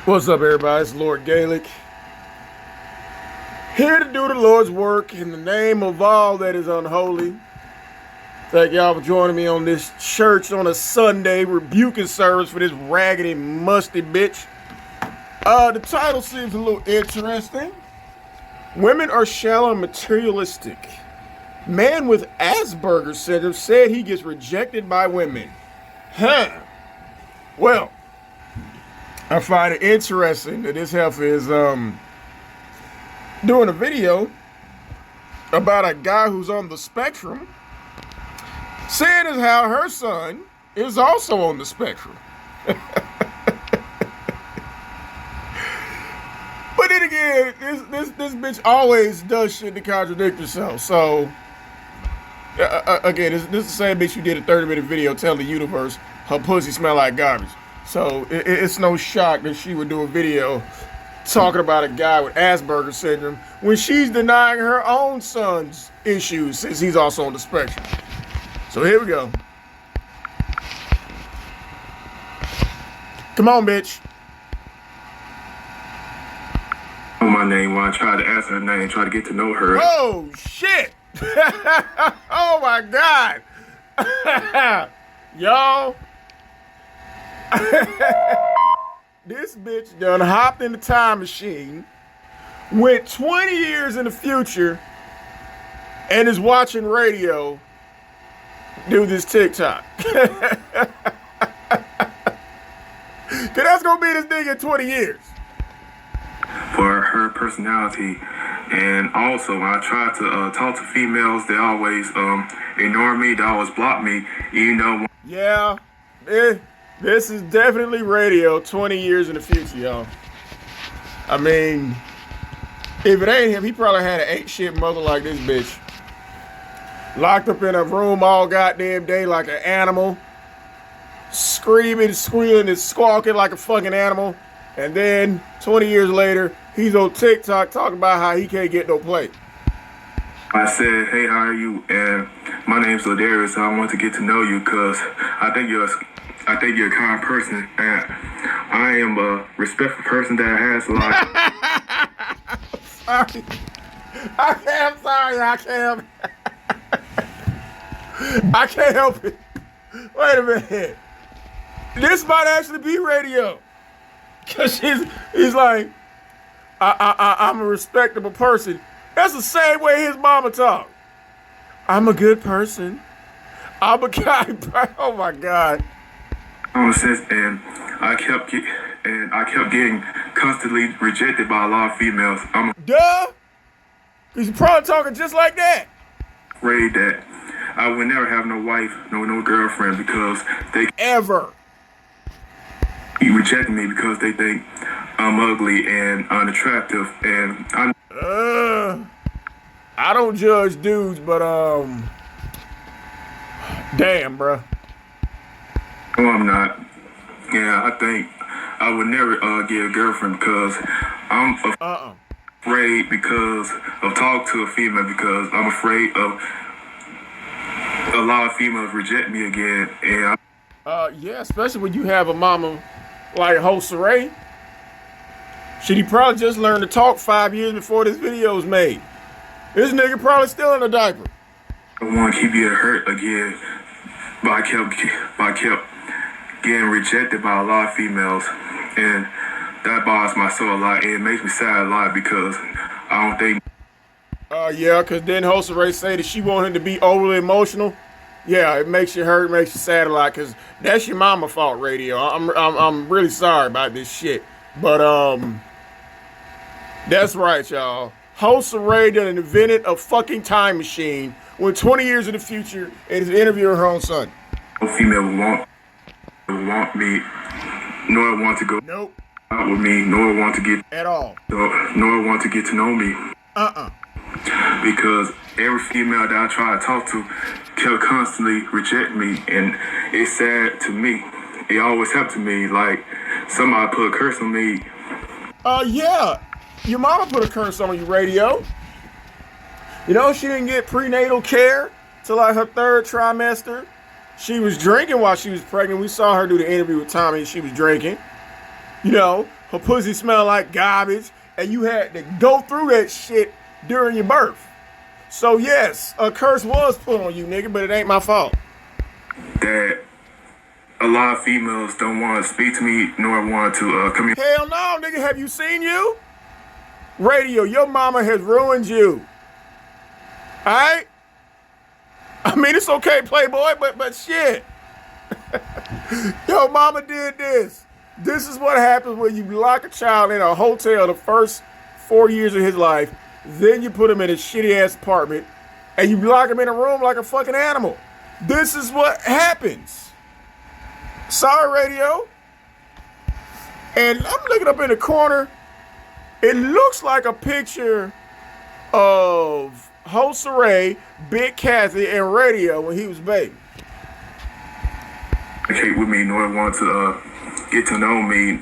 What's up, everybody? It's Lord Gaelic, here to do the Lord's work in the name of all that is unholy. Thank y'all for joining me on this church on a Sunday rebuking service for this raggedy, musty bitch. The title seems a little interesting. Women are shallow and materialistic. Man with Asperger's syndrome said he gets rejected by women. Well, I find it interesting that this heifer is doing a video about a guy who's on the spectrum, saying as how her son is also on the spectrum. But then again, this bitch always does shit to contradict herself. So again, this is the same bitch who did a 30-minute video telling the universe her pussy smell like garbage. So it's no shock that she would do a video talking about a guy with Asperger's syndrome when she's denying her own son's issues since he's also on the spectrum. So here we go. Come on, bitch. My name when I tried to ask her name, try to get to know her. Oh, shit. Oh, my God. Y'all. This bitch done hopped in the time machine, went 20 years in the future, and is watching radio do this TikTok. Cause that's gonna be this nigga in 20 years. For her personality, and also when I try to talk to females, they always ignore me, they always block me, even though. Yeah, this is definitely radio 20 years in the future, y'all. I mean, if it ain't him, he probably had an ain't shit mother like this bitch. Locked up in a room all goddamn day like an animal. Screaming, squealing, and squawking like a fucking animal. And then, 20 years later, he's on TikTok talking about how he can't get no play. I said, hey, how are you? And my name's Ladarius, I want to get to know you because I think you're a kind person, and I am a respectful person that has a lot. Sorry. I'm sorry, I can't. I can't help it. Wait a minute. This might actually be radio. Cause he's like, I'm a respectable person. That's the same way his mama talk. I'm a good person. I'm a guy. Oh my God. And I kept getting constantly rejected by a lot of females. I'm Duh. He's probably talking just like that. afraid that I would never have no wife, no girlfriend because they ever reject me because they think I'm ugly and unattractive, and I don't judge dudes, but damn, bruh. No, I'm not. Yeah, I think I would never get a girlfriend because I'm afraid because of talking to a female because I'm afraid of a lot of females reject me again. And yeah, especially when you have a mama like Soncerae. Shit, he probably just learned to talk 5 years before this video was made. This nigga probably still in a diaper. I don't want to keep getting hurt again, but I kept getting rejected by a lot of females, and that bothers my soul a lot, and it makes me sad a lot because I don't think. Yeah, because then Soncerae say that she want him to be overly emotional. Yeah, it makes you hurt, makes you sad a lot, because that's your mama fault, radio. I'm really sorry about this shit, but that's right, y'all. Soncerae done invented a fucking time machine. Went 20 years in the future and is interviewing her own son. No female would want me, nor want to go out with me, nor want to get at all, nor want to get to know me. Because every female that I try to talk to kept constantly reject me, and it's sad to me. It always happened to me, like somebody put a curse on me. Yeah, your mama put a curse on you, radio. You know, she didn't get prenatal care till like her 3rd trimester. She was drinking while she was pregnant. We saw her do the interview with Tommy and she was drinking. You know, her pussy smelled like garbage, and you had to go through that shit during your birth. So yes, a curse was put on you, nigga, but it ain't my fault. That a lot of females don't want to speak to me nor want to communicate. Hell no, nigga. Have you seen you? Radio, your mama has ruined you. Alright? I mean, it's okay, Playboy, but shit. Your mama did this. This is what happens when you lock a child in a hotel the first 4 years of his life, then you put him in a shitty ass apartment, and you lock him in a room like a fucking animal. This is what happens. Sorry, Radio. And I'm looking up in the corner. It looks like a picture of Soncerae, Big Kathy, and Radio when he was baby. With me, nor want to get to know me,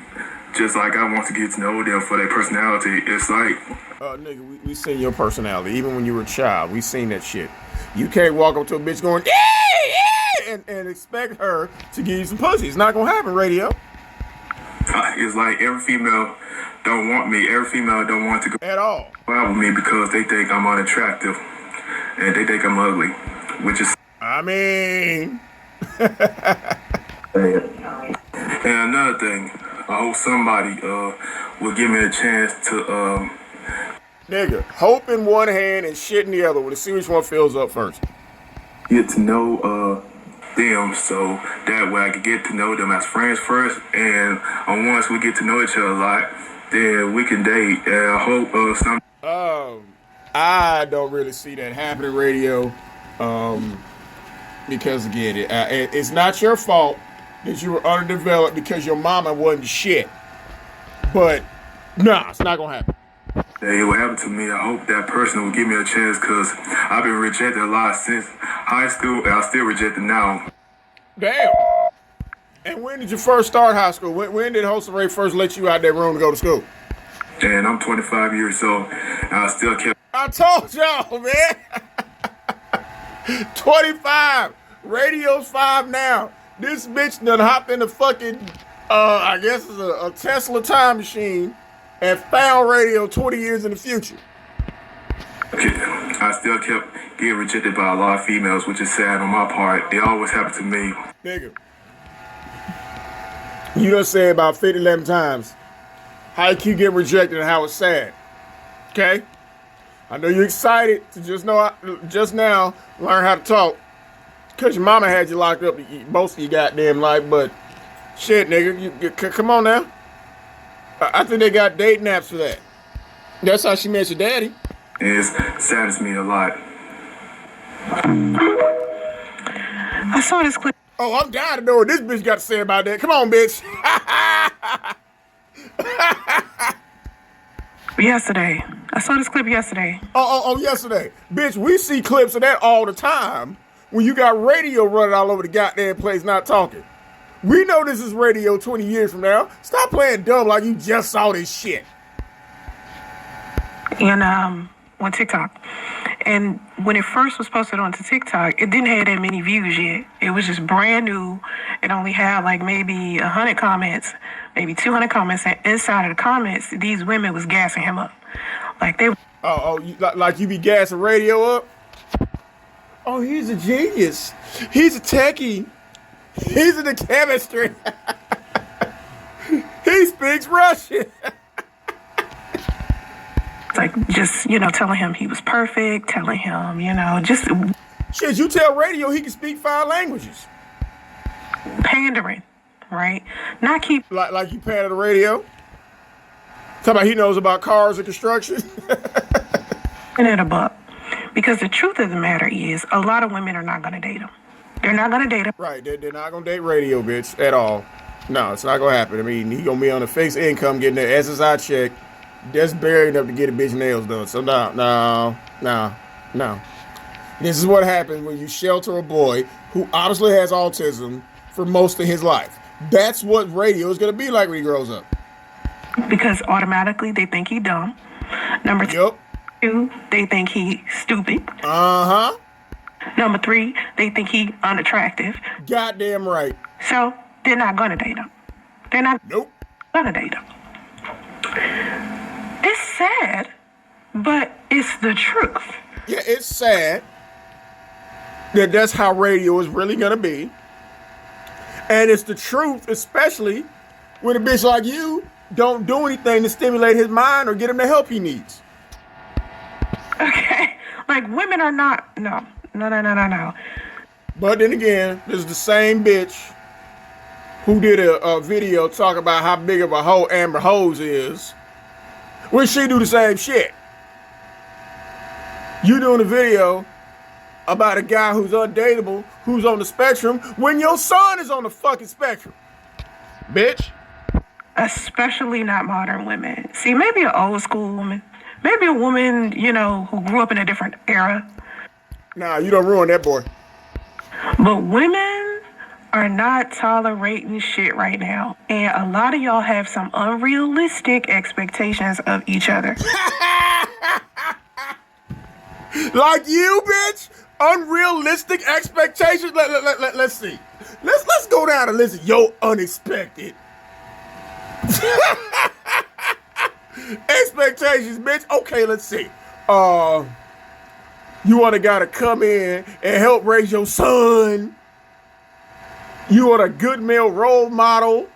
just like I want to get to know them for their personality. It's like, nigga, we seen your personality even when you were a child. We seen that shit. You can't walk up to a bitch going yeah, and expect her to give you some pussy. It's not gonna happen, Radio. It's like every female don't want me. Every female don't want to go at all out with me because they think I'm unattractive and they think I'm ugly, which is. I mean. And another thing, I hope somebody will give me a chance to nigga, hope in one hand and shit in the other. Let's see which one fills up first. Get to know them, so that way I can get to know them as friends first, and once we get to know each other a lot, then we can date. And I hope some. I don't really see that happening, Radio. Because again, it's not your fault that you were underdeveloped because your mama wasn't shit. But nah, it's not gonna happen. It will happen to me. I hope that person will give me a chance because I've been rejected a lot since high school, and I'm still rejected now. Damn. And when did you first start high school? When did Soncerae first let you out that room to go to school? And I'm 25 years old, and I still kept. I told y'all, man. 25. Radio's 5 now. This bitch done hopped in the fucking, I guess it's a Tesla time machine and found Radio 20 years in the future. I still kept getting rejected by a lot of females, which is sad on my part. It always happened to me. Nigga. You done said about 50, 11 times how you keep getting rejected and how it's sad. Okay? I know you're excited to just now learn how to talk because your mama had you locked up most of your goddamn life, but shit, nigga, you come on now. I think they got dating apps for that. That's how she met your daddy. It saddens me a lot. I saw this clip. Oh, I'm dying to know what this bitch got to say about that. Come on, bitch. Yesterday. I saw this clip yesterday. Oh, yesterday. Bitch, we see clips of that all the time when you got Radio running all over the goddamn place not talking. We know this is Radio 20 years from now. Stop playing dumb like you just saw this shit. And on TikTok. And when it first was posted onto TikTok, it didn't have that many views yet. It was just brand new. It only had like maybe 100 comments, maybe 200 comments. And inside of the comments, these women was gassing him up. Like they. Like you be gassing Radio up? Oh, he's a genius. He's a techie. He's in the chemistry. He speaks Russian. Like, just, telling him he was perfect, telling him, just... Shit, you tell Radio he can speak 5 languages. Pandering, right? Not keep... Like you pander to Radio? Talking about he knows about cars and construction? And a buck. Because the truth of the matter is, a lot of women are not going to date him. They're not going to date him. Right, they're not going to date Radio, bitch, at all. No, it's not going to happen. I mean, he going to be on a fixed income getting the SSI check. Just barely enough to get a bitch nails done. So no. This is what happens when you shelter a boy who obviously has autism for most of his life. That's what Radio is going to be like when he grows up. Because automatically they think he dumb. Number 2, they think he stupid. Uh-huh. Number 3, they think he unattractive. Goddamn right. So they're not going to date him. They're not going to date him. It's sad, but it's the truth. Yeah, it's sad that that's how radio is really gonna be. And it's the truth, especially when a bitch like you don't do anything to stimulate his mind or get him the help he needs. Okay? Like, women are not, no. But then again, this is the same bitch who did a video talking about how big of a hoe Amber Hose is. When she do the same shit. You doing a video about a guy who's undateable, who's on the spectrum, when your son is on the fucking spectrum. Bitch. Especially not modern women. See, maybe an old school woman. Maybe a woman, you know, who grew up in a different era. Nah, you don't ruin that boy. But women are not tolerating shit right now. And a lot of y'all have some unrealistic expectations of each other. Like you, bitch? Unrealistic expectations? Let's see. Let's go down and listen. Yo, unexpected. Expectations, bitch. Okay, let's see. You want a guy to come in and help raise your son. You want a good male role model.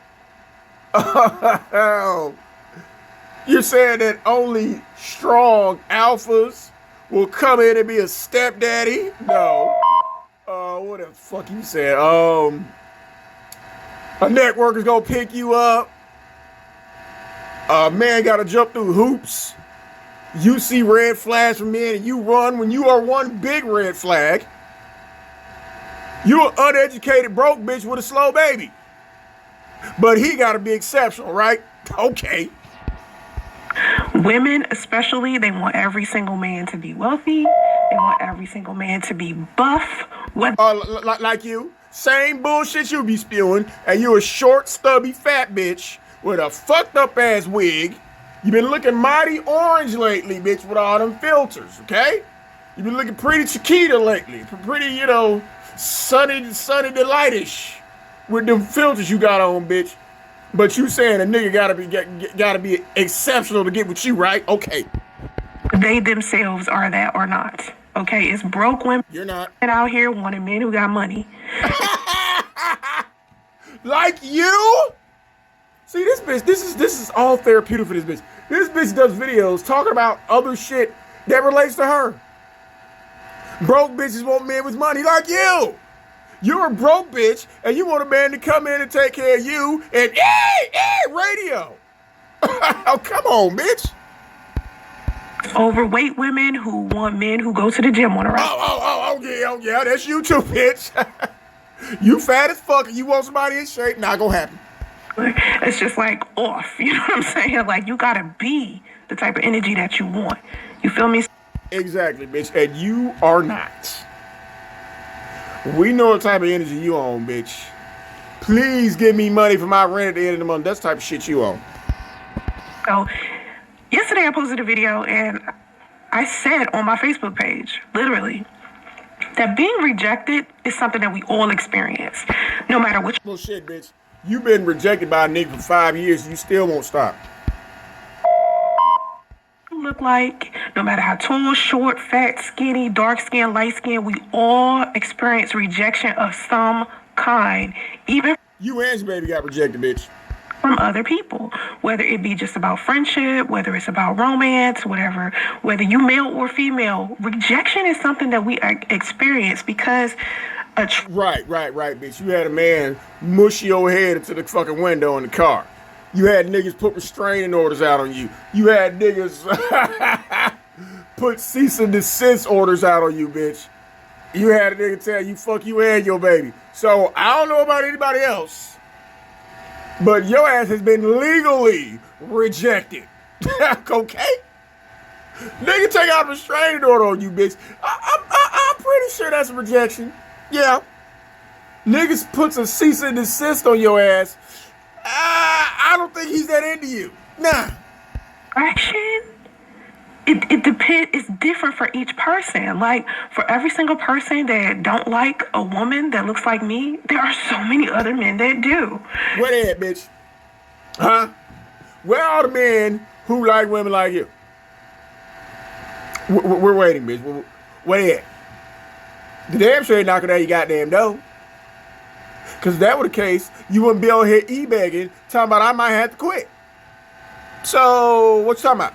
You're saying that only strong alphas will come in and be a stepdaddy? No. What the fuck you said? A network is gonna pick you up. A man gotta jump through hoops. You see red flags from men and you run when you are one big red flag. You an uneducated broke bitch with a slow baby. But he gotta be exceptional, right? Okay. Women, especially, they want every single man to be wealthy. They want every single man to be buff. Like you. Same bullshit you be spewing. And you a short, stubby, fat bitch with a fucked up ass wig. You been looking mighty orange lately, bitch, with all them filters, okay? You been looking pretty Chiquita lately. Pretty, you know, sunny delightish with them filters you got on, bitch. But you saying a nigga gotta be exceptional to get with you, right? Okay. They themselves are that or not. Okay, it's broke women. You're not. Out here wanting men who got money. Like you? See, this bitch, this is all therapeutic for this bitch. This bitch does videos talking about other shit that relates to her. Broke bitches want men with money like you. You're a broke bitch, and you want a man to come in and take care of you and radio. Oh, come on, bitch. Overweight women who want men who go to the gym on a ride. Oh, yeah, that's you too, bitch. You fat as fuck and you want somebody in shape, not gonna happen. It's just like off, you know what I'm saying? Like, you gotta be the type of energy that you want. You feel me? Exactly, bitch, and you are not. We know what type of energy you on, bitch. Please give me money for my rent at the end of the month. That's the type of shit you on. So, yesterday I posted a video and I said on my Facebook page, literally, that being rejected is something that we all experience, no matter which. Bullshit, bitch. You've been rejected by a nigga for 5 years and you still won't stop. Look like, no matter how tall, short, fat, skinny, dark skin, light skin, we all experience rejection of some kind, even you and your baby got rejected, bitch. From other people, whether it be just about friendship, whether it's about romance, whatever, whether you male or female, rejection is something that we experience because right, bitch. You had a man mush your head into the fucking window in the car. You had niggas put restraining orders out on you. You had niggas put cease and desist orders out on you, bitch. You had a nigga tell you fuck you and your baby. So I don't know about anybody else, but your ass has been legally rejected. Okay? Nigga take out a restraining order on you, bitch. I'm pretty sure that's a rejection. Yeah. Niggas puts a cease and desist on your ass. I don't think he's that into you. Nah. Action. It depends. It's different for each person. Like, for every single person that don't like a woman that looks like me, there are so many other men that do. Where they at, bitch? Huh? Where are the men who like women like you? We're waiting, bitch. Where they at? The damn sure ain't knocking at your goddamn door. Because if that were the case, you wouldn't be on here e-begging, talking about I might have to quit. So, what you talking about?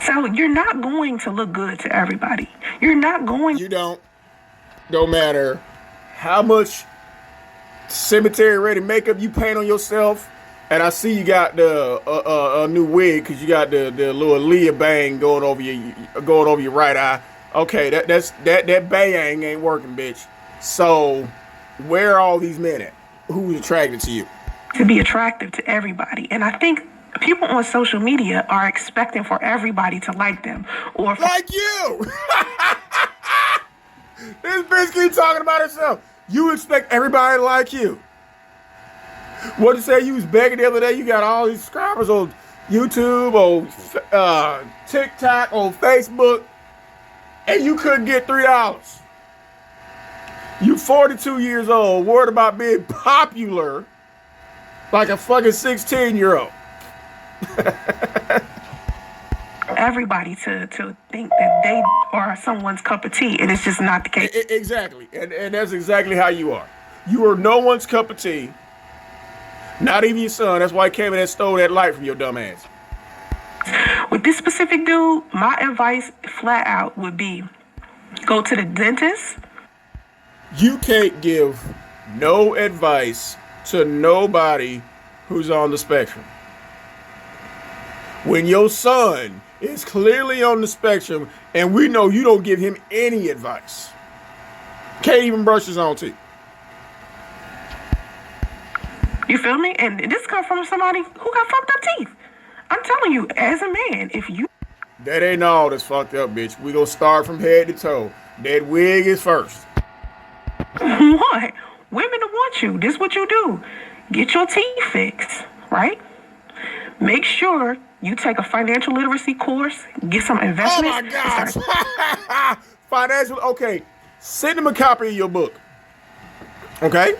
So, you're not going to look good to everybody. You're not going... You don't. Don't matter how much cemetery-ready makeup you paint on yourself. And I see you got the a new wig because you got the little Leah bang going over your right eye. Okay, that bang ain't working, bitch. So where are all these men at? Who's attracted to you? To be attractive to everybody, and I think people on social media are expecting for everybody to like them or like you. This bitch keeps talking about herself. You expect everybody to like you. What you say? You was begging the other day. You got all these subscribers on YouTube, on TikTok, on Facebook, and you couldn't get $3. You 42 years old, worried about being popular like a fucking 16-year-old. Everybody to think that they are someone's cup of tea, and it's just not the case. Exactly, and that's exactly how you are. You are no one's cup of tea. Not even your son. That's why he came in and stole that light from your dumb ass. With this specific dude, my advice flat out would be go to the dentist. You can't give no advice to nobody who's on the spectrum. When your son is clearly on the spectrum and we know you don't give him any advice. Can't even brush his own teeth. You feel me? And this comes from somebody who got fucked up teeth. I'm telling you, as a man, if you... That ain't all that's fucked up, bitch. We gonna start from head to toe. That wig is first. What? Women want you. This is what you do. Get your teeth fixed, right? Make sure you take a financial literacy course. Get some investment. Oh my gosh. Financial... Okay. Send him a copy of your book. Okay?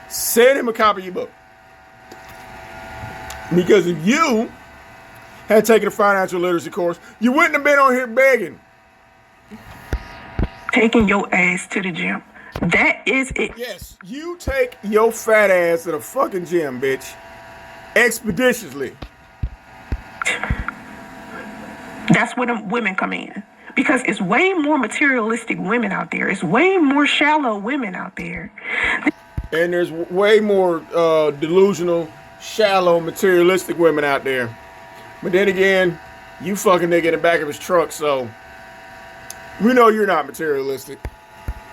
Send him a copy of your book. Because if you had taken a financial literacy course, you wouldn't have been on here begging. Taking your ass to the gym. That is it. Yes, you take your fat ass to the fucking gym, bitch. Expeditiously. That's where the women come in. Because it's way more materialistic women out there. It's way more shallow women out there. And there's way more delusional, shallow, materialistic women out there. But then again, you fucking nigga in the back of his truck, so we know you're not materialistic.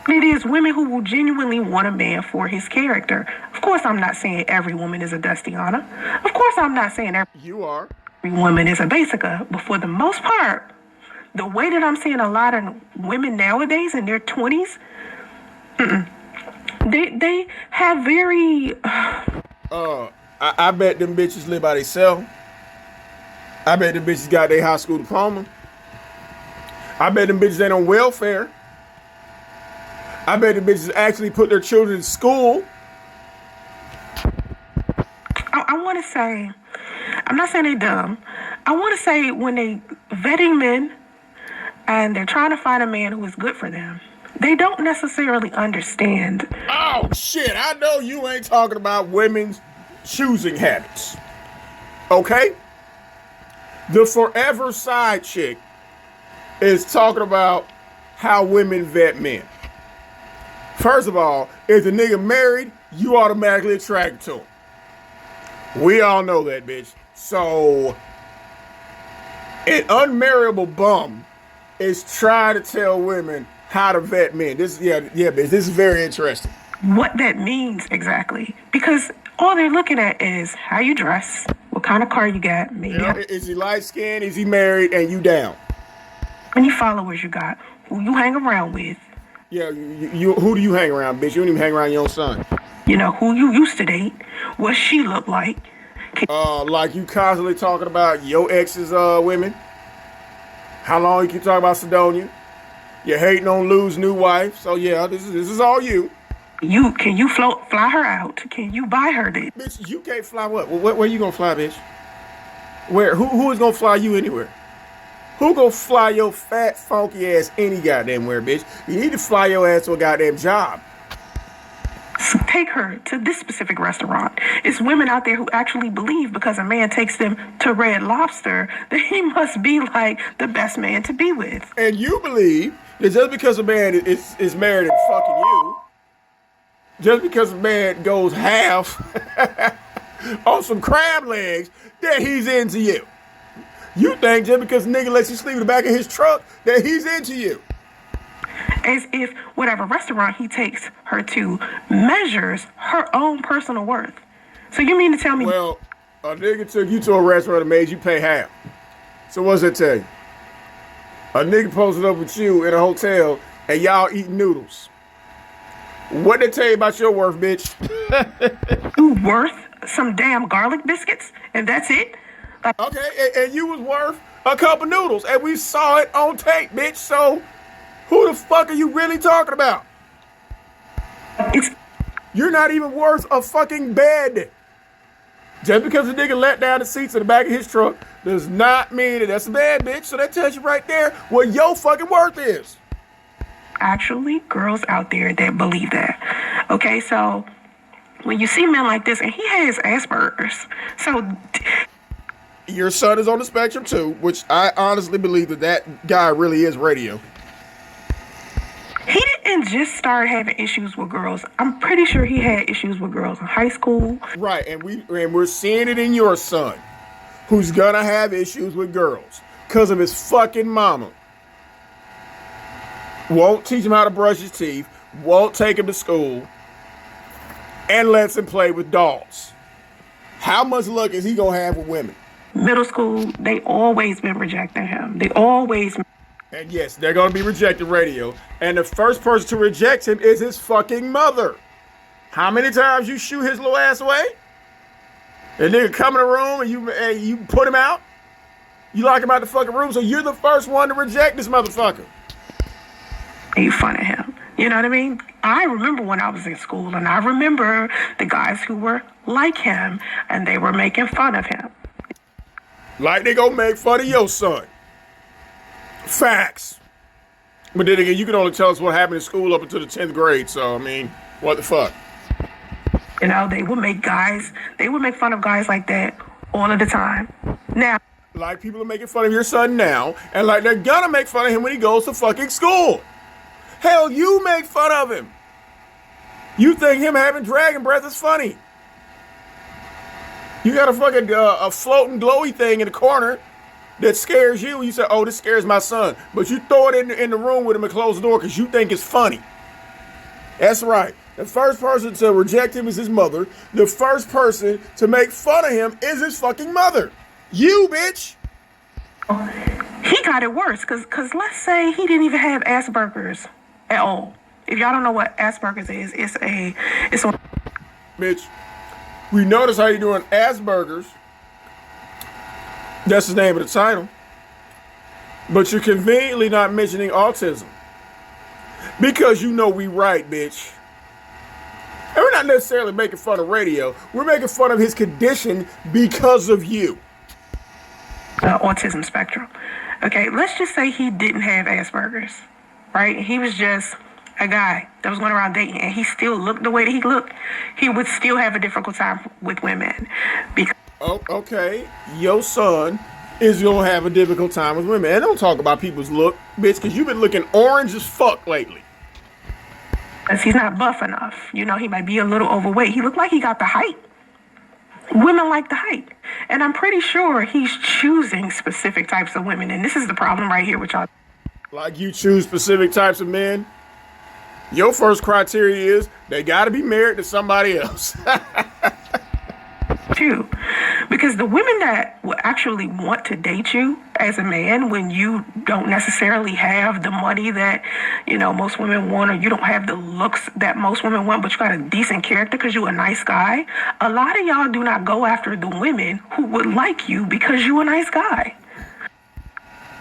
It is women who will genuinely want a man for his character. Of course, I'm not saying every woman is a Dustiana. Of course, I'm not saying every woman is a Basica. But for the most part, the way that I'm seeing a lot of women nowadays in their 20s, They have very... I bet them bitches live by themselves. I bet them bitches got their high school diploma. I bet them bitches ain't on welfare. I bet them bitches actually put their children in school. I want to say, I'm not saying they dumb. I want to say when they vetting men and they're trying to find a man who is good for them, they don't necessarily understand. Oh, shit. I know you ain't talking about women's choosing habits. Okay? The forever side chick is talking about how women vet men. First of all, if the nigga married, you automatically attracted to him. We all know that, bitch. So, an unmarriable bum is trying to tell women how to vet men. Bitch, this is very interesting. What that means exactly. Because all they're looking at is how you dress, what kind of car you got, maybe. Is he light skinned? Is he married? And you down? How many followers you got? Who you hang around with? Yeah, who do you hang around, bitch? You don't even hang around your own son. You know, who you used to date, what she looked like. Like you constantly talking about your ex's women. How long you keep talking about Sidonia? You're hating on Lou's new wife. So yeah, this is all you. Can you fly her out? Can you buy her this? Bitch, you can't fly what? Where you gonna fly, bitch? Where? Who is gonna fly you anywhere? Who gonna fly your fat, funky ass any goddamn where, bitch? You need to fly your ass to a goddamn job. So take her to this specific restaurant. It's women out there who actually believe because a man takes them to Red Lobster that he must be like the best man to be with. And you believe that just because a man is married and fucking you, just because a man goes half on some crab legs, that he's into you. You think just because a nigga lets you sleep in the back of his truck that he's into you. As if whatever restaurant he takes her to measures her own personal worth. So you mean to tell me... Well, a nigga took you to a restaurant and made you pay half. So what's that tell you? A nigga posted up with you in a hotel and y'all eating noodles. What they tell you about your worth, bitch? You worth some damn garlic biscuits and that's it? Okay, and you was worth a cup of noodles and we saw it on tape, bitch. So who the fuck are you really talking about? You're not even worth a fucking bed. Just because a nigga let down the seats in the back of his truck does not mean that that's a bad bitch. So that tells you right there what your fucking worth is. Actually, girls out there that believe that. Okay, so when you see men like this, and he has Asperger's, so... Your son is on the spectrum too, which I honestly believe that guy really is radio. He didn't just start having issues with girls. I'm pretty sure he had issues with girls in high school. Right, and we're seeing it in your son, who's gonna have issues with girls because of his fucking mama. Won't teach him how to brush his teeth, won't take him to school, and lets him play with dolls. How much luck is he gonna have with women? Middle school, they always been rejecting him. They always... And yes, they're gonna be rejecting radio. And the first person to reject him is his fucking mother. How many times you shoot his little ass away? And nigga come in the room and you put him out? You lock him out the fucking room, so you're the first one to reject this motherfucker. Made fun of him. You know what I mean? I remember when I was in school, and I remember the guys who were like him, and they were making fun of him. Like they gonna make fun of your son. Facts. But then again, you can only tell us what happened in school up until the 10th grade, so I mean, what the fuck? You know, they would make fun of guys like that all of the time. Now, like people are making fun of your son now, and like they're gonna make fun of him when he goes to fucking school. Hell, you make fun of him. You think him having dragon breath is funny. You got a fucking a floating glowy thing in the corner that scares you. You say, oh, this scares my son. But you throw it in the room with him and close the door because you think it's funny. That's right. The first person to reject him is his mother. The first person to make fun of him is his fucking mother. You, bitch. He got it worse because let's say he didn't even have Asperger's at all. If y'all don't know what Asperger's is, it's a... Bitch, we notice how you're doing Asperger's. That's the name of the title. But you're conveniently not mentioning autism. Because you know we right, bitch. And we're not necessarily making fun of radio. We're making fun of his condition because of you. Autism spectrum. Okay, let's just say he didn't have Asperger's, right? He was just a guy that was going around dating, and he still looked the way that he looked. He would still have a difficult time with women. Oh, okay. Your son is going to have a difficult time with women. And don't talk about people's look, bitch, because you've been looking orange as fuck lately. Because he's not buff enough. You know, he might be a little overweight. He looked like he got the height. Women like the height. And I'm pretty sure he's choosing specific types of women. And this is the problem right here with y'all. Like you choose specific types of men? Your first criteria is they got to be married to somebody else. Too. Because the women that will actually want to date you as a man when you don't necessarily have the money that, you know, most women want, or you don't have the looks that most women want, but you got a decent character because you're a nice guy, a lot of y'all do not go after the women who would like you because you're a nice guy.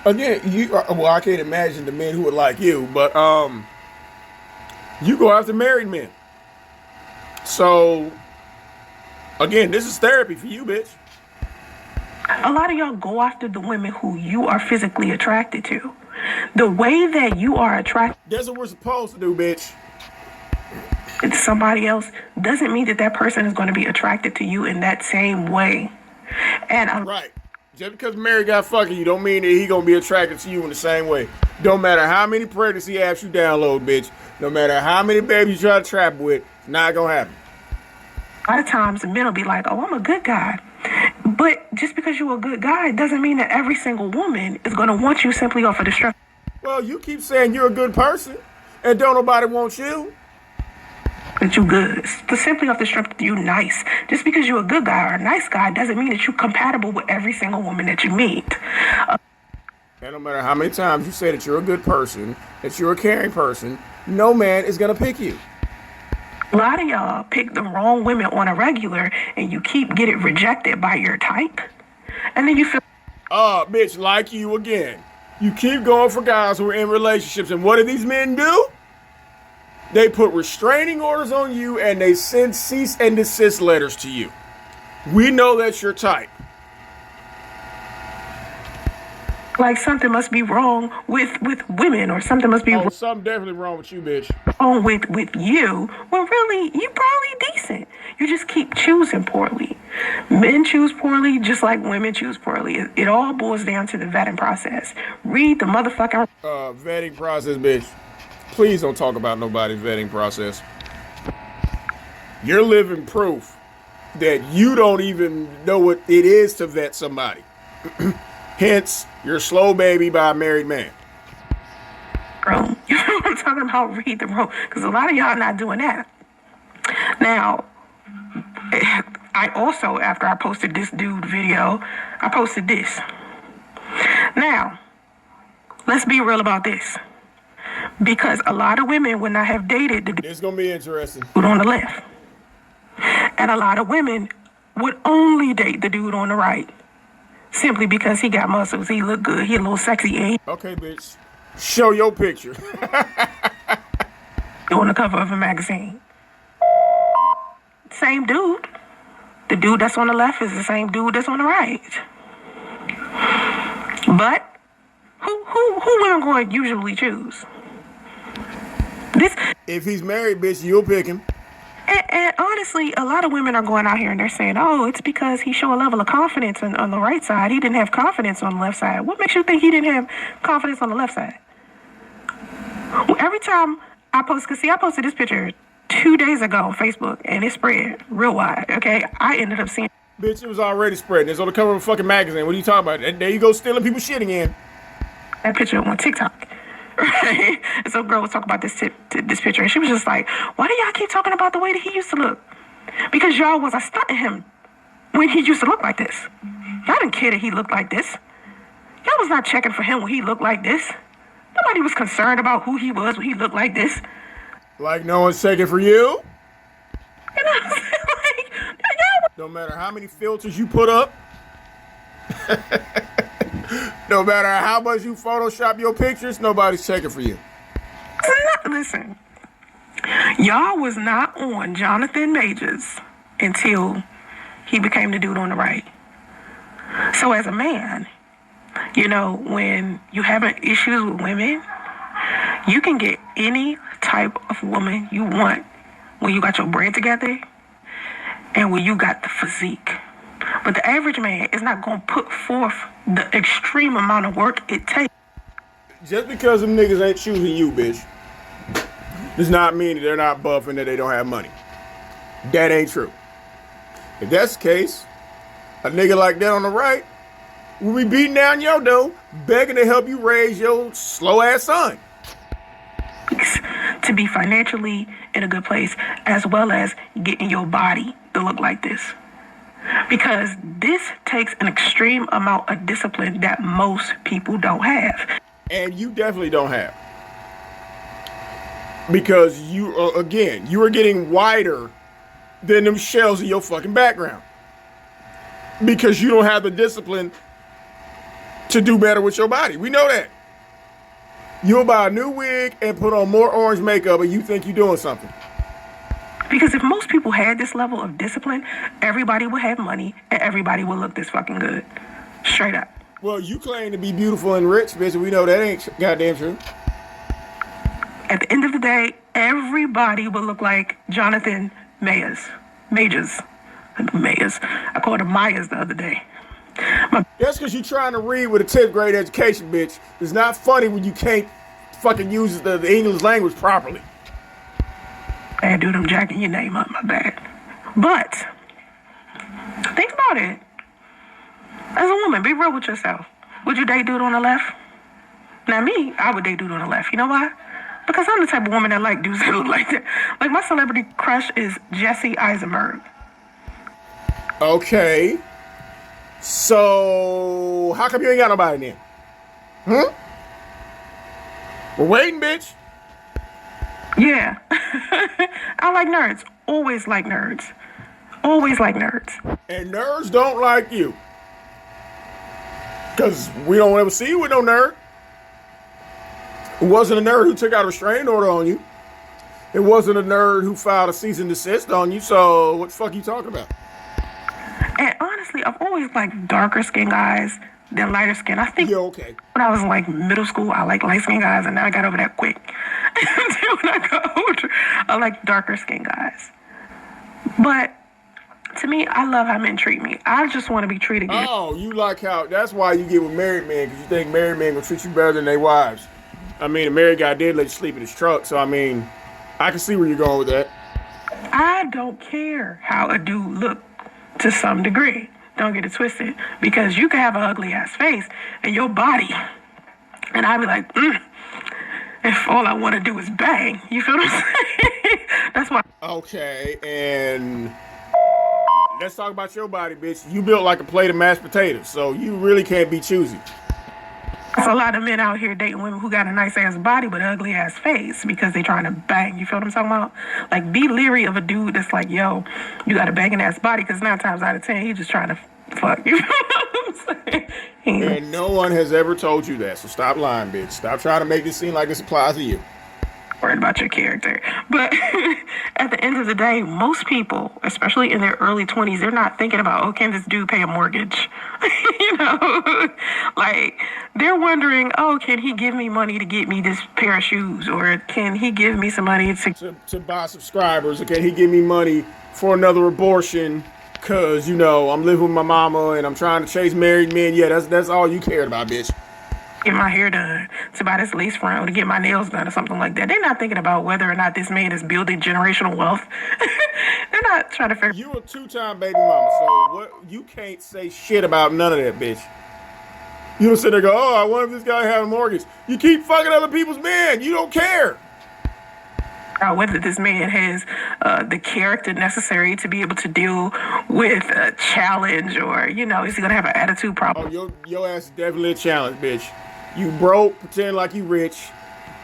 Again, well, I can't imagine the men who would like you, but you go after married men. So, again, this is therapy for you, bitch. A lot of y'all go after the women who you are physically attracted to. The way that you are attracted That's what we're supposed to do, bitch. to somebody else doesn't mean that that person is going to be attracted to you in that same way. And Right. Just because Mary got fucking you don't mean that he gonna be attracted to you in the same way. Don't matter how many pregnancy apps you download, bitch. No matter how many babies you try to trap with, it's not gonna happen. a lot of times the men will be like, oh, I'm a good guy. But just because you're a good guy doesn't mean that every single woman is going to want you simply off of the strength. Well, you keep saying you're a good person, and don't nobody want you. That you good. So simply off the strength that you nice. Just because you're a good guy or a nice guy doesn't mean that you're compatible with every single woman that you meet. And no matter how many times you say that you're a good person, that you're a caring person, no man is going to pick you. A lot of y'all pick the wrong women on a regular and you keep getting rejected by your type. And then you feel, Bitch, like you again. You keep going for guys who are in relationships, and what do these men do? They put restraining orders on you and they send cease and desist letters to you. We know that's your type. like something must be wrong with women, or something must be Something definitely wrong with you, bitch. wrong with you. Well, really, you probably decent. You just keep choosing poorly. Men choose poorly just like women choose poorly. It all boils down to the vetting process. Read the motherfucking Vetting process, bitch. Please don't talk about nobody's vetting process. You're living proof that you don't even know what it is to vet somebody. Hence, you're a slow baby by a married man. room. You know what I'm talking about? Read the room. Because a lot of y'all not doing that. Now, I also, after I posted this dude video, I posted this. Now, let's be real about this. Because a lot of women would not have dated the dude It's gonna be interesting. on the left. And a lot of women would only date the dude on the right. Simply because he got muscles, he look good, he a little sexy, and Okay, bitch. Show your picture. he on the cover of a magazine. Same dude. The dude that's on the left is the same dude that's on the right. But who women going to usually choose? This. If he's married, bitch, you'll pick him. And honestly, a lot of women are going out here and they're saying, oh, it's because he showed a level of confidence on the right side. He didn't have confidence on the left side. What makes you think he didn't have confidence on the left side? Well, every time I post, because see, I posted this picture 2 days ago on Facebook and it spread real wide, okay? I ended up seeing. Bitch, it was already spreading. It's on the cover of a fucking magazine. What are you talking about? And there you go, stealing people's shit again. That picture on TikTok. Right? And some girl was talking about this picture, and she was just like, why do y'all keep talking about the way that he used to look? Because y'all wasn't stunting him when he used to look like this. Y'all didn't care that he looked like this. Y'all was not checking for him when he looked like this. Nobody was concerned about who he was when he looked like this. Like no one's checking for you? And I was like, y'all. No matter how many filters you put up. No matter how much you Photoshop your pictures, nobody's checking for you. Listen, y'all was not on Jonathan Majors until he became the dude on the right. So as a man, you know, when you having issues with women, you can get any type of woman you want when you got your bread together and when you got the physique. But the average man is not going to put forth the extreme amount of work it takes. Just because them niggas ain't choosing you, bitch, does not mean that they're not buffing, that they don't have money. That ain't true. If that's the case, a nigga like that on the right will be beating down your door, begging to help you raise your slow-ass son. To be financially in a good place, as well as getting your body to look like this. Because this takes an extreme amount of discipline that most people don't have. And you definitely don't have. Because you are getting wider than them shells in your fucking background. Because you don't have the discipline to do better with your body. We know that. You'll buy a new wig and put on more orange makeup and you think you're doing something. Because if most people had this level of discipline, everybody would have money and everybody would look this fucking good. Straight up. Well, you claim to be beautiful and rich, bitch, and we know that ain't goddamn true. At the end of the day, everybody would look like Jonathan Mayers. I called him Myers the other day. That's because you're trying to read with a 10th grade education, bitch. It's not funny when you can't fucking use the English language properly. Bad dude, I'm jacking your name up, my bad. But, think about it. As a woman, be real with yourself. Would you date dude on the left? Now me, I would date dude on the left. You know why? Because I'm the type of woman that like dudes that look like that. Like my celebrity crush is Jesse Eisenberg. Okay. So, how come you ain't got nobody then? We're waiting, bitch. Yeah. I like nerds. Always like nerds. Always like nerds. And nerds don't like you. Because we don't ever see you with no nerd. It wasn't a nerd who took out a restraining order on you. It wasn't a nerd who filed a cease and desist on you. So what the fuck you talking about? And honestly, I've always liked darker skinned guys than lighter skin. I think okay. When I was in like middle school, I liked light skinned guys, and then I got over that quick. And then when I got older, I like darker skinned guys. But to me, I love how men treat me. I just want to be treated good. Oh, you like how, that's why you get with married men, because you think married men will treat you better than their wives. I mean, a married guy did let you sleep in his truck, so I mean, I can see where you're going with that. I don't care how a dude look to some degree. Don't get it twisted. Because you can have an ugly ass face and your body. And I'd be like, if all I want to do is bang. You feel what I'm saying? That's why. Okay, and let's talk about your body, bitch. You built like a plate of mashed potatoes, so you really can't be choosy. There's a lot of men out here dating women who got a nice ass body but ugly ass face because they trying to bang. You feel what I'm talking about? Like, be leery of a dude that's like, yo, you got a banging ass body, because 9 times out of 10, he just trying to fuck. You feel what I'm saying? And no one has ever told you that, so stop lying, bitch. Stop trying to make this seem like this applies to you. Worried about your character. But at the end of the day, most people, especially in their early 20s, they're not thinking about, oh, can this dude pay a mortgage? You know, like they're wondering, oh, can he give me money to get me this pair of shoes? Or can he give me some money to buy subscribers? Or can he give me money for another abortion? Because, you know, I'm living with my mama and I'm trying to chase married men. Yeah, that's all you cared about, bitch. Get my hair done, to buy this lace front, or to get my nails done, or something like that. They're not thinking about whether or not this man is building generational wealth. They're not trying to figure. You a 2-time baby mama, so what? You can't say shit about none of that, bitch. You don't sit there and go, oh, I wonder if this guy had a mortgage. You keep fucking other people's men. You don't care. Whether this man has the character necessary to be able to deal with a challenge, or, you know, is he gonna have an attitude problem? Oh, your ass is definitely a challenge, bitch. You broke, pretend like you rich.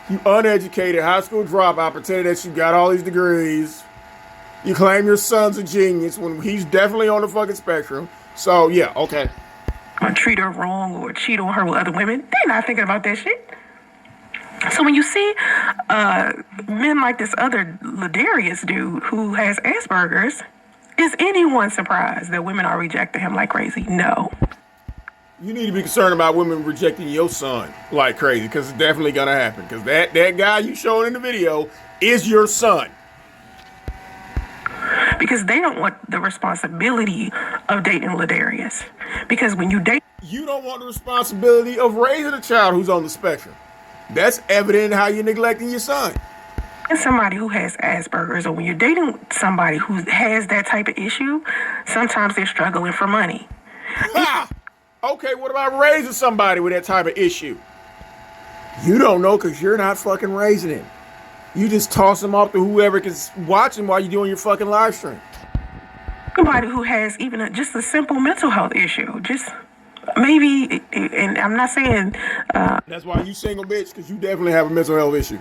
You uneducated, high school dropout, pretend that you got all these degrees. You claim your son's a genius when he's definitely on the fucking spectrum. So, yeah, okay. Or treat her wrong or cheat on her with other women. They're not thinking about that shit. So when you see men like this other Ladarius dude who has Asperger's, is anyone surprised that women are rejecting him like crazy? No. You need to be concerned about women rejecting your son like crazy, because it's definitely going to happen. Because that guy you showed in the video is your son. Because they don't want the responsibility of dating Ladarius. Because when you date... You don't want the responsibility of raising a child who's on the spectrum. That's evident in how you're neglecting your son. And somebody who has Asperger's, or when you're dating somebody who has that type of issue, sometimes they're struggling for money. Ha! Okay, what about raising somebody with that type of issue? You don't know because you're not fucking raising him. You just toss him off to whoever can watch him while you're doing your fucking live stream. Somebody who has even just a simple mental health issue, just maybe, and I'm not saying... That's why you single, bitch, because you definitely have a mental health issue.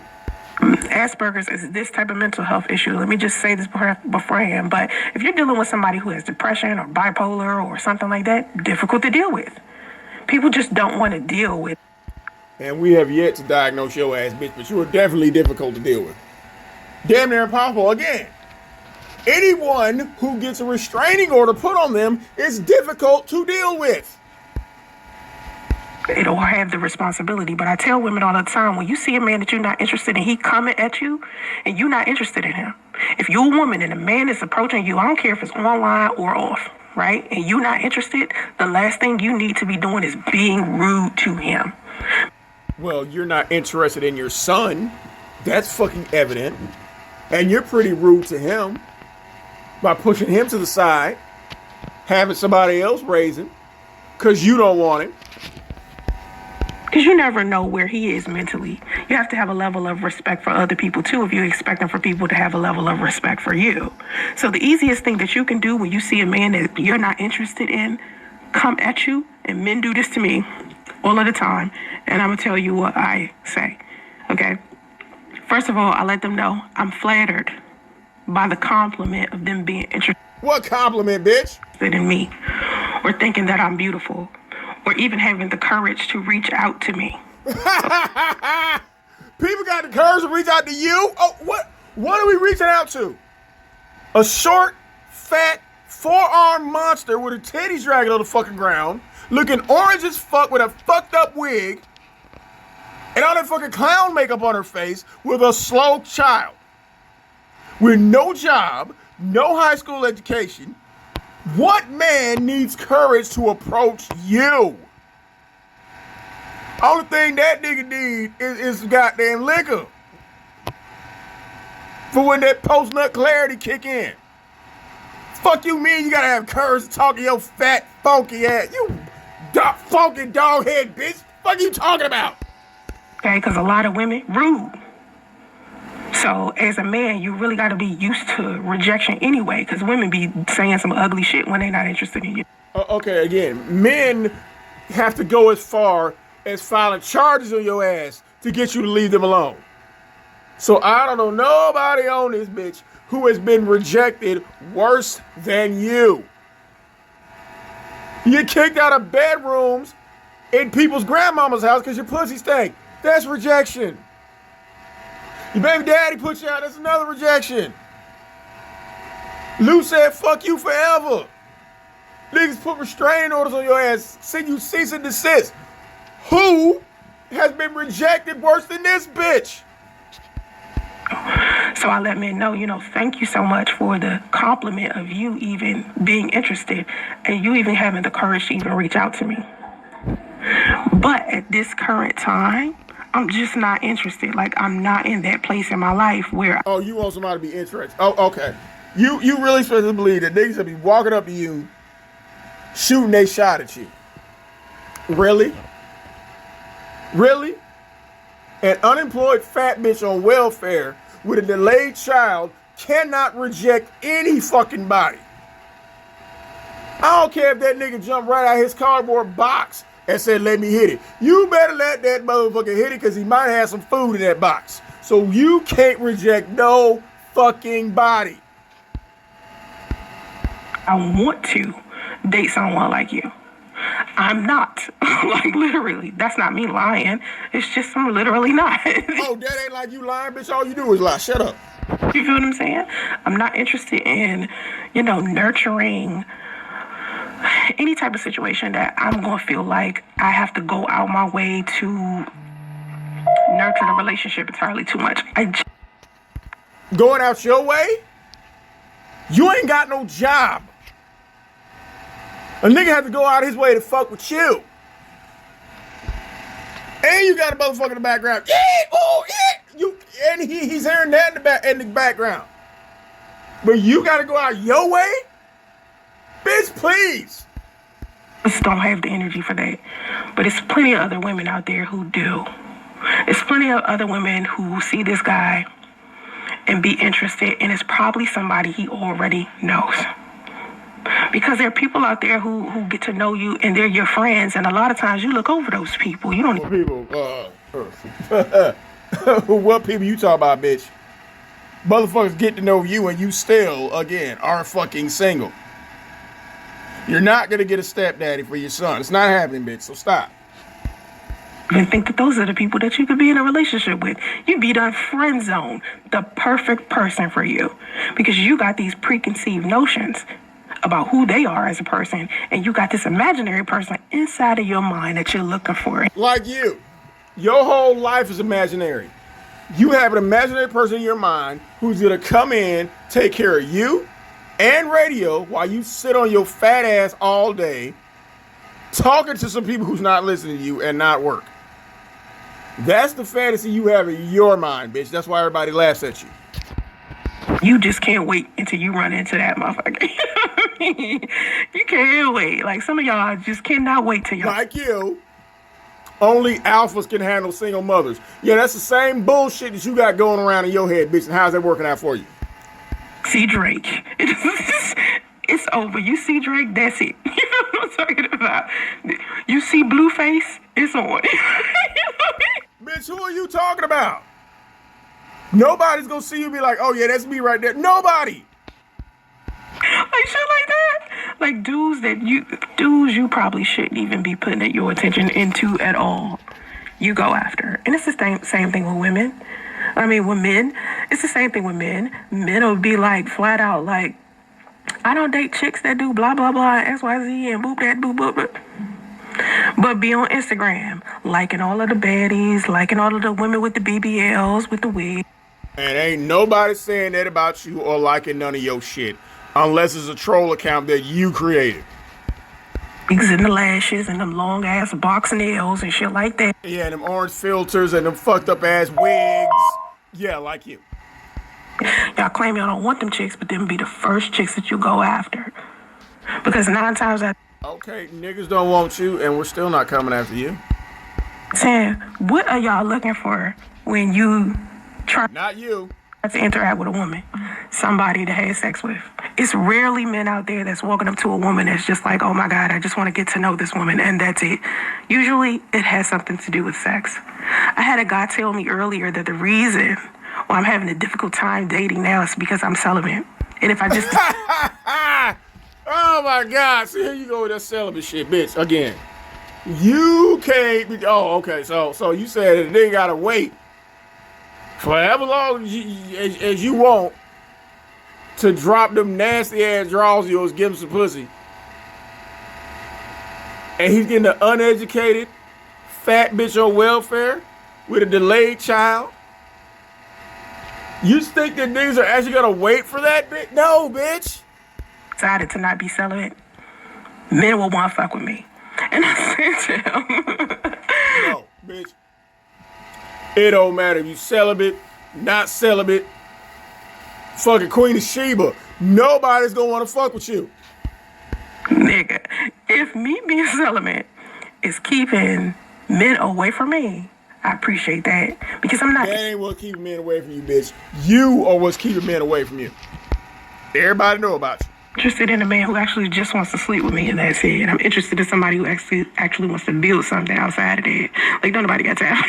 Asperger's is this type of mental health issue. Let me just say this beforehand. But if you're dealing with somebody who has depression or bipolar or something like that, difficult to deal with. People just don't want to deal with. And we have yet to diagnose your ass, bitch, but you are definitely difficult to deal with. Damn near impossible again. anyone who gets a restraining order put on them is difficult to deal with. It'll have the responsibility. But I tell women all the time, when you see a man that you're not interested in, he coming at you and you're not interested in him. If you're a woman and a man is approaching you, I don't care if it's online or off, right? And you're not interested, the last thing you need to be doing is being rude to him. Well, you're not interested in your son. That's fucking evident. And you're pretty rude to him by pushing him to the side, having somebody else raise him because you don't want him. Because you never know where he is mentally. You have to have a level of respect for other people, too, if you're expecting for people to have a level of respect for you. So the easiest thing that you can do when you see a man that you're not interested in come at you, and men do this to me all of the time, and I'm going to tell you what I say, okay? First of all, I let them know I'm flattered by the compliment of them being interested. What compliment, bitch? In me, or thinking that I'm beautiful, or even having the courage to reach out to me. People got the courage to reach out to you? Oh, what are we reaching out to? A short, fat, four-armed monster with her titties dragging on the fucking ground, looking orange as fuck with a fucked up wig, and all that fucking clown makeup on her face with a slow child. With no job, no high school education. What man needs courage to approach you? Only thing that nigga need is goddamn liquor. For when that post-nut clarity kick in. Fuck you mean you gotta have courage to talk to your fat, funky ass. You funky dog head bitch. Fuck you talking about? Okay, because a lot of women rude. So as a man, you really got to be used to rejection anyway, because women be saying some ugly shit when they're not interested in you. Okay, again, men have to go as far as filing charges on your ass to get you to leave them alone. So I don't know nobody on this bitch who has been rejected worse than you. You get kicked out of bedrooms in people's grandmama's house because your pussy stank. That's rejection. Your baby daddy put you out. That's another rejection. Lou said, fuck you forever. Niggas put restraining orders on your ass. Send you cease and desist. Who has been rejected worse than this bitch? So I let men know, thank you so much for the compliment of you even being interested and you even having the courage to even reach out to me. But at this current time, I'm just not interested. Like, I'm not in that place in my life where... Oh, you want somebody to be interested. Oh, okay. You really supposed to believe that niggas will be walking up to you, shooting they shot at you. Really? Really? An unemployed fat bitch on welfare with a delayed child cannot reject any fucking body. I don't care if that nigga jumped right out of his cardboard box and said, let me hit it. You better let that motherfucker hit it because he might have some food in that box. So you can't reject no fucking body. I want to date someone like you. I'm not. Like, literally. That's not me lying. It's just I'm literally not. Oh, that ain't like you lying, bitch. All you do is lie. Shut up. You feel what I'm saying? I'm not interested in, nurturing any type of situation that I'm going to feel like I have to go out my way to nurture the relationship entirely too much. Going out your way? You ain't got no job. A nigga have to go out his way to fuck with you. And you got a motherfucker in the background. Yeah, oh, yeah. And he's hearing that in the background. But you got to go out your way? Bitch, please. I just don't have the energy for that. But it's plenty of other women out there who do. There's plenty of other women who see this guy and be interested, and it's probably somebody he already knows. Because there are people out there who get to know you, and they're your friends, and a lot of times you look over those people. You don't people. What people you talk about, bitch? Motherfuckers get to know you, and you still, again, are fucking single. You're not gonna get a stepdaddy for your son. It's not happening, bitch. So stop. and think that those are the people that you could be in a relationship with. You'd be done friend zone, the perfect person for you, because you got these preconceived notions about who they are as a person, and you got this imaginary person inside of your mind that you're looking for. Like you. Your whole life is imaginary. You have an imaginary person in your mind who's going to come in, take care of you and radio while you sit on your fat ass all day talking to some people who's not listening to you and not work. That's the fantasy you have in your mind, bitch. That's why everybody laughs at you. You just can't wait until you run into that motherfucker. You can't wait. Like, some of y'all just cannot wait till y'all. Like you, only alphas can handle single mothers. Yeah, that's the same bullshit that you got going around in your head, bitch. And how's that working out for you? See Drake. It's over. You see Drake, that's it. You know what I'm talking about? You see Blueface, it's on. Bitch, who are you talking about? Nobody's gonna see you and be like, oh yeah, that's me right there. Nobody. Like shit like that. Like dudes you probably shouldn't even be putting your attention into at all. You go after. And it's the same thing with women. I mean, with men, it's the same thing with men. Men will be like flat out like, I don't date chicks that do blah blah blah XYZ and boop that boop boop. But be on Instagram, liking all of the baddies, liking all of the women with the BBLs, with the wig. And ain't nobody saying that about you or liking none of your shit. Unless it's a troll account that you created. And the lashes and them long ass box nails and shit like that. Yeah, and them orange filters and them fucked up ass wigs. Yeah, like you. Y'all claim y'all don't want them chicks, but them be the first chicks that you go after. Because 9 times out. Okay, niggas don't want you, and we're still not coming after you. Saying, what are y'all looking for when you try Not you. to interact with a woman? Somebody to have sex with. It's rarely men out there that's walking up to a woman that's just like, oh my God, I just want to get to know this woman, and that's it. Usually, it has something to do with sex. I had a guy tell me earlier that the reason why I'm having a difficult time dating now is because I'm celibate. And if I just... Oh my God! See, here you go with that celibate shit, bitch. Again, you can't be. Oh, okay. So you said they gotta wait for however long as you want to drop them nasty ass draws of yours, give him some pussy, and he's getting an uneducated fat bitch on welfare with a delayed child. You think that niggas are actually gonna wait for that, bitch? No, bitch. Decided to not be celibate, men will want to fuck with me. And I said to him, no, bitch. It don't matter if you celibate, not celibate, fucking Queen of Sheba. Nobody's gonna want to fuck with you. Nigga, if me being celibate is keeping men away from me, I appreciate that. Because I'm not... That ain't what's keeping men away from you, bitch. You are what's keeping men away from you. Everybody know about you. Interested in a man who actually just wants to sleep with me, and that's it. And I'm interested in somebody who actually wants to build something outside of that. Like, don't nobody got time.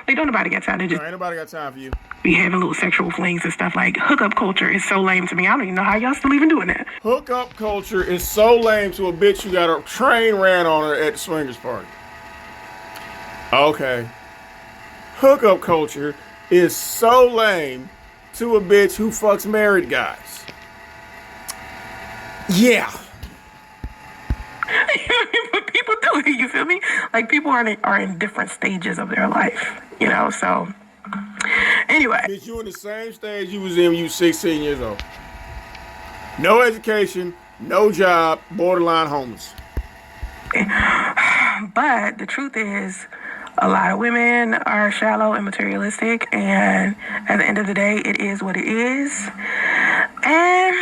Don't nobody got time to just... Ain't nobody got time for you. Be having little sexual flings and stuff. Like, hookup culture is so lame to me. I don't even know how y'all still even doing that. Hookup culture is so lame to a bitch who got a train ran on her at the swingers party. Okay. Hookup culture is so lame to a bitch who fucks married guys. Yeah. But people do it, you feel me? Like, people are in different stages of their life, you know, so... Anyway. Bitch, you in the same stage you was in when you was 16 years old. No education, no job, borderline homeless. But the truth is, a lot of women are shallow and materialistic, and at the end of the day, it is what it is. And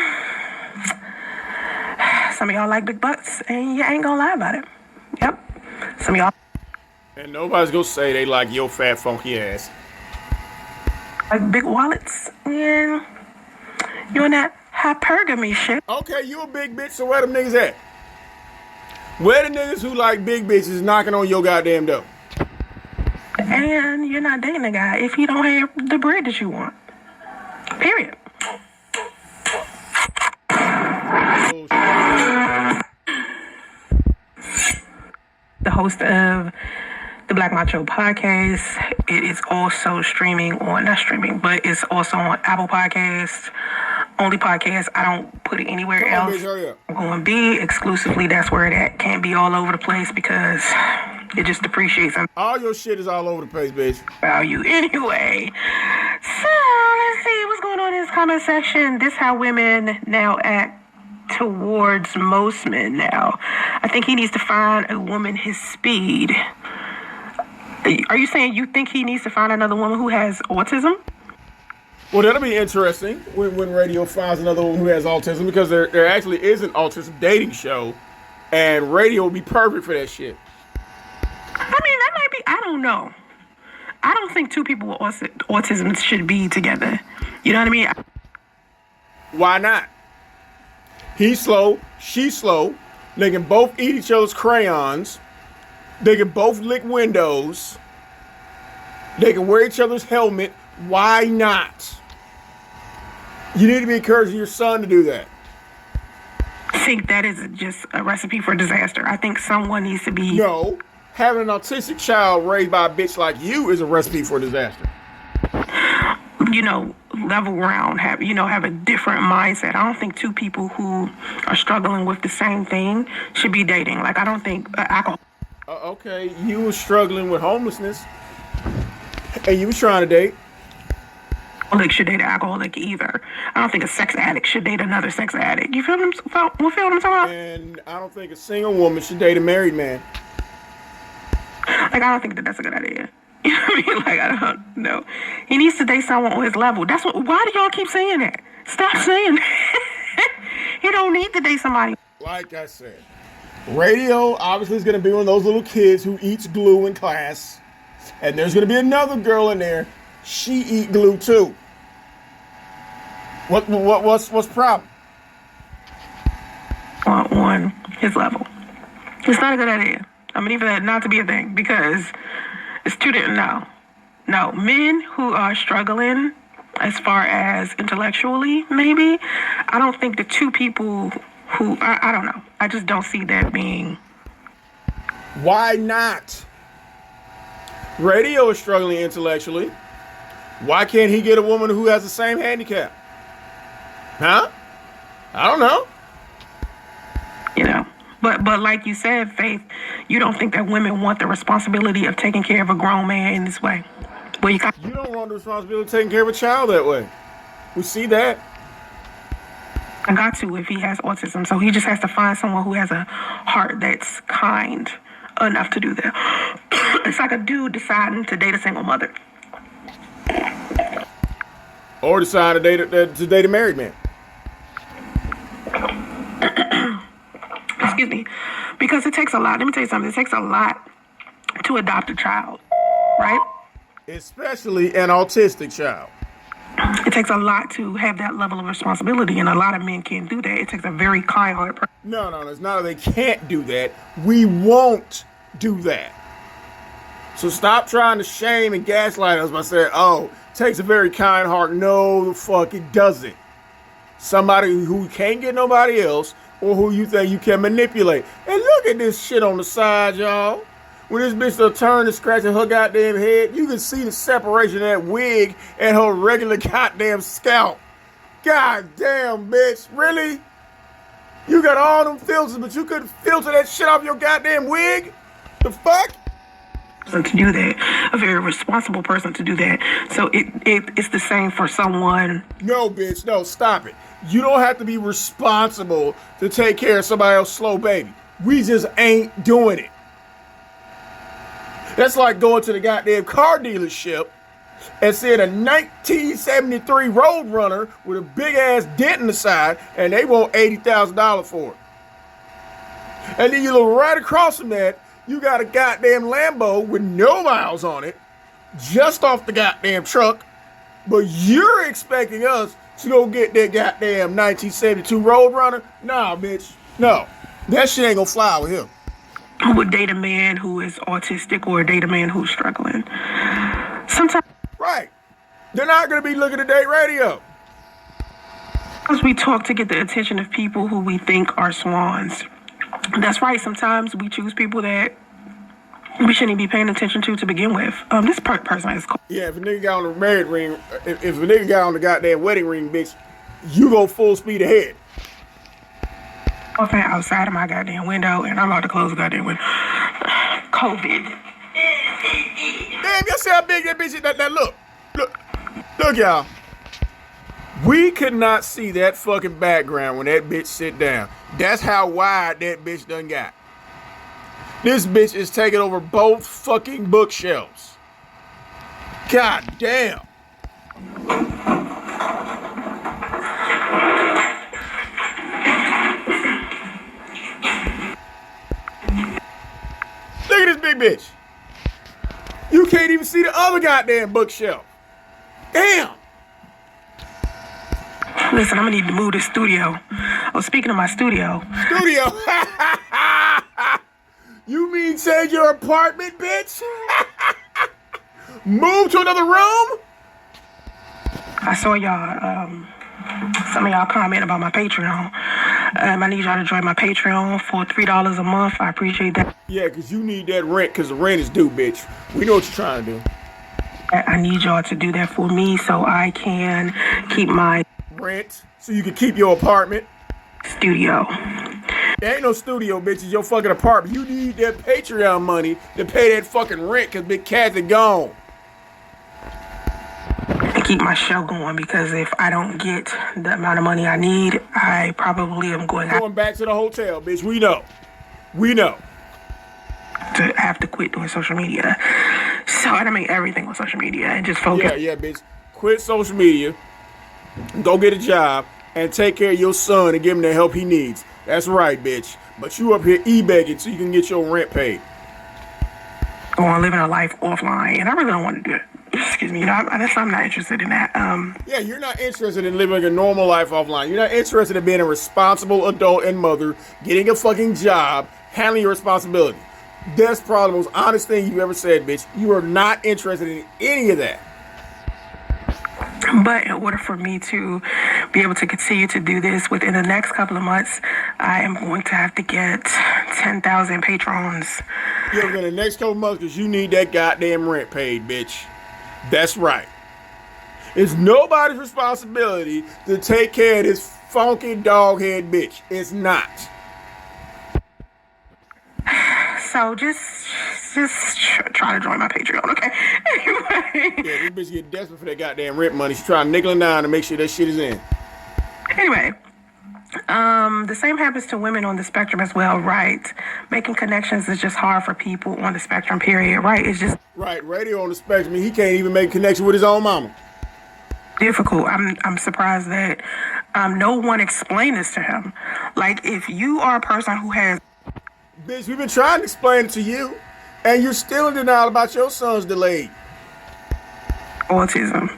some of y'all like big butts, and you ain't gonna lie about it. Yep. Some of y'all... And nobody's gonna say they like your fat, funky ass. Like big wallets, and you on that hypergamy shit. Okay, you a big bitch, so where them niggas at? Where the niggas who like big bitches knocking on your goddamn door? And you're not dating a guy if he don't have the bread that you want. Period. The host of the Black Macho podcast. It is also streaming on, not streaming, but it's also on Apple Podcasts, Only Podcasts. I don't put it anywhere else. I'm going to be exclusively, that's where it at. Can't be all over the place because it just depreciates. All your shit is all over the place, bitch. Value anyway. So, let's see what's going on in this comment section. This how women now act towards most men now. I think he needs to find a woman his speed. Are you saying you think he needs to find another woman who has autism? Well, that'll be interesting when radio finds another woman who has autism, because there actually is an autism dating show, and radio would be perfect for that shit. I mean, that might be, I don't know. I don't think two people with autism should be together. You know what I mean? Why not? He's slow, she's slow. They can both eat each other's crayons. They can both lick windows. They can wear each other's helmet. Why not? You need to be encouraging your son to do that. I think that is just a recipe for disaster. I think someone needs to be... No. Having an autistic child raised by a bitch like you is a recipe for disaster. You know, level ground, have a different mindset. I don't think two people who are struggling with the same thing should be dating. Like, I don't think alcohol... Okay, you were struggling with homelessness, and you were trying to date. Alcoholic should date an alcoholic either. I don't think a sex addict should date another sex addict. You feel what I'm talking about? And I don't think a single woman should date a married man. Like, I don't think that's a good idea. You know what I mean? Like, I don't know. He needs to date someone on his level. Why do y'all keep saying that? Stop saying that. He don't need to date somebody. Like I said, radio obviously is going to be one of those little kids who eats glue in class. And there's going to be another girl in there. She eat glue too. What's the problem? On his level. It's not a good idea. I'm going to leave that not to be a thing because it's too different. No. Men who are struggling as far as intellectually, maybe, I don't think the two people who, I don't know. I just don't see that being. Why not? Radio is struggling intellectually. Why can't he get a woman who has the same handicap? Huh? I don't know. You know. But like you said, Faith, you don't think that women want the responsibility of taking care of a grown man in this way. Well, you don't want the responsibility of taking care of a child that way. We see that. I got to if he has autism. So he just has to find someone who has a heart that's kind enough to do that. It's like a dude deciding to date a single mother. Or decide to date a married man. Excuse me. Because it takes a lot. Let me tell you something. It takes a lot to adopt a child, right? Especially an autistic child. It takes a lot to have that level of responsibility, and a lot of men can't do that. It takes a very kind-hearted person. No. It's not that they can't do that. We won't do that. So stop trying to shame and gaslight us by saying, oh, it takes a very kind heart. No, the fuck, it doesn't. Somebody who can't get nobody else, or who you think you can manipulate. And look at this shit on the side, y'all. When this bitch will turn and scratching her goddamn head, you can see the separation of that wig and her regular goddamn scalp. God damn, bitch. Really? You got all them filters, but you couldn't filter that shit off your goddamn wig? The fuck? To do that, a very responsible person to do that. So it's the same for someone. No, bitch, no, stop it. You don't have to be responsible to take care of somebody else's slow baby. We just ain't doing it. That's like going to the goddamn car dealership and seeing a 1973 Roadrunner with a big ass dent in the side, and they want $80,000 for it. And then you look right across from that, you got a goddamn Lambo with no miles on it, just off the goddamn truck, but you're expecting us to go get that goddamn 1972 Roadrunner? Nah, bitch. No. That shit ain't gonna fly with him. Who would date a man who is autistic or date a man who's struggling? Sometimes. Right. They're not gonna be looking to date radio. Because we talk to get the attention of people who we think are swans. That's right. Sometimes we choose people that we shouldn't be paying attention to begin with. This person is cool. Yeah, if a nigga got on the married ring, if a nigga got on the goddamn wedding ring, bitch, you go full speed ahead. I'm outside of my goddamn window, and I'm about to close the goddamn window. COVID. Damn, y'all see how big that bitch is? That look, y'all. We could not see that fucking background when that bitch sit down. That's how wide that bitch done got. This bitch is taking over both fucking bookshelves. God damn. Look at this big bitch. You can't even see the other goddamn bookshelf. Damn. Listen, I'm gonna need to move this studio. Oh, speaking of my studio. Studio? You mean change your apartment, bitch? Move to another room? I saw y'all, some of y'all comment about my Patreon. I need y'all to join my Patreon for $3 a month. I appreciate that. Yeah, because you need that rent, because the rent is due, bitch. We know what you're trying to do. I need y'all to do that for me so I can keep my rent, so you can keep your apartment. Studio. There ain't no studio, bitch. It's your fucking apartment. You need that Patreon money to pay that fucking rent, because Big Kathy gone. To keep my show going, because if I don't get the amount of money I need, I probably am going back to the hotel, bitch. We know. To have to quit doing social media. So I don't make everything on social media and just focus. Yeah, bitch. Quit social media. Go get a job and take care of your son and give him the help he needs. That's right, bitch. But you up here e-begging so you can get your rent paid. Or living a life offline, and I really don't want to do it. Excuse me, I'm not interested in that. Yeah, you're not interested in living a normal life offline. You're not interested in being a responsible adult and mother, getting a fucking job, handling your responsibility. That's probably the most honest thing you ever said, bitch. You are not interested in any of that. But in order for me to be able to continue to do this within the next couple of months, I am going to have to get 10,000 patrons. Yeah, within the next couple of months, because you need that goddamn rent paid, bitch. That's right. It's nobody's responsibility to take care of this funky doghead bitch. It's not. So just try to join my Patreon, okay? Anyway. Yeah, this bitch get desperate for that goddamn rent money. She's trying to nickel and dime to make sure that shit is in. Anyway. The same happens to women on the spectrum as well, right? Making connections is just hard for people on the spectrum, period, right? It's just... Right, radio on the spectrum, he can't even make a connection with his own mama. Difficult. I'm surprised that no one explained this to him. Like, if you are a person who has... Bitch, we've been trying to explain it to you, and you're still in denial about your son's delayed autism.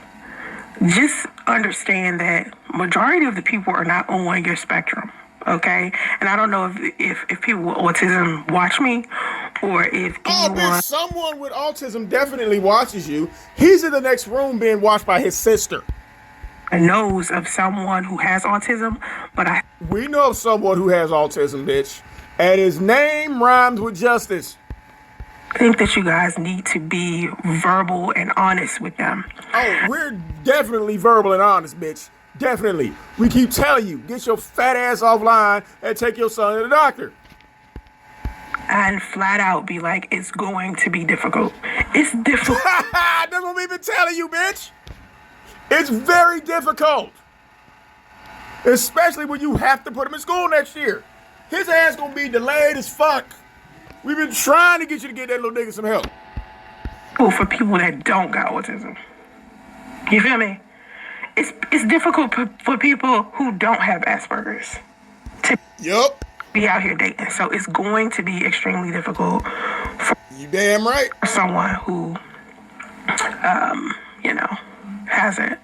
Just understand that majority of the people are not on your spectrum, okay? And I don't know if people with autism watch me, or if bitch, someone with autism definitely watches you. He's in the next room being watched by his sister. Knows of someone who has autism, but we know of someone who has autism, bitch. And his name rhymes with justice. I think that you guys need to be verbal and honest with them. Oh, we're definitely verbal and honest, bitch. Definitely. We keep telling you, get your fat ass offline and take your son to the doctor. And flat out be like, it's going to be difficult. It's difficult. That's what we've been telling you, bitch. It's very difficult. Especially when you have to put him in school next year. His ass gonna be delayed as fuck. We've been trying to get you to get that little nigga some help. Oh, for people that don't got autism. You feel me? It's difficult for people who don't have Asperger's to be out here dating. So it's going to be extremely difficult for you damn right. Someone who, has it.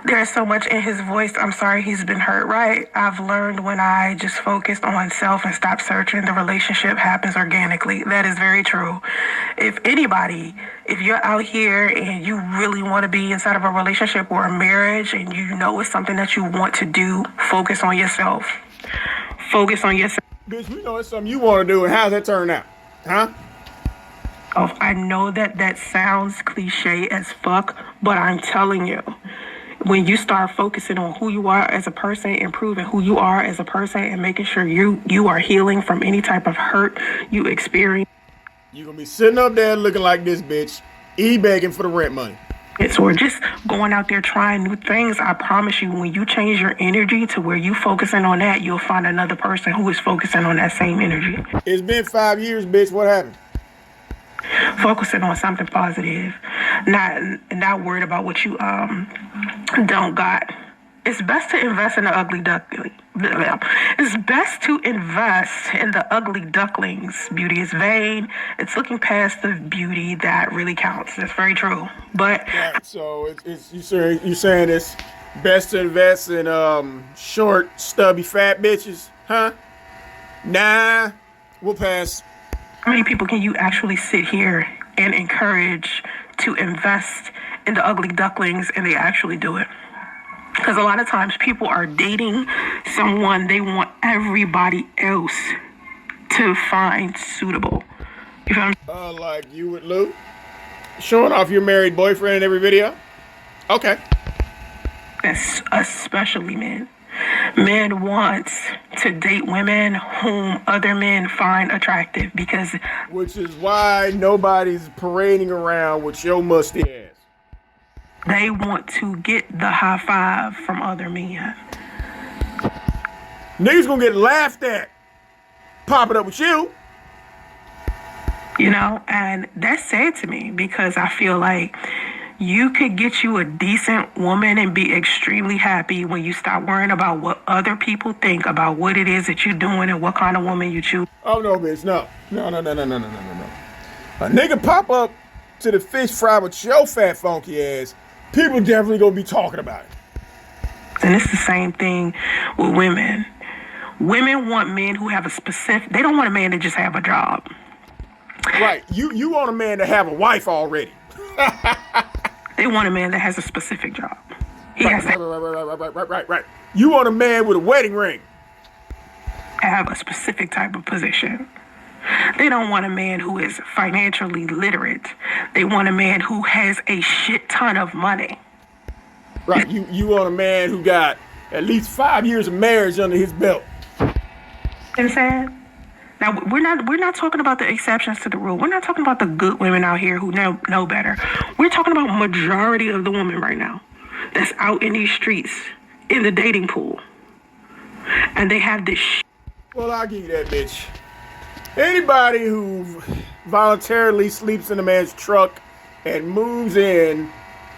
There's so much in his voice. I'm sorry he's been hurt, right? I've learned when I just focused on self and stopped searching, the relationship happens organically. That is very true. If you're out here and you really want to be inside of a relationship or a marriage and you know it's something that you want to do, focus on yourself. Focus on yourself. Bitch, we know it's something you want to do, and how's that turn out? Huh? I know that sounds cliche as fuck, but I'm telling you, when you start focusing on who you are as a person, improving who you are as a person, and making sure you are healing from any type of hurt you experience. You're going to be sitting up there looking like this bitch, begging for the rent money. Or just going out there trying new things. I promise you, when you change your energy to where you focusing on that, you'll find another person who is focusing on that same energy. It's been 5 years, bitch. What happened? Focusing on something positive, not worried about what you don't got. It's best to invest in the ugly duckling. It's best to invest in the ugly ducklings. Beauty is vain. It's looking past the beauty that really counts. That's very true. But right, so you're saying it's best to invest in short, stubby, fat bitches, huh? Nah, we'll pass. How many people can you actually sit here and encourage to invest in the ugly ducklings and they actually do it? Because a lot of times people are dating someone they want everybody else to find suitable. You feel me? Like you with Lou? Showing off your married boyfriend in every video? Okay. Especially men. Men want to date women whom other men find attractive because... Which is why nobody's parading around with your musty ass. They want to get the high five from other men. Niggas gonna get laughed at. Pop it up with you. You know, and that's sad to me because I feel like you could get you a decent woman and be extremely happy when you stop worrying about what other people think about what it is that you're doing and what kind of woman you choose. Oh, no, bitch, no. No. A nigga pop up to the fish fry with your fat, funky ass, people definitely gonna be talking about it. And it's the same thing with women. Women want men who have they don't want a man to just have a job. Right. You want a man to have a wife already. They want a man that has a specific job. Right. You want a man with a wedding ring. Have a specific type of position. They don't want a man who is financially literate. They want a man who has a shit ton of money. Right. You want a man who got at least 5 years of marriage under his belt. You understand? Now, we're not talking about the exceptions to the rule. We're not talking about the good women out here who know better. We're talking about majority of the women right now that's out in these streets, in the dating pool. And they have this Well, I'll give you that, bitch. Anybody who voluntarily sleeps in a man's truck and moves in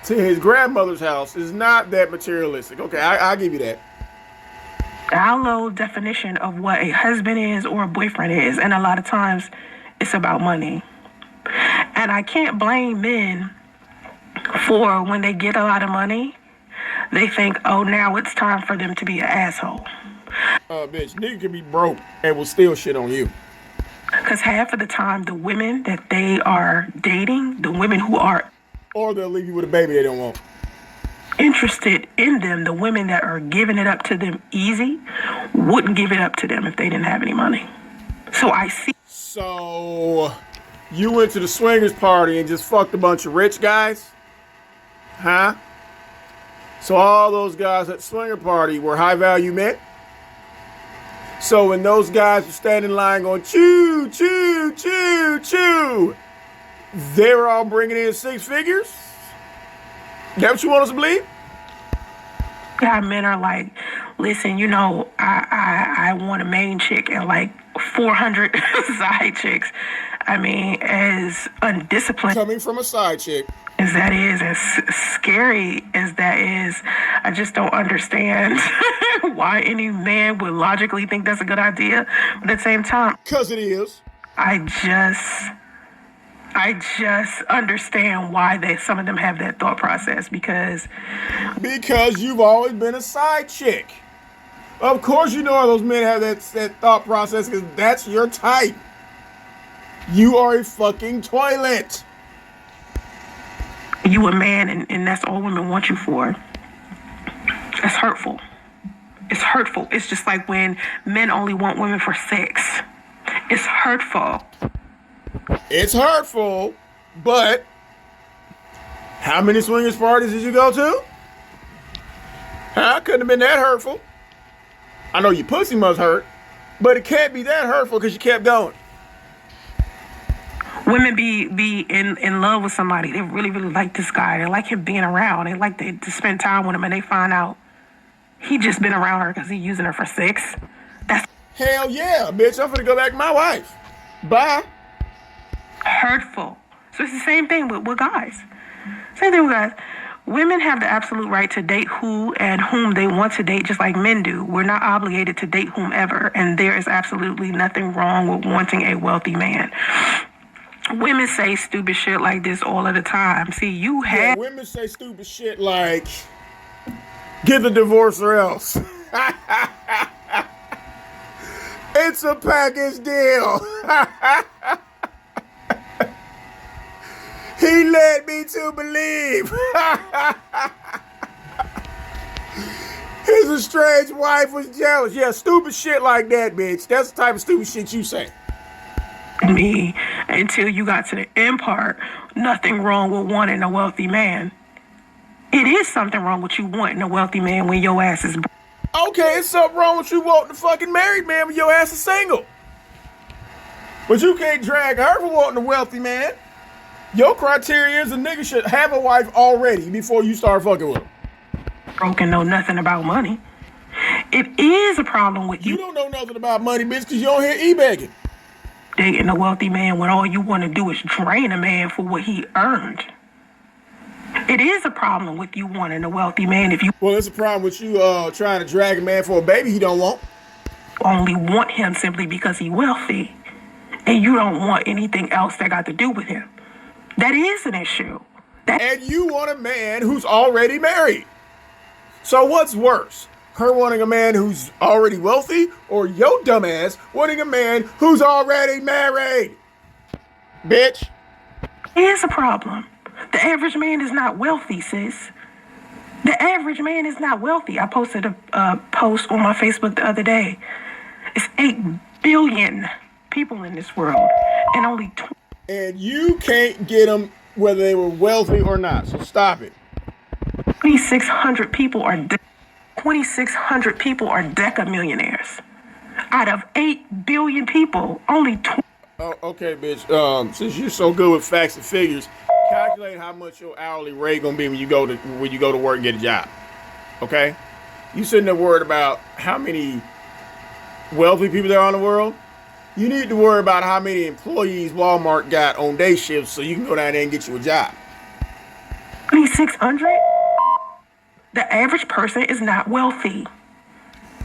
to his grandmother's house is not that materialistic. Okay, I'll give you that. Shallow definition of what a husband is or a boyfriend is, and a lot of times it's about money. And I can't blame men for when they get a lot of money, they think, oh, now it's time for them to be an asshole. Bitch, nigga can be broke and will still shit on you. Because half of the time, the women that they are dating, the women who are... Or they'll leave you with a baby they don't want. Interested in them, the women that are giving it up to them easy wouldn't give it up to them if they didn't have any money. So I see. So you went to the swingers party and just fucked a bunch of rich guys? Huh? So all those guys at the swinger party were high value men? So when those guys were standing in line going choo, choo, choo, choo, they were all bringing in 6 figures? That what you want us to believe? Yeah, men are like, listen, you know, I want a main chick and like 400 side chicks. I mean, as undisciplined coming from a side chick as that is, as scary as that is, I just don't understand why any man would logically think that's a good idea. But at the same time, because it is. I just understand why some of them have that thought process because you've always been a side chick. Of course you know how those men have that thought process because that's your type. You are a fucking toilet. You a man and that's all women want you for. That's hurtful. It's hurtful. It's just like when men only want women for sex. It's hurtful. It's hurtful, but how many swingers parties did you go to? Huh? Couldn't have been that hurtful. I know your pussy must hurt, but it can't be that hurtful because you kept going. Women be in love with somebody. They really, really like this guy. They like him being around. They like to spend time with him, and they find out he just been around her because he's using her for sex. That's hell yeah, bitch. I'm finna go back to my wife. Bye. Hurtful. So it's the same thing with guys. Same thing with guys. Women have the absolute right to date who and whom they want to date, just like men do. We're not obligated to date whomever, and there is absolutely nothing wrong with wanting a wealthy man. Women say stupid shit like this all of the time. See, you have... Yeah, women say stupid shit like, get the divorce or else. It's a package deal. He led me to believe his estranged wife was jealous. Yeah, stupid shit like that, bitch. That's the type of stupid shit you say. Me until you got to the end part. Nothing wrong with wanting a wealthy man. It is something wrong with you wanting a wealthy man when your ass is... Okay, it's something wrong with you wanting a fucking married man when your ass is single. But you can't drag her for wanting a wealthy man. Your criteria is a nigga should have a wife already before you start fucking with him. Broken know nothing about money. It is a problem with you. You don't know nothing about money, bitch, because you don't hear e-begging. Dating a wealthy man when all you want to do is drain a man for what he earned. It is a problem with you wanting a wealthy man if you... Well, it's a problem with you trying to drag a man for a baby he don't want. Only want him simply because he's wealthy. And you don't want anything else that got to do with him. That is an issue. And you want a man who's already married. So what's worse? Her wanting a man who's already wealthy, or your dumbass wanting a man who's already married? Bitch. Here's a problem. The average man is not wealthy, sis. The average man is not wealthy. I posted a post on my Facebook the other day. It's 8 billion people in this world, and only... And you can't get them whether they were wealthy or not, so stop it. 2,600 people are... 2,600 people are deca millionaires. Out of 8 billion people, only... Oh, okay, bitch. Since you're so good with facts and figures, calculate how much your hourly rate gonna be when you go to work and get a job. Okay? You sitting there worried about how many wealthy people there are in the world? You need to worry about how many employees Walmart got on day shifts so you can go down there and get you a job. 2,600? The average person is not wealthy.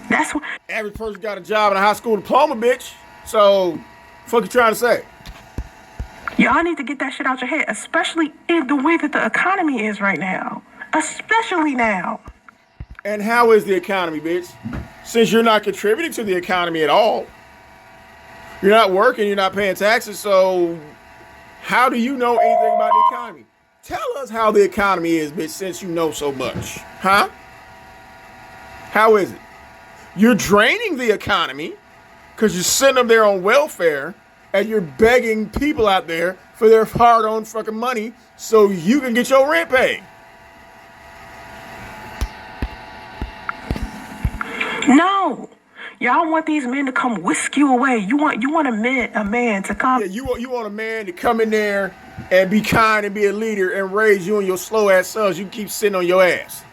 That's what... Average person got a job and a high school diploma, bitch. So, fuck you trying to say? Y'all need to get that shit out your head, especially in the way that the economy is right now. Especially now. And how is the economy, bitch? Since you're not contributing to the economy at all. You're not working, you're not paying taxes, so how do you know anything about the economy? Tell us how the economy is, bitch, since you know so much. Huh? How is it? You're draining the economy because you're sitting up there on welfare and you're begging people out there for their hard-earned fucking money so you can get your rent paid. No. Y'all want these men to come whisk you away. You want a man to come. Yeah, you want a man to come in there and be kind and be a leader and raise you and your slow ass sons. You keep sitting on your ass.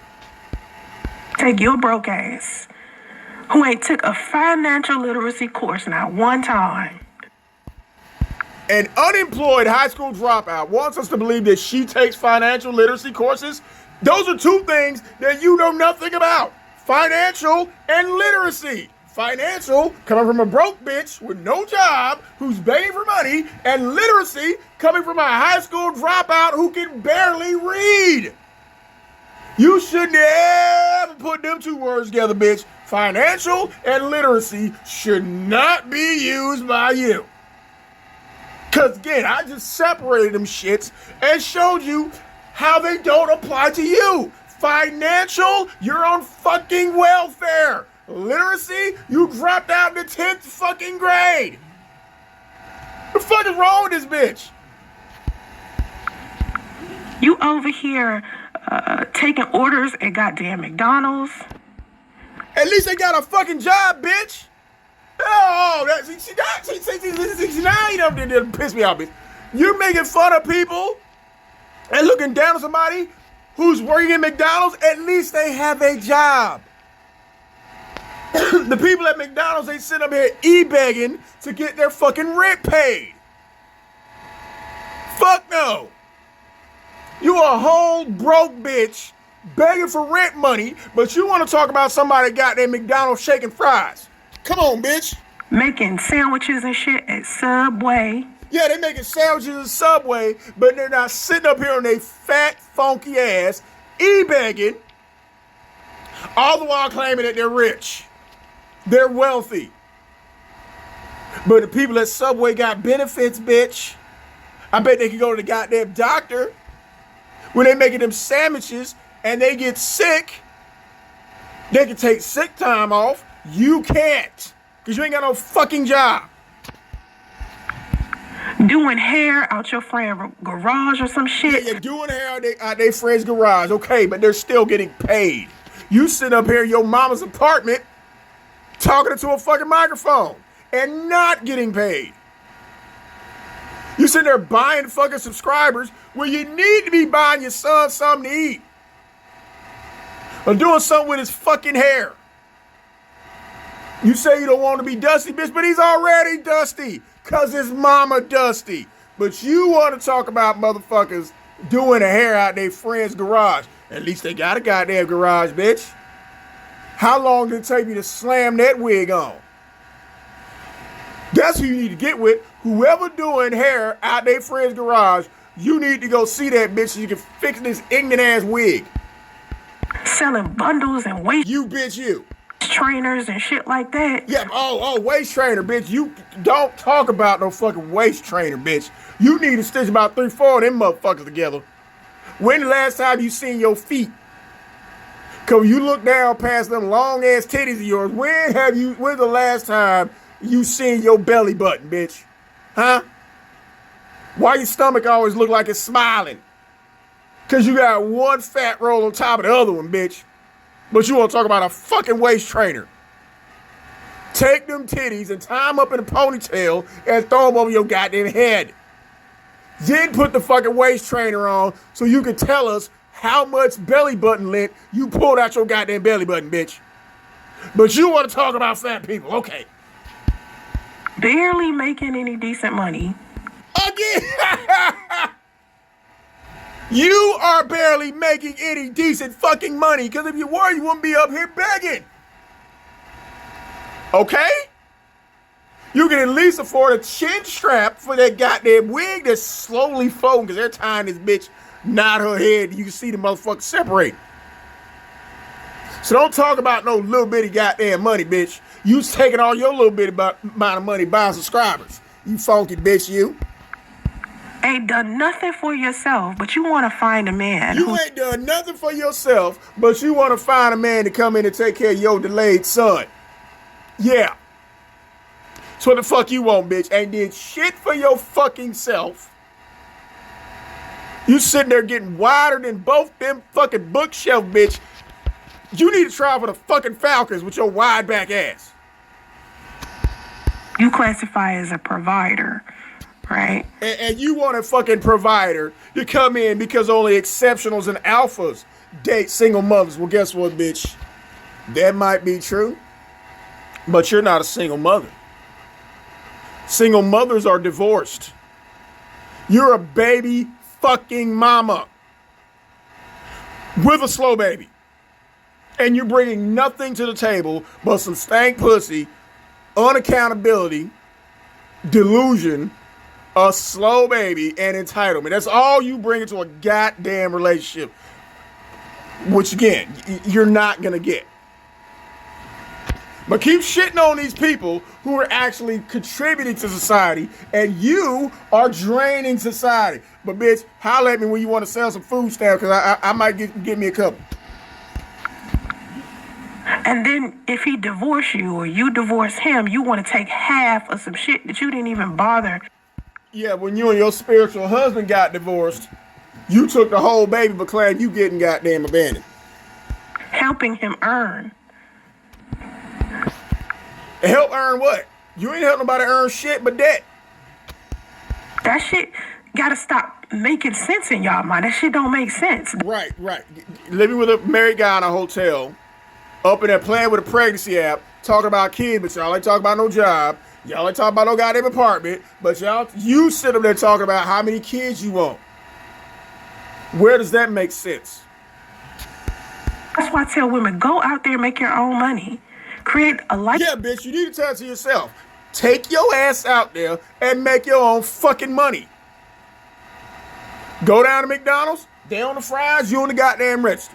Take your broke ass, who ain't took a financial literacy course not one time. An unemployed high school dropout wants us to believe that she takes financial literacy courses. Those are two things that you know nothing about. Financial and literacy. Financial, coming from a broke bitch with no job who's begging for money, and literacy coming from a high school dropout who can barely read. You shouldn't ever put them two words together, bitch. Financial and literacy should not be used by you. Because again, I just separated them shits and showed you how they don't apply to you. Financial, you're on fucking welfare. Literacy, you dropped out in the 10th fucking grade. The fuck is wrong with this bitch? You over here taking orders at goddamn McDonald's. At least they got a fucking job, bitch. Oh, now you done piss me off, bitch. You're making fun of people and looking down on somebody who's working at McDonald's. At least they have a job. The people at McDonald's, they sit up here e-begging to get their fucking rent paid. Fuck no. You a whole broke bitch begging for rent money, but you want to talk about somebody got their McDonald's shaking fries. Come on, bitch. Making sandwiches and shit at Subway. Yeah, they making sandwiches at Subway, but they're not sitting up here on their fat, funky ass, e-begging, all the while claiming that they're rich. They're wealthy. But the people at Subway got benefits, bitch. I bet they can go to the goddamn doctor when they making them sandwiches and they get sick. They can take sick time off. You can't, because you ain't got no fucking job. Doing hair out your friend's garage or some shit. Yeah, you're doing hair out their friend's garage, okay, but they're still getting paid. You sit up here in your mama's apartment talking into a fucking microphone and not getting paid. You sitting there buying fucking subscribers where you need to be buying your son something to eat. Or doing something with his fucking hair. You say you don't want to be dusty, bitch, but he's already dusty. Cause his mama dusty. But you want to talk about motherfuckers doing a hair out their friend's garage. At least they got a goddamn garage, bitch. How long did it take you to slam that wig on? That's who you need to get with. Whoever doing hair out their friend's garage, you need to go see that bitch so you can fix this ignorant ass wig. Selling bundles and waist you. trainers and shit like that. Yeah, waist trainer, bitch. You don't talk about no fucking waist trainer, bitch. You need to stitch about 3-4 of them motherfuckers together. When the last time you seen your feet? Cause you look down past them long ass titties of yours. When's the last time you seen your belly button, bitch? Huh? Why your stomach always look like it's smiling? Cause you got one fat roll on top of the other one, bitch. But you want to talk about a fucking waist trainer. Take them titties and tie them up in a ponytail and throw them over your goddamn head. Then put the fucking waist trainer on so you can tell us how much belly button lint you pulled out your goddamn belly button, bitch. But you want to talk about fat people, okay. Barely making any decent money. Again! You are barely making any decent fucking money, because if you were, you wouldn't be up here begging. Okay? You can at least afford a chin strap for that goddamn wig that's slowly folding, because they're tying this bitch, not her head. You can see the motherfucker separate. So don't talk about no little bitty goddamn money, bitch. You taking all your little bitty amount of money buying subscribers. You funky bitch, you. Ain't done nothing for yourself, but you want to find a man. You ain't done nothing for yourself, but you want to find a man to come in and take care of your delayed son. Yeah. That's what the fuck you want, bitch. Ain't did shit for your fucking self. You sitting there getting wider than both them fucking bookshelf, bitch. You need to try for the fucking Falcons with your wide back ass. You classify as a provider. Right. And you want a fucking provider to come in because only exceptionals and alphas date single mothers. Well, guess what, bitch? That might be true, but you're not a single mother. Single mothers are divorced. You're a baby fucking mama with a slow baby. And you're bringing nothing to the table but some stank pussy, unaccountability, delusion, a slow baby, and entitlement. That's all you bring into a goddamn relationship. Which, again, you're not going to get. But keep shitting on these people who are actually contributing to society, and you are draining society. But, bitch, holler at me when you want to sell some food stamps, because I might get me a couple. And then if he divorce you or you divorce him, you want to take half of some shit that you didn't even bother Yeah, when you and your spiritual husband got divorced, you took the whole baby but claimed you getting goddamn abandoned. Helping him earn. Help earn what? You ain't help nobody earn shit but debt. That shit gotta stop making sense in y'all mind. That shit don't make sense. Right. Living with a married guy in a hotel, up in there playing with a pregnancy app, talking about kids, but y'all ain't talking about no job. Y'all ain't talking about no goddamn apartment, but you sit up there talking about how many kids you want. Where does that make sense? That's why I tell women, go out there and make your own money. Create a life. Yeah, bitch, you need to tell it to yourself. Take your ass out there and make your own fucking money. Go down to McDonald's, they on the fries, you on the goddamn register.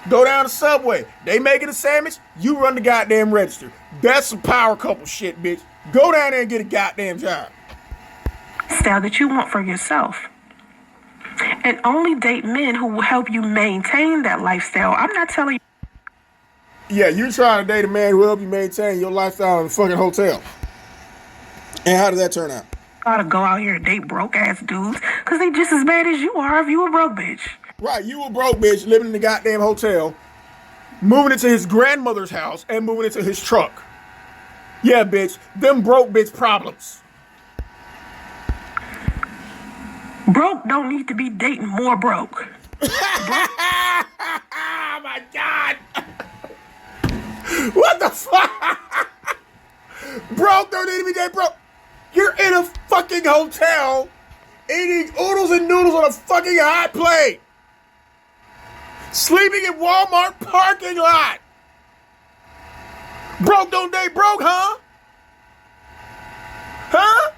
Go down to Subway, they making a sandwich, you run the goddamn register. That's some power couple shit, bitch. Go down there and get a goddamn job. Style that you want for yourself. And only date men who will help you maintain that lifestyle. I'm not telling you. Yeah, you're trying to date a man who will help you maintain your lifestyle in a fucking hotel. And how did that turn out? Gotta go out here and date broke ass dudes because they just as bad as you are if you a broke bitch. Right, you a broke bitch living in the goddamn hotel, moving into his grandmother's house and moving into his truck. Yeah, bitch, them broke bitch problems. Broke don't need to be dating more broke. Oh my God. What the fuck? Broke don't need to be dating broke. You're in a fucking hotel eating oodles and noodles on a fucking hot plate. Sleeping in Walmart parking lot. Broke don't date broke, huh? Huh?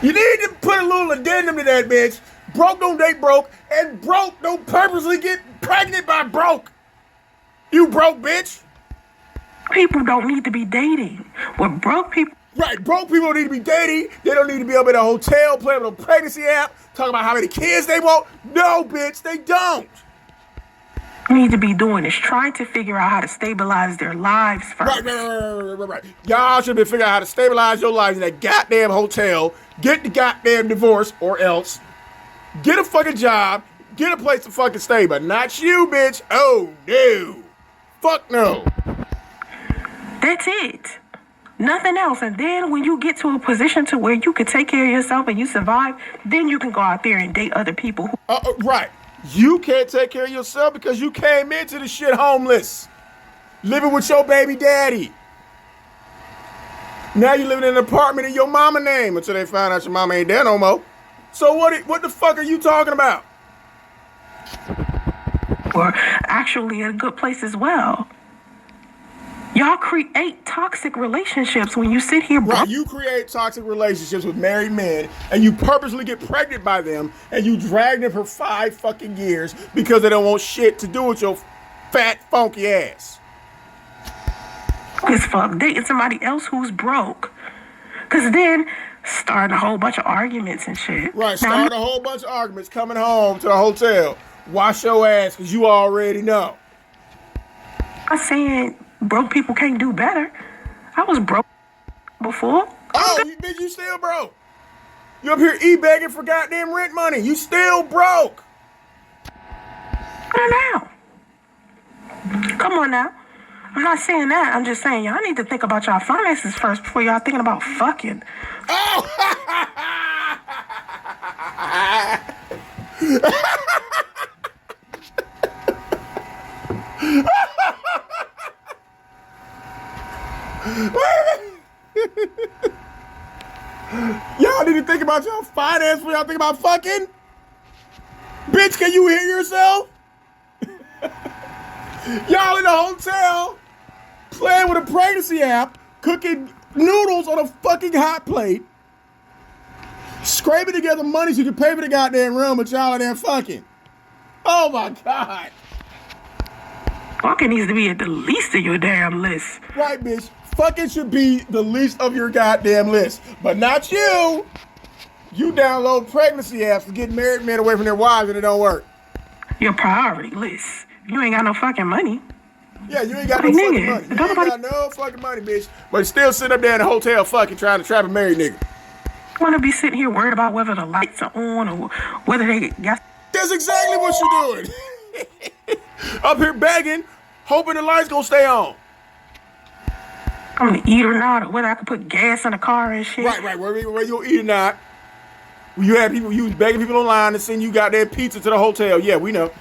You need to put a little addendum to that, bitch. Broke don't date broke, and broke don't purposely get pregnant by broke. You broke, bitch. People don't need to be dating. What broke people... Right, broke people don't need to be dating. They don't need to be up in a hotel playing with a pregnancy app, talking about how many kids they want. No, bitch, they don't. Need to be doing is trying to figure out how to stabilize their lives first. Right. Y'all should have been figuring out how to stabilize your lives in that goddamn hotel. Get the goddamn divorce or else. Get a fucking job. Get a place to fucking stay, but not you, bitch. Oh, no. Fuck no. That's it. Nothing else. And then when you get to a position to where you can take care of yourself and you survive, then you can go out there and date other people. Right. You can't take care of yourself because you came into the shit homeless. Living with your baby daddy. Now you living in an apartment in your mama name until they find out your mama ain't there no more. So what the fuck are you talking about? Or actually a good place as well. Y'all create toxic relationships when you sit here. Right, you create toxic relationships with married men and you purposely get pregnant by them and you drag them for 5 fucking years because they don't want shit to do with your fat, funky ass. As fuck, dating somebody else who's broke. Because then starting a whole bunch of arguments and shit. Right, start a whole bunch of arguments coming home to the hotel. Wash your ass because you already know. I'm saying broke people can't do better. I was broke before. Oh, bitch, you still broke. You up here begging for goddamn rent money. You still broke. Now. Come on now. I'm not saying that. I'm just saying y'all need to think about y'all finances first before y'all thinking about fucking. Oh! Y'all need to think about your finance before y'all think about fucking. Bitch, can you hear yourself? Y'all in a hotel playing with a pregnancy app, cooking noodles on a fucking hot plate, scraping together money so you can pay for the goddamn room, but y'all are there fucking. Oh my God. Fucking needs to be at the least of your damn list. Right, bitch. Fucking should be the least of your goddamn list. But not you. You download pregnancy apps to get married men away from their wives and it don't work. Your priority list. You ain't got no fucking money. Yeah, you ain't got no fucking money. You ain't got no fucking money, bitch. But still sitting up there in a hotel fucking trying to trap a married nigga. want to be sitting here worried about whether the lights are on or whether they got. That's exactly what you're doing. Up here begging, hoping the lights gonna stay on. I'm gonna eat or not, or whether I can put gas in the car and shit. Right. Where you eat or not. You had people, you was begging people online to send you goddamn pizza to the hotel. Yeah, we know.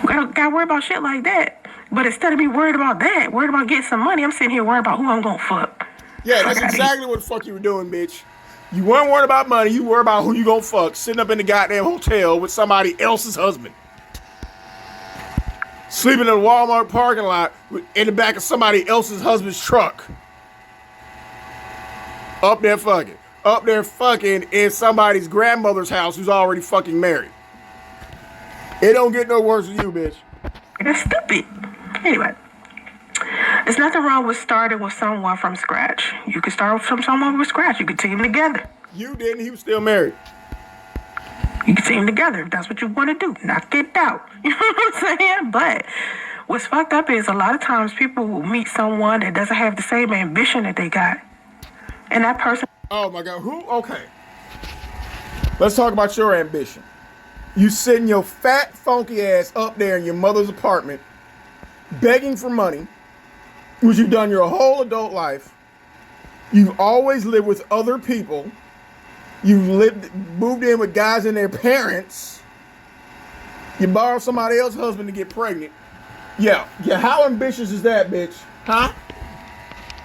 Gotta worry about shit like that. But instead of me worried about that, worried about getting some money, I'm sitting here worried about who I'm gonna fuck. Yeah, that's exactly what the fuck you were doing, bitch. You weren't worried about money. You worried about who you gonna fuck. Sitting up in the goddamn hotel with somebody else's husband. Sleeping in a Walmart parking lot in the back of somebody else's husband's truck. Up there fucking in somebody's grandmother's house who's already fucking married. It don't get no worse than you, bitch. That's stupid. Anyway, there's nothing wrong with starting with someone from scratch. You can start from someone from scratch. You can team together. You didn't. He was still married. You can team together if that's what you want to do. Knock it out. You know what I'm saying? But what's fucked up is a lot of times people will meet someone that doesn't have the same ambition that they got. And that person... Oh, my God. Who? Okay. Let's talk about your ambition. You sitting your fat, funky ass up there in your mother's apartment begging for money, which you've done your whole adult life. You've always lived with other people. You've moved in with guys and their parents. You borrow somebody else's husband to get pregnant. Yeah. How ambitious is that, bitch? Huh?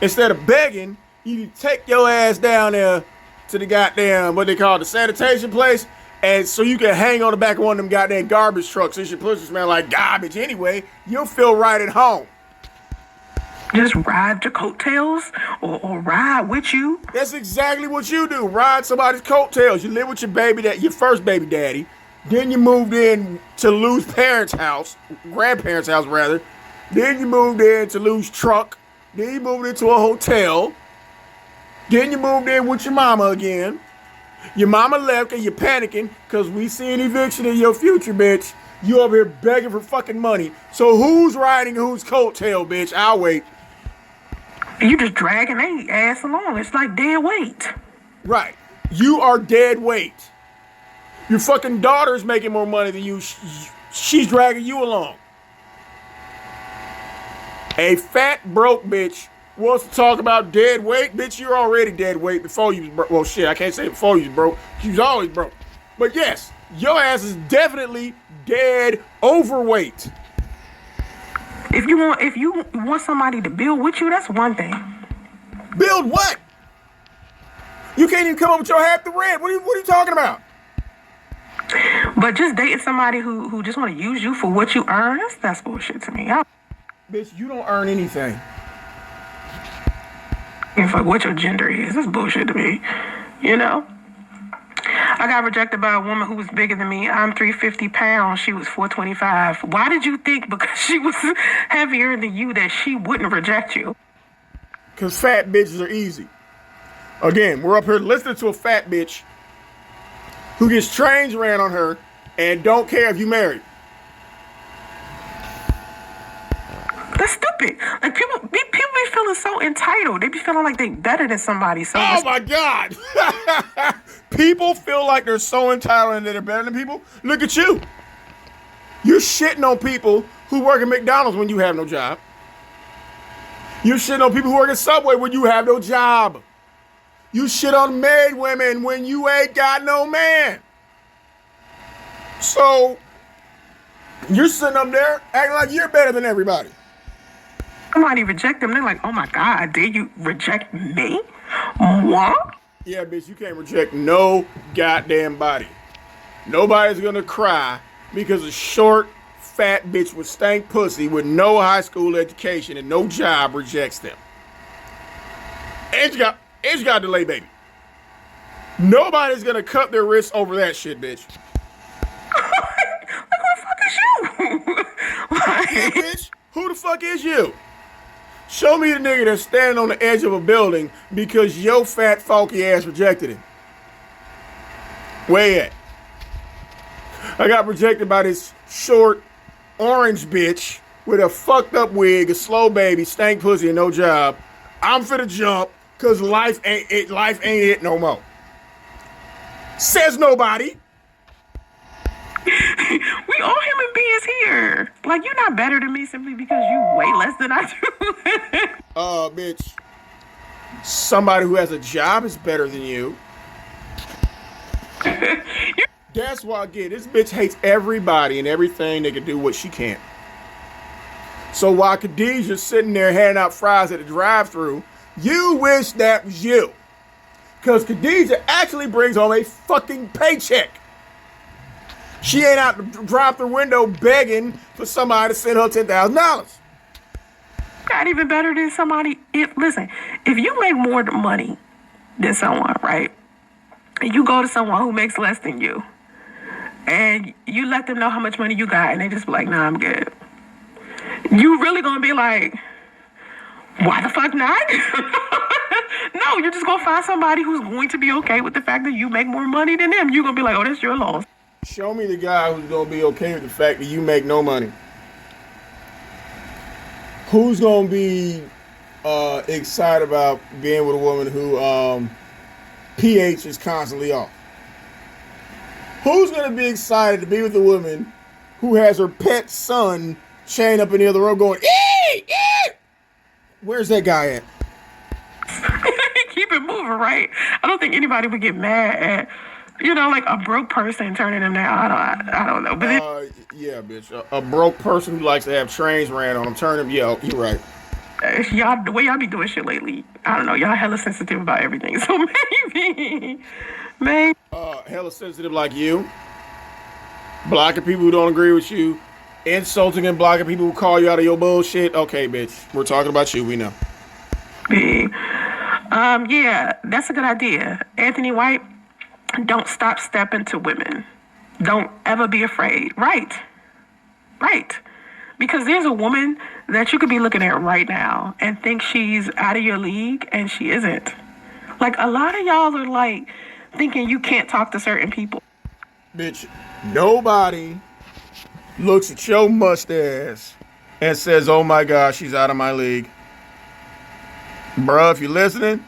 Instead of begging, you take your ass down there to the goddamn, what they call the sanitation place, and so you can hang on the back of one of them goddamn garbage trucks. Since your pussy smell like garbage anyway, you'll feel right at home. Just ride your coattails or ride with you. That's exactly what you do. Ride somebody's coattails. You live with your first baby daddy. Then you moved in to Lou's parents' house, grandparents' house rather. Then you moved in to Lou's truck. Then you moved into a hotel. Then you moved in with your mama again. Your mama left and you're panicking because we see an eviction in your future, bitch. You over here begging for fucking money. So who's riding whose coattail, bitch? I'll wait. You just dragging their ass along. It's like dead weight. Right. You are dead weight. Your fucking daughter's making more money than you. She's dragging you along. A fat, broke bitch wants to talk about dead weight. Bitch, you're already dead weight before you was broke. Well, shit, I can't say before you was broke. You was always broke. But yes, your ass is definitely dead overweight. If you want somebody to build with you, that's one thing. Build what? You can't even come up with your half the rent. What are you talking about? But just dating somebody who just want to use you for what you earn, that's bullshit to me. Bitch, you don't earn anything. And fuck what your gender is, that's bullshit to me. You know? I got rejected by a woman who was bigger than me. I'm 350 pounds. She was 425. Why did you think because she was heavier than you that she wouldn't reject you? Because fat bitches are easy. Again, we're up here listening to a fat bitch who gets trains ran on her and don't care if you married. That's stupid. Like people be feeling so entitled. They be feeling like they better than somebody. So oh my God. People feel like they're so entitled and that they're better than people. Look at you. You're shitting on people who work at McDonald's when you have no job. You're shitting on people who work at Subway when you have no job. You shit on married women when you ain't got no man. So you're sitting up there acting like you're better than everybody. Somebody reject them. They're like, oh my God, did you reject me? What? Yeah, bitch, you can't reject no goddamn body. Nobody's gonna cry because a short, fat bitch with stank pussy with no high school education and no job rejects them. And you got a delay baby. Nobody's gonna cut their wrists over that shit, bitch. Like, who the fuck is you? Yeah, bitch, who the fuck is you? Show me the nigga that's standing on the edge of a building because your fat, funky ass rejected him. Where at? I got rejected by this short, orange bitch with a fucked up wig, a slow baby, stank pussy, and no job. I'm finna jump, Cause life ain't it no more. Says nobody. We all human beings here. Like, you're not better than me simply because you weigh less than I do. Bitch. Somebody who has a job is better than you. That's why, again, this bitch hates everybody and everything that can do what she can't. So while Khadijah's sitting there handing out fries at the drive-thru, you wish that was you. Because Khadijah actually brings home a fucking paycheck. She ain't out the drive-thru window begging for somebody to send her $10,000. Not even better than somebody. If you make more money than someone, right? And you go to someone who makes less than you, and you let them know how much money you got, and they just be like, nah, I'm good. You really gonna be like, why the fuck not? No, you're just gonna find somebody who's going to be okay with the fact that you make more money than them. You're gonna be like, oh, that's your loss. Show me the guy who's gonna be okay with the fact that you make no money. Who's gonna be excited about being with a woman who pH is constantly off? Who's gonna be excited to be with a woman who has her pet son chained up in the other row going, ee, ee? Where's that guy at? Keep it moving, right? I don't think anybody would get mad at, like a broke person turning them down. I don't know. But yeah, bitch. A broke person who likes to have trains ran on them, turn them. Yeah, you're right. Y'all, the way y'all be doing shit lately, I don't know. Y'all hella sensitive about everything. So maybe. Hella sensitive like you. Blocking people who don't agree with you. Insulting and blocking people who call you out of your bullshit. Okay, bitch. We're talking about you. We know. Yeah, that's a good idea. Anthony White, don't stop stepping to women. Don't ever be afraid. Right. Because there's a woman that you could be looking at right now and think she's out of your league, and she isn't. Like, a lot of y'all are like thinking you can't talk to certain people. Bitch, nobody looks at your mustache and says, oh my God, she's out of my league. Bruh, if you're listening,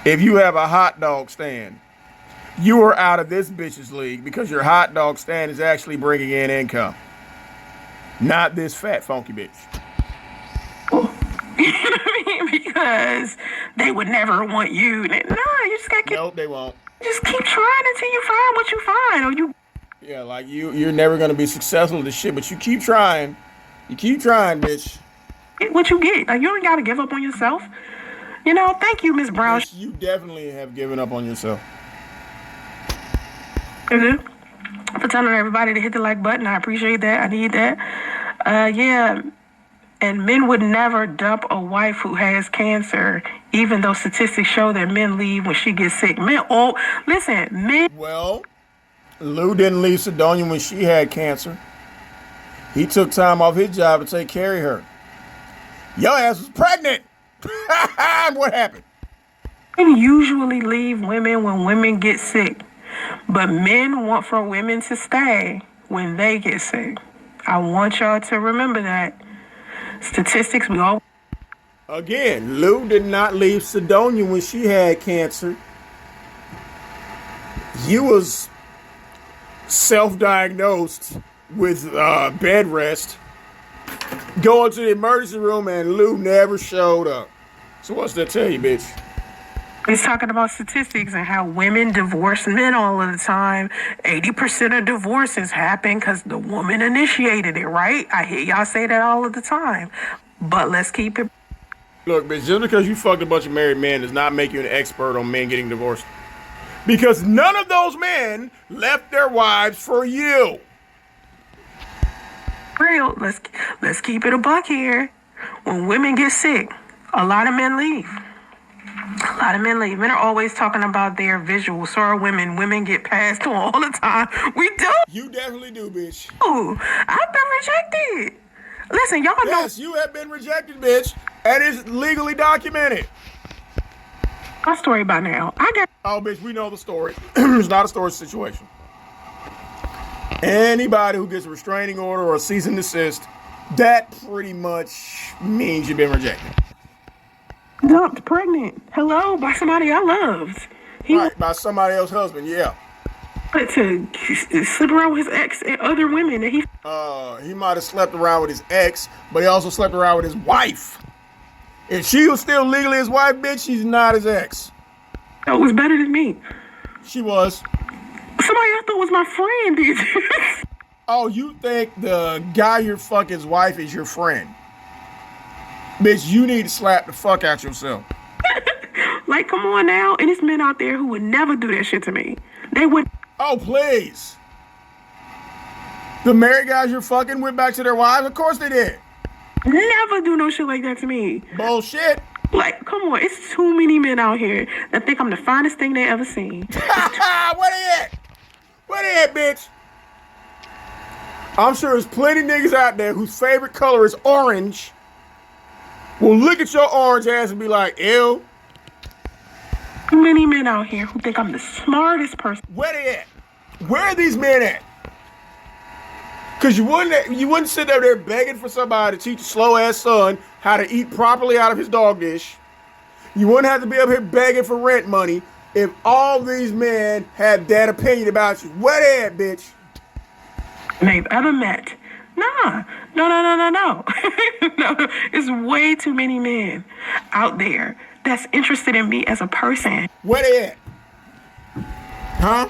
if you have a hot dog stand, you are out of this bitch's league because your hot dog stand is actually bringing in income. Not this fat, funky bitch. You know what I mean? Because they would never want you. No, you just gotta keep... Nope, they won't. Just keep trying until you find what you find. Or you... Yeah, like you're never going to be successful at this shit, but you keep trying. You keep trying, bitch. Get what you get. Like, you don't got to give up on yourself. Thank you, Miss Brown. Bitch, you definitely have given up on yourself. For telling everybody to hit the like button. I appreciate that. I need that. Yeah. And men would never dump a wife who has cancer, even though statistics show that men leave when she gets sick. Men. Well, Lou didn't leave Sidonia when she had cancer. He took time off his job to take care of her. Your ass was pregnant. What happened? Men usually leave women when women get sick, but men want for women to stay when they get sick. I want y'all to remember that. Statistics, we all... Again, Lou did not leave Sidonia when she had cancer. You was self-diagnosed with bed rest, going to the emergency room, and Lou never showed up. So what's that tell you, bitch? He's talking about statistics and how women divorce men all of the time. 80% of divorces happen because the woman initiated it, right? I hear y'all say that all of the time. But let's keep it... Look, bitch, just because you fucked a bunch of married men does not make you an expert on men getting divorced. Because none of those men left their wives for you. Real, let's keep it a buck here. When women get sick, a lot of men leave. A lot of men leave. Men are always talking about their visuals. So are women. Women get passed on all the time. We do. You definitely do, bitch. Oh, I've been rejected. Listen, y'all know. Yes, you have been rejected, bitch. And it's legally documented. My story by now. Oh, bitch, we know the story. It's not a storage situation. Anybody who gets a restraining order or a cease and desist, that pretty much means you've been rejected. dumped pregnant. Hello, by somebody I loved. He Right, by somebody else's husband, yeah. wanted to sleep around with his ex and other women that he He might have slept around with his ex, but he also slept around with his wife. If she was still legally his wife, bitch, she's not his ex. felt was better than me. She was. Somebody I thought was my friend did this. Oh, you think the guy you're fucking's wife is your friend? Bitch, you need to slap the fuck out yourself. Like, come on now. And there's men out there who would never do that shit to me. They would. Oh, please. The married guys you're fucking went back to their wives? Of course they did. Never do no shit like that to me. Bullshit. Like, come on. It's too many men out here that think I'm the finest thing they ever seen. Where they at? Where they at, bitch? I'm sure there's plenty niggas out there whose favorite color is orange will look at your orange ass and be like, ew. Many men out here who think I'm the smartest person. Where they at? Where are these men at? Because you wouldn't sit there begging for somebody to teach a slow ass son how to eat properly out of his dog dish. You wouldn't have to be up here begging for rent money if all these men had that opinion about you. Where they at, bitch? They've ever met. Nah. No. No, it's way too many men out there that's interested in me as a person. Where they at? Huh?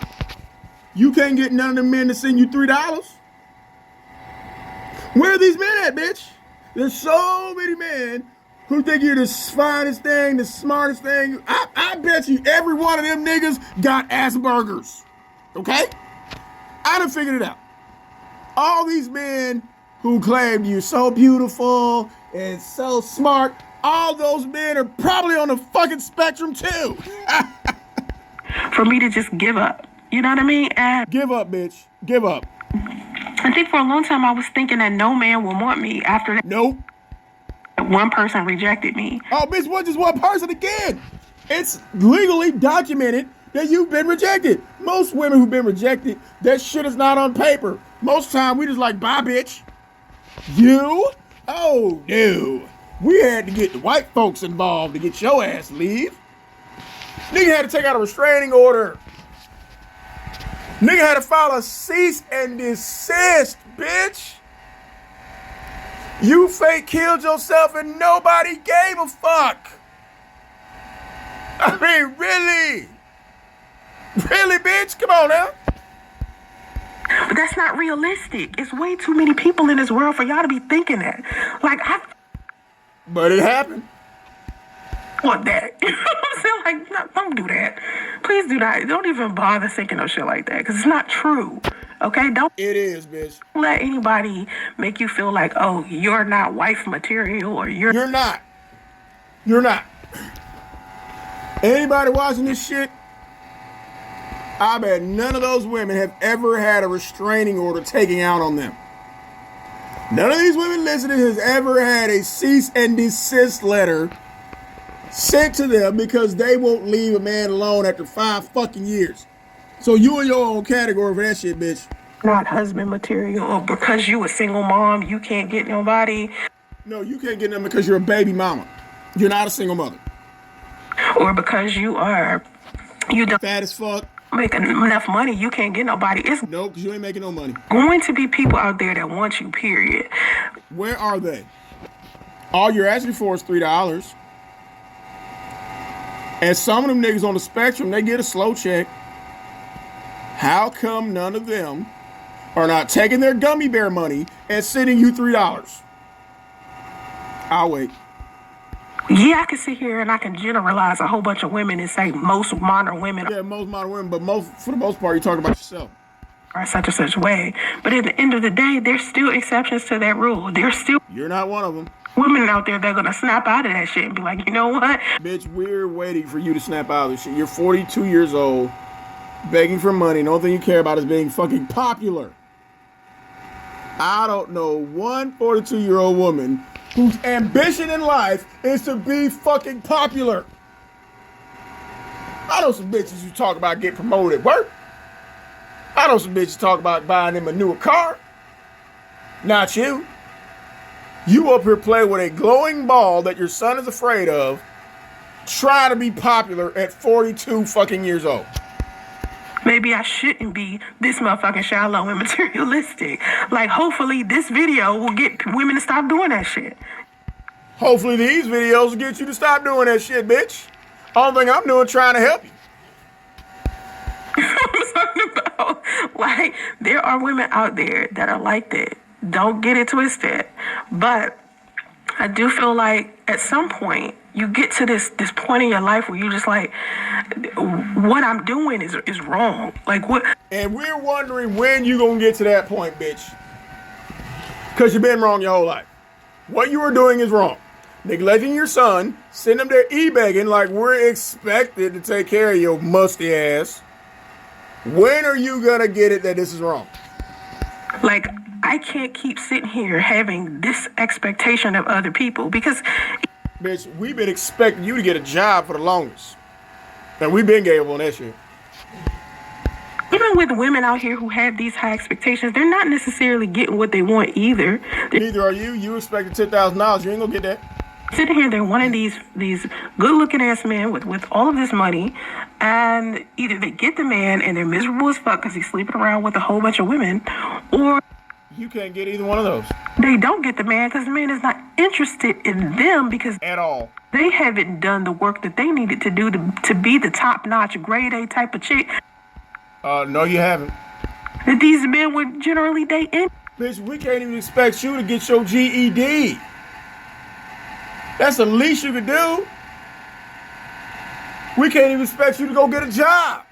You can't get none of them men to send you $3? Where are these men at, bitch? There's so many men who think you're the finest thing, the smartest thing. I bet you every one of them niggas got Asperger's. Okay? I done figured it out. All these men who claim you're so beautiful and so smart, all those men are probably on the fucking spectrum too. For me to just give up. You know what I mean? And Give up, bitch. Give up. I think for a long time I was thinking that no man would want me after that Nope. one person rejected me. Oh, bitch, what just one person again? It's legally documented that you've been rejected. Most women who've been rejected, that shit is not on paper. Most time we just like, bye, bitch. You? Oh, no. We had to get the white folks involved to get your ass to leave. Nigga had to take out a restraining order. Nigga had to file a cease and desist, bitch. You fake killed yourself and nobody gave a fuck. I mean, really? Really, bitch? Come on now. But that's not realistic. It's way too many people in this world for y'all to be thinking that. Like, But it happened. want that. You know what I'm saying? Like, no, don't do that. Please do not. Don't even bother thinking no shit like that, because it's not true. Okay? Don't It is, bitch. let anybody make you feel like, oh, you're not wife material, or you're You're not. You're not. Anybody watching this shit, I bet none of those women have ever had a restraining order taken out on them. None of these women listening has ever had a cease and desist letter sent to them because they won't leave a man alone after 5 fucking years. So you in your own category for that shit, bitch. not husband material, or because you a single mom, you can't get nobody, No, you can't get them because you're a baby mama. You're not a single mother. or because you don't Fat as fuck. make enough money, you can't get nobody. It's No, because you ain't making no money. going to be people out there that want you, period. Where are they? All you're asking for is $3. And some of them niggas on the spectrum, they get a slow check. How come none of them are not taking their gummy bear money and sending you $3? I'll wait. Yeah, I can sit here and I can generalize a whole bunch of women and say most modern women Yeah, most modern women, but for the most part, you're talking about yourself. are such and such way. But at the end of the day, there's still exceptions to that rule. There's still You're not one of them. women out there that are going to snap out of that shit and be like, you know what? Bitch, we're waiting for you to snap out of this shit. You're 42 years old, begging for money. The only thing you care about is being fucking popular. I don't know one 42-year-old woman whose ambition in life is to be fucking popular. I know some bitches who talk about getting promoted at work. I know some bitches talk about buying them a newer car. Not you. You up here playing with a glowing ball that your son is afraid of trying to be popular at 42 fucking years old. Maybe I shouldn't be this motherfucking shallow and materialistic. Like, hopefully this video will get women to stop doing that shit. Hopefully these videos will get you to stop doing that shit, bitch. All thing I'm doing trying to help you. I'm talking about, like, there are women out there that are like that. Don't get it twisted. But I do feel like at some point you get to this point in your life where you're just like, what I'm doing is wrong. Like, what? And we're wondering when you gonna get to that point, bitch. Because you've been wrong your whole life. What you are doing is wrong. Neglecting your son, sitting up there e-begging like we're expected to take care of your musty ass. When are you gonna get it that this is wrong? Like, I can't keep sitting here having this expectation of other people because... Bitch, we've been expecting you to get a job for the longest. And we've been gave up on that shit. Even with women out here who have these high expectations, they're not necessarily getting what they want either. Neither are you. You expected $10,000. You ain't gonna get that. Sitting here, they're wanting these good-looking ass men with all of this money, and either they get the man and they're miserable as fuck because he's sleeping around with a whole bunch of women, or you can't get either one of those. They don't get the man because the man is not interested in them because at all. They haven't done the work that they needed to do to be the top-notch grade A type of chick. No, you haven't. That these men would generally date in. Bitch, we can't even expect you to get your GED. That's the least you could do. We can't even expect you to go get a job.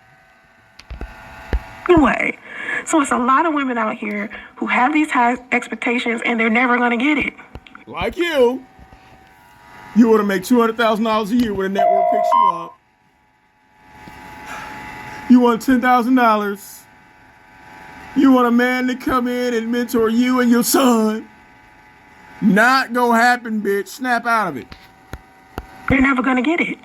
Anyway, so it's a lot of women out here who have these high expectations and they're never going to get it. Like you. You want to make $200,000 a year when a network picks you up. You want $10,000. You want a man to come in and mentor you and your son. Not gonna happen, bitch. Snap out of it. They're never gonna get it.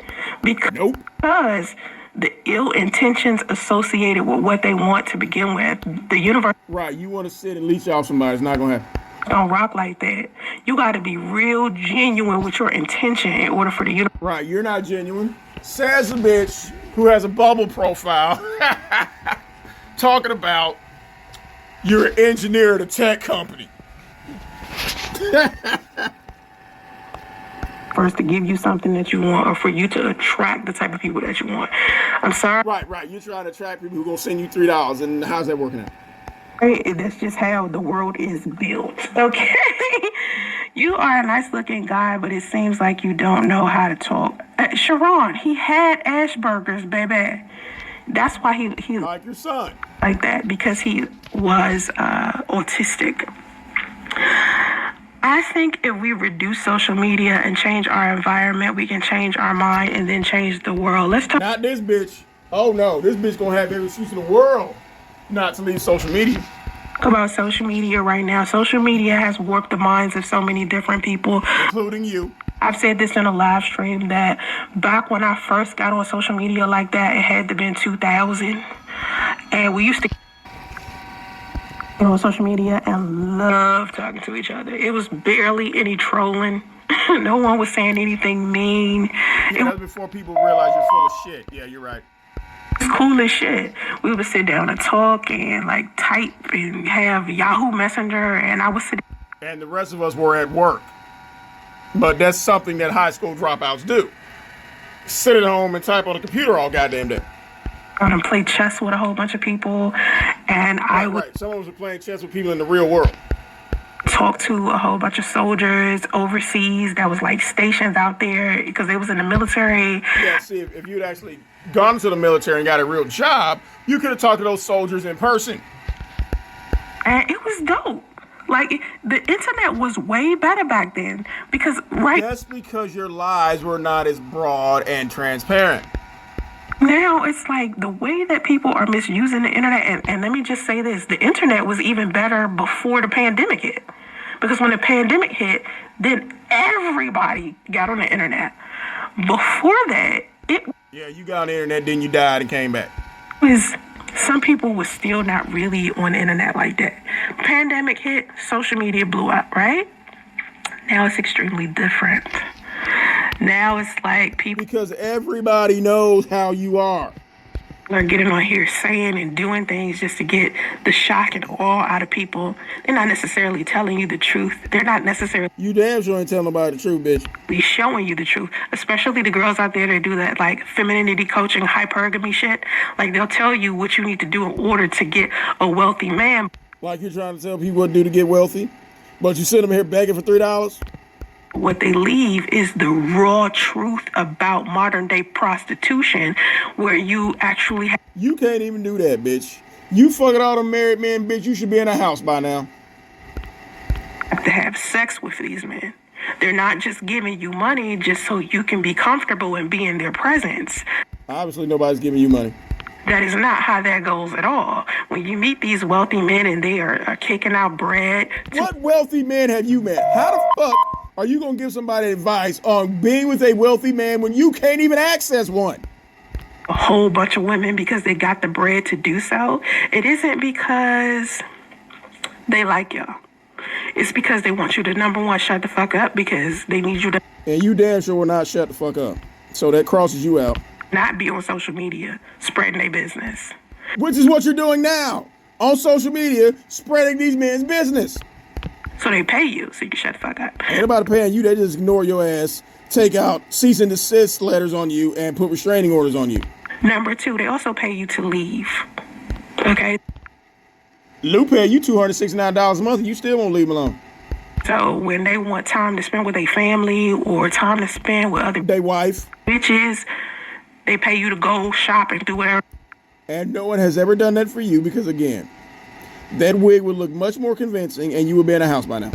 Because the ill intentions associated with what they want to begin with, the universe. Right, you want to sit and leech off somebody. It's not gonna happen. Don't rock like that. You gotta be real genuine with your intention in order for the universe. Right, you're not genuine. Says a bitch who has a bubble profile talking about you're an engineer at a tech company. First to give you something that you want or for you to attract the type of people that you want. I'm sorry. Right. You're trying to attract people who are going to send you $3 and how's that working out? That's just how the world is built. Okay. You are a nice looking guy, but it seems like you don't know how to talk. Sharon, he had Asperger's, baby. That's why he like your son. Like that, because he was autistic. I think if we reduce social media and change our environment, we can change our mind and then change the world. Let's talk. Not this bitch. Oh no, this bitch gonna have every excuse in the world not to leave social media. Talk about social media right now. Social media has warped the minds of so many different people, including you. I've said this in a live stream that back when I first got on social media like that, it had to been 2000, and we used to on social media and love talking to each other. It was barely any trolling. No one was saying anything mean. Yeah, that was before people realized you're full of shit. Yeah, you're right. It's cool as shit. We would sit down and talk and like type and have Yahoo Messenger, and I would sit. And the rest of us were at work. But that's something that high school dropouts do. Sit at home and type on the computer all goddamn day. And play chess with a whole bunch of people, and I would. Right. Some of us were playing chess with people in the real world. Talk to a whole bunch of soldiers overseas that was like stations out there because they was in the military. Yeah, see, if you'd actually gone to the military and got a real job, you could have talked to those soldiers in person. And it was dope. Like, the internet was way better back then because, right? That's because your lies were not as broad and transparent. Now it's like the way that people are misusing the internet, and let me just say this, the internet was even better before the pandemic hit. Because when the pandemic hit, then everybody got on the internet. Before that, yeah, you got on the internet, then you died and came back. Some people were still not really on the internet like that. Pandemic hit, social media blew up, right? Now it's extremely different. Now it's like people Because everybody knows how you are. are getting on here saying and doing things just to get the shock and awe out of people. They're not necessarily telling you the truth. They're not necessarily You damn sure ain't telling nobody the truth, bitch. showing you the truth, especially the girls out there that do that like femininity coaching, hypergamy shit. Like they'll tell you what you need to do in order to get a wealthy man. Like you're trying to tell people what to do to get wealthy, but you sit them here begging for $3? What they leave is the raw truth about modern day prostitution, where you actually You can't even do that, bitch. You fucking all them married men, bitch. You should be in a house by now. have to have sex with these men. They're not just giving you money just so you can be comfortable and be in their presence. Obviously, nobody's giving you money. That is not how that goes at all. When you meet these wealthy men and they are kicking out bread. What wealthy man have you met? How the fuck are you going to give somebody advice on being with a wealthy man when you can't even access one? A whole bunch of women because they got the bread to do so. It isn't because they like y'all. It's because they want you to, number one, shut the fuck up because they need you to And you damn sure will not shut the fuck up. So that crosses you out. not be on social media spreading their business. Which is what you're doing now. On social media, spreading these men's business. So they pay you so you can shut the fuck up. Ain't nobody paying you. They just ignore your ass, take out cease and desist letters on you, and put restraining orders on you. Number two, they also pay you to leave. Okay? Lou pay you $269 a month and you still won't leave him alone. So when they want time to spend with their family or time to spend with other They wife. bitches, they pay you to go shop and do whatever. And no one has ever done that for you because, again, that wig would look much more convincing and you would be in a house by now.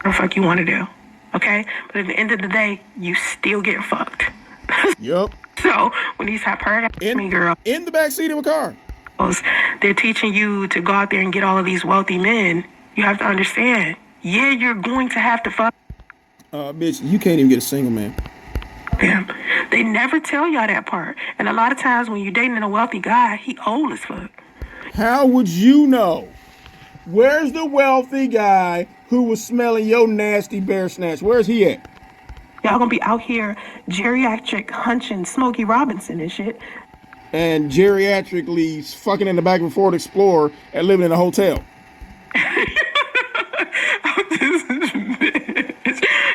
The fuck you want to do. Okay? But at the end of the day, you still get fucked. Yup. So when these hypergamy girls, In the backseat of a car. they're teaching you to go out there and get all of these wealthy men, you have to understand, yeah, you're going to have to fuck Bitch, you can't even get a single man. them. They never tell y'all that part. And a lot of times when you're dating a wealthy guy, he old as fuck. How would you know? Where's the wealthy guy who was smelling your nasty bear snatch? Where's he at? Y'all gonna be out here geriatric hunching Smokey Robinson and shit. And geriatrically fucking in the back of a Ford Explorer and living in a hotel.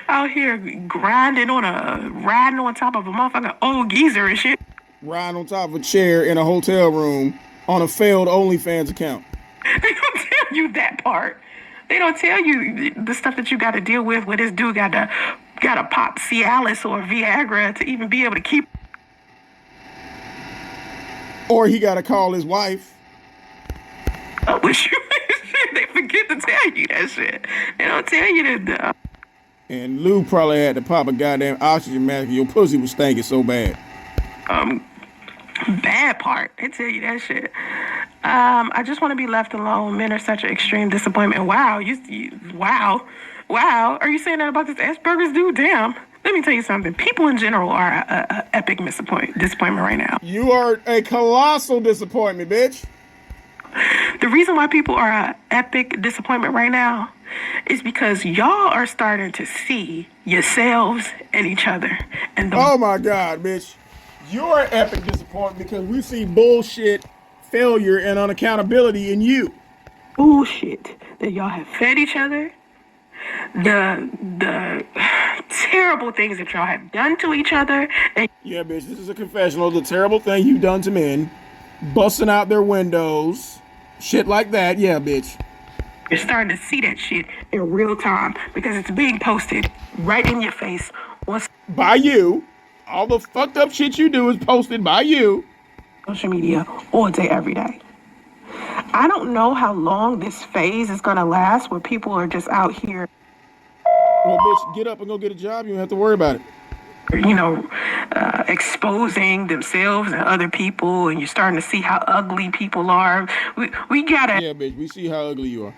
Out here riding on top of a motherfucking old geezer and shit. Riding on top of a chair in a hotel room on a failed OnlyFans account. They don't tell you that part. They don't tell you the stuff that you got to deal with. Where this dude got to pop Cialis or Viagra to even be able to keep. Or he got to call his wife. up with you. They forget to tell you that shit. They don't tell you that. And Lou probably had to pop a goddamn oxygen mask. Your pussy was stinking so bad. Bad part. They tell you that shit. I just want to be left alone. Men are such an extreme disappointment. Wow. Wow. Are you saying that about this Asperger's dude? Damn. Let me tell you something. People in general are a epic disappointment right now. You are a colossal disappointment, bitch. The reason why people are an epic disappointment right now is because y'all are starting to see yourselves and each other. And Oh my God, bitch. You're an epic disappointment because we see bullshit, failure, and unaccountability in you. bullshit that y'all have fed each other, the terrible things that y'all have done to each other. And Yeah, bitch, this is a confessional. The terrible thing you've done to men, busting out their windows, shit like that. Yeah, bitch. you're starting to see that shit in real time because it's being posted right in your face on By you. All the fucked up shit you do is posted by you. social media all day, every day. I don't know how long this phase is going to last where people are just out here, Well, bitch, get up and go get a job. You don't have to worry about it. exposing themselves and other people, and you're starting to see how ugly people are. We gotta Yeah, bitch, we see how ugly you are.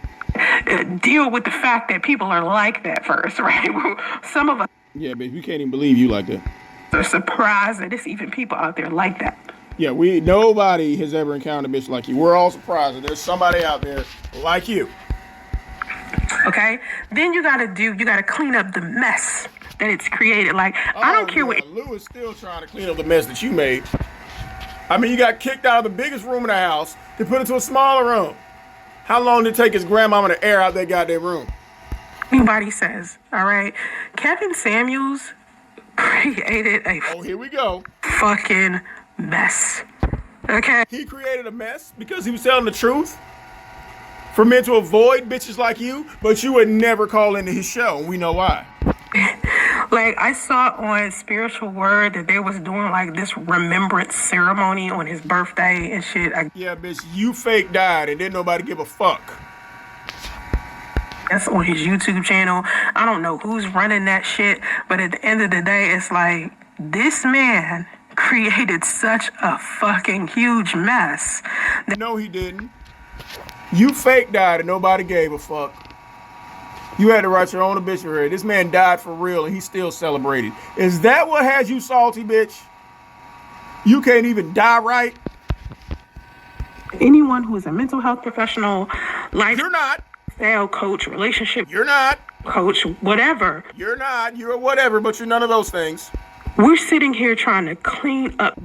deal with the fact that people are like that first, right? Some of us Yeah, bitch, we can't even believe you like that. are surprised that there's even people out there like that. Yeah, nobody has ever encountered a bitch like you. We're all surprised that there's somebody out there like you. Okay? Then you gotta clean up the mess that it's created. Like, I don't care what. Lou is still trying to clean up the mess that you made. I mean, you got kicked out of the biggest room in the house to put into a smaller room. How long did it take his grandmama to air out that goddamn room? Anybody says, all right? Kevin Samuels created a here we go. fucking mess. Okay? He created a mess because he was telling the truth for men to avoid bitches like you, but you would never call into his show, and we know why. Like, I saw on Spiritual Word that they was doing like this remembrance ceremony on his birthday and shit. Yeah, bitch, you fake died and didn't nobody give a fuck. That's on his YouTube channel. I don't know who's running that shit, but at the end of the day, it's like, this man created such a fucking huge mess. No, he didn't. You fake died and nobody gave a fuck. You had to write your own obituary. This man died for real and he still celebrated. Is that what has you salty, bitch? You can't even die right? Anyone who is a mental health professional, You're not. lifestyle coach, relationship You're not. coach, whatever. You're not. You're a whatever, but you're none of those things. We're sitting here trying to clean up.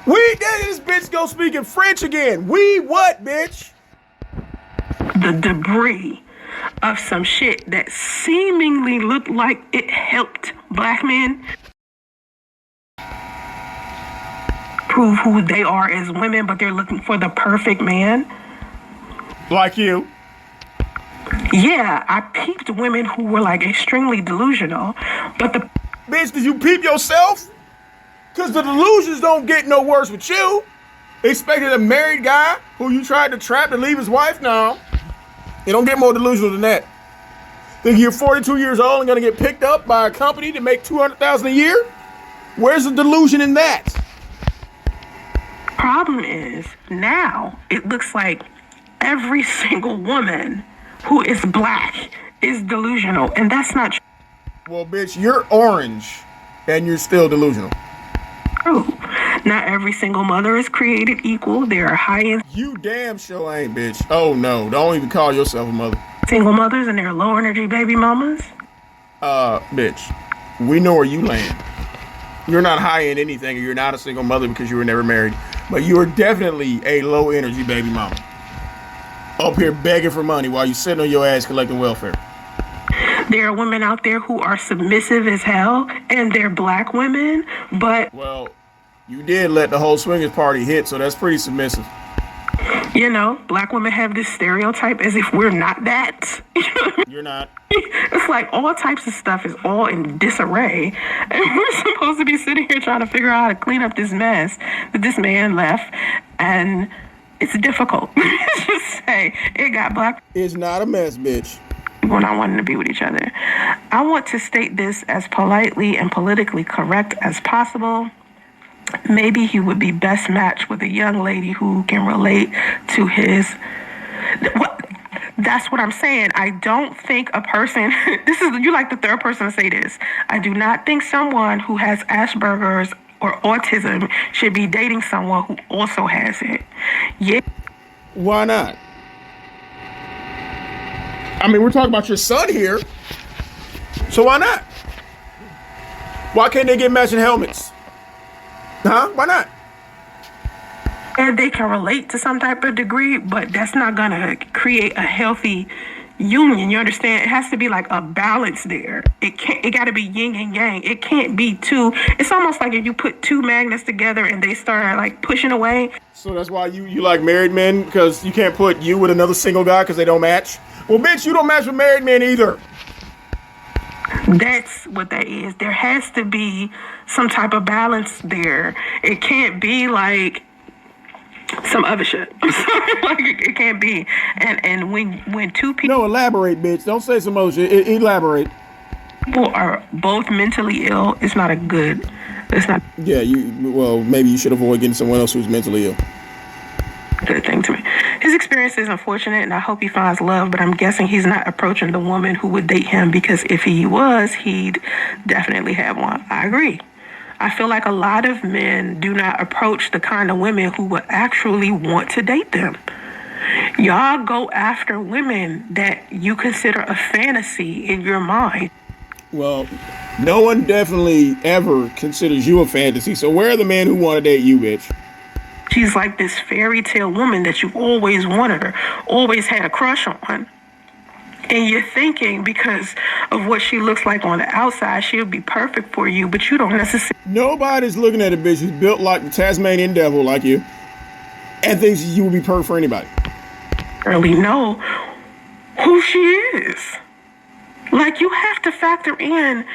This bitch go speaking French again. What, bitch? The debris of some shit that seemingly looked like it helped black men prove who they are as women, but they're looking for the perfect man. Like you. Yeah, I peeped women who were like extremely delusional, but the Bitch, did you peep yourself? Because the delusions don't get no worse with you. Expected a married guy who you tried to trap to leave his wife? No. It don't get more delusional than that. Think you're 42 years old and gonna get picked up by a company to make $200,000 a year? Where's the delusion in that? problem is now it looks like every single woman who is black is delusional, and that's not true. Well, bitch, you're orange and you're still delusional. True. Not every single mother is created equal. There are high-end You damn sure ain't, bitch. Oh no, don't even call yourself a mother. single mothers and there are low-energy baby mamas. Bitch, we know where you land. You're not high in anything, or you're not a single mother because you were never married. But you are definitely a low-energy baby mama. Up here begging for money while you sitting on your ass collecting welfare. There are women out there who are submissive as hell, and they're black women, but Well, you did let the whole swingers party hit, so that's pretty submissive. you know, black women have this stereotype as if we're not that. You're not. It's like all types of stuff is all in disarray, and we're supposed to be sitting here trying to figure out how to clean up this mess that this man left, and it's difficult. Let's just say it got black It's not a mess, bitch. people not wanting to be with each other. I want to state this as politely and politically correct as possible. Maybe he would be best matched with a young lady who can relate to his. That's what I'm saying. I don't think a person. You're like the third person to say this. I do not think someone who has Asperger's or autism should be dating someone who also has it. Yeah. Why not? I mean, we're talking about your son here. So why not? Why can't they get matching helmets? Huh? Why not? And they can relate to some type of degree, but that's not gonna create a healthy union. You understand? It has to be like a balance there. It gotta be yin and yang. It can't be two. It's almost like if you put two magnets together and they start like pushing away. So that's why you like married men, because you can't put you with another single guy because they don't match? Well, bitch, you don't match with married men either. That's what that is. There has to be some type of balance there. It can't be like some other shit. I'm sorry, like it can't be. And when two people No, elaborate, bitch. Don't say some other shit. Elaborate. are both mentally ill, it's not. Yeah, well, maybe you should avoid getting someone else who's mentally ill. Good thing to me. His experience is unfortunate, and I hope he finds love, but I'm guessing he's not approaching the woman who would date him, because if he was, he'd definitely have one. I agree. I feel like a lot of men do not approach the kind of women who would actually want to date them. Y'all go after women that you consider a fantasy in your mind. Well, no one definitely ever considers you a fantasy. So where are the men who want to date you, bitch? She's like this fairy tale woman that you've always wanted or always had a crush on. And you're thinking because of what she looks like on the outside, she'll be perfect for you, but you don't necessarily. Nobody's looking at a bitch who's built like the Tasmanian devil like you and thinks you would be perfect for anybody. Really know who she is. Like, you have to factor in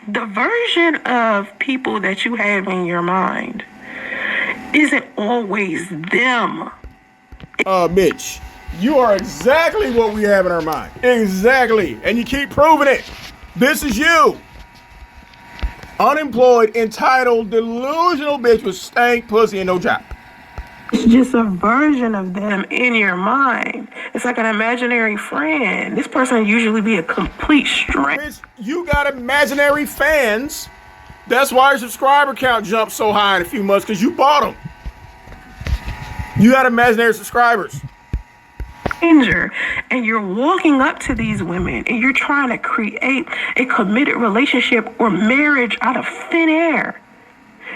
the version of people that you have in your mind isn't always them. Bitch, you are exactly what we have in our mind. Exactly. And you keep proving it. This is you. Unemployed, entitled, delusional bitch with stank pussy and no job. It's just a version of them in your mind. It's like an imaginary friend. This person usually be a complete stranger. Bitch, you got imaginary fans. That's why your subscriber count jumped so high in a few months, because you bought them. You got imaginary subscribers. And you're walking up to these women and you're trying to create a committed relationship or marriage out of thin air.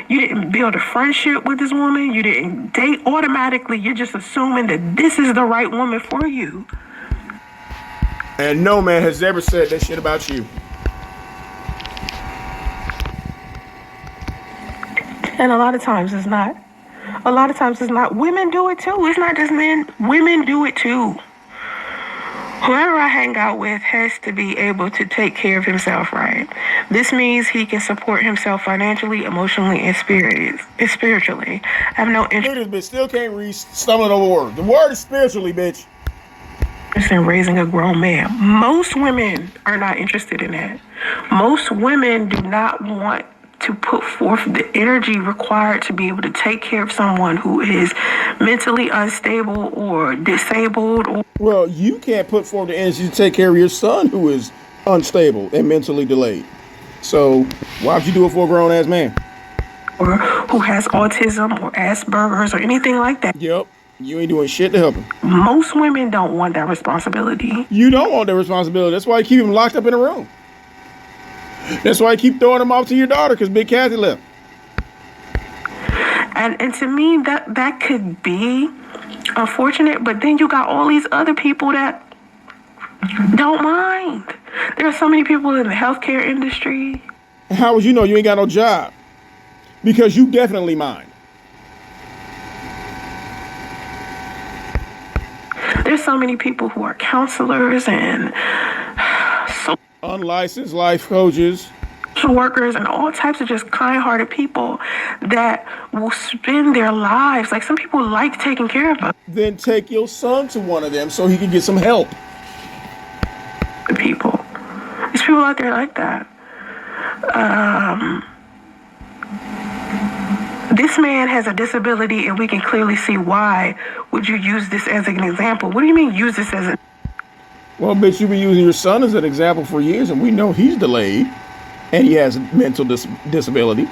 You didn't build a friendship with this woman. You didn't date automatically. You're just assuming that this is the right woman for you. And no man has ever said that shit about you. And a lot of times it's not. A lot of times it's not. Women do it too. It's not just men. Women do it too. Whoever I hang out with has to be able to take care of himself, right? This means he can support himself financially, emotionally, and spiritually. I have no interest. Bitch still can't read, stumbling over word. The word is spiritually, bitch. In raising a grown man. Most women are not interested in that. Most women do not want to put forth the energy required to be able to take care of someone who is mentally unstable or disabled. Well, you can't put forth the energy to take care of your son who is unstable and mentally delayed. So why would you do it for a grown-ass man? Or who has autism or Asperger's or anything like that. Yep. You ain't doing shit to help him. Most women don't want that responsibility. You don't want that responsibility. That's why you keep him locked up in a room. That's why I keep throwing them off to your daughter, because Big Kathy left. And to me, that could be unfortunate, but then you got all these other people that don't mind. There are so many people in the healthcare industry. How would you know you ain't got no job? Because you definitely mind. There's so many people who are counselors and unlicensed life coaches, social workers, and all types of just kind-hearted people that will spend their lives, like, some people like taking care of us. Then take your son to one of them so he can get some help. There's people out there like that. This man has a disability, and we can clearly see why. Would you use this as an example? What do you mean use this as an... Well, bitch, you've been using your son as an example for years, and we know he's delayed, and he has a mental disability.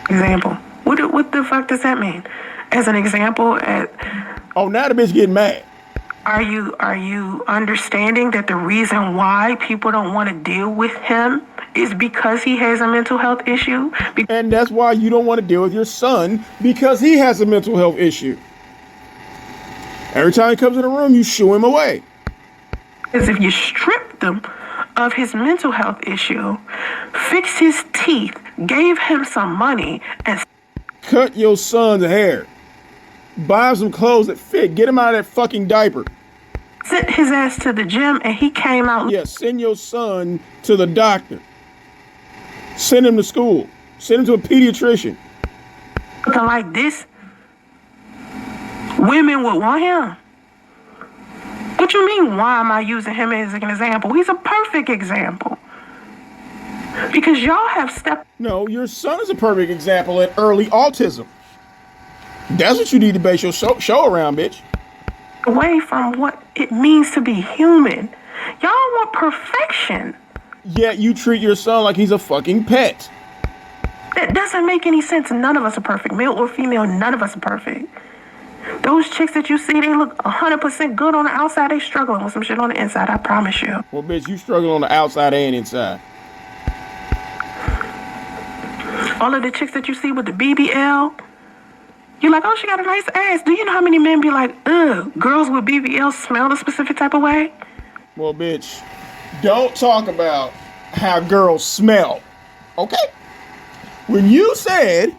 Example. What the fuck does that mean? As an example, oh, now the bitch getting mad. Are you understanding that the reason why people don't want to deal with him is because he has a mental health issue? And that's why you don't want to deal with your son, because he has a mental health issue. Every time he comes in the room, you shoo him away. As if you stripped him of his mental health issue, fixed his teeth, gave him some money, and cut your son's hair, buy him some clothes that fit, get him out of that fucking diaper, sent his ass to the gym, and he came out. Yeah, send your son to the doctor. Send him to school. Send him to a pediatrician. Looking like this, women would want him. What you mean, why am I using him as an example? He's a perfect example. Because y'all have stepped... No, your son is a perfect example at early autism. That's what you need to base your show around, bitch. Away from what it means to be human. Y'all want perfection. Yet you treat your son like he's a fucking pet. That doesn't make any sense. None of us are perfect. Male or female, none of us are perfect. Those chicks that you see, they look 100% good on the outside. They struggling with some shit on the inside, I promise you. Well, bitch, you struggle on the outside and inside. All of the chicks that you see with the BBL, you're like, oh, she got a nice ass. Do you know how many men be like, ugh, girls with BBL smell a specific type of way? Well, bitch, don't talk about how girls smell, okay? When you said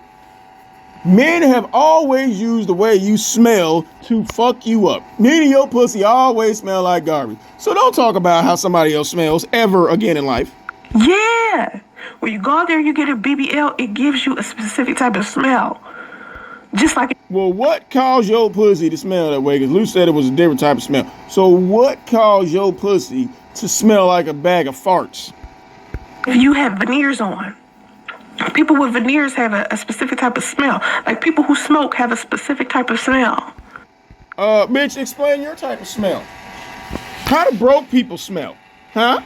men have always used the way you smell to fuck you up, meaning your pussy always smell like garbage. So don't talk about how somebody else smells ever again in life. Yeah. When you go out there, you get a BBL, it gives you a specific type of smell. Just like... Well, what caused your pussy to smell that way? Because Lou said it was a different type of smell. So what caused your pussy to smell like a bag of farts? If you have veneers on, people with veneers have a specific type of smell. Like people who smoke have a specific type of smell. Bitch, explain your type of smell. How do broke people smell? Huh?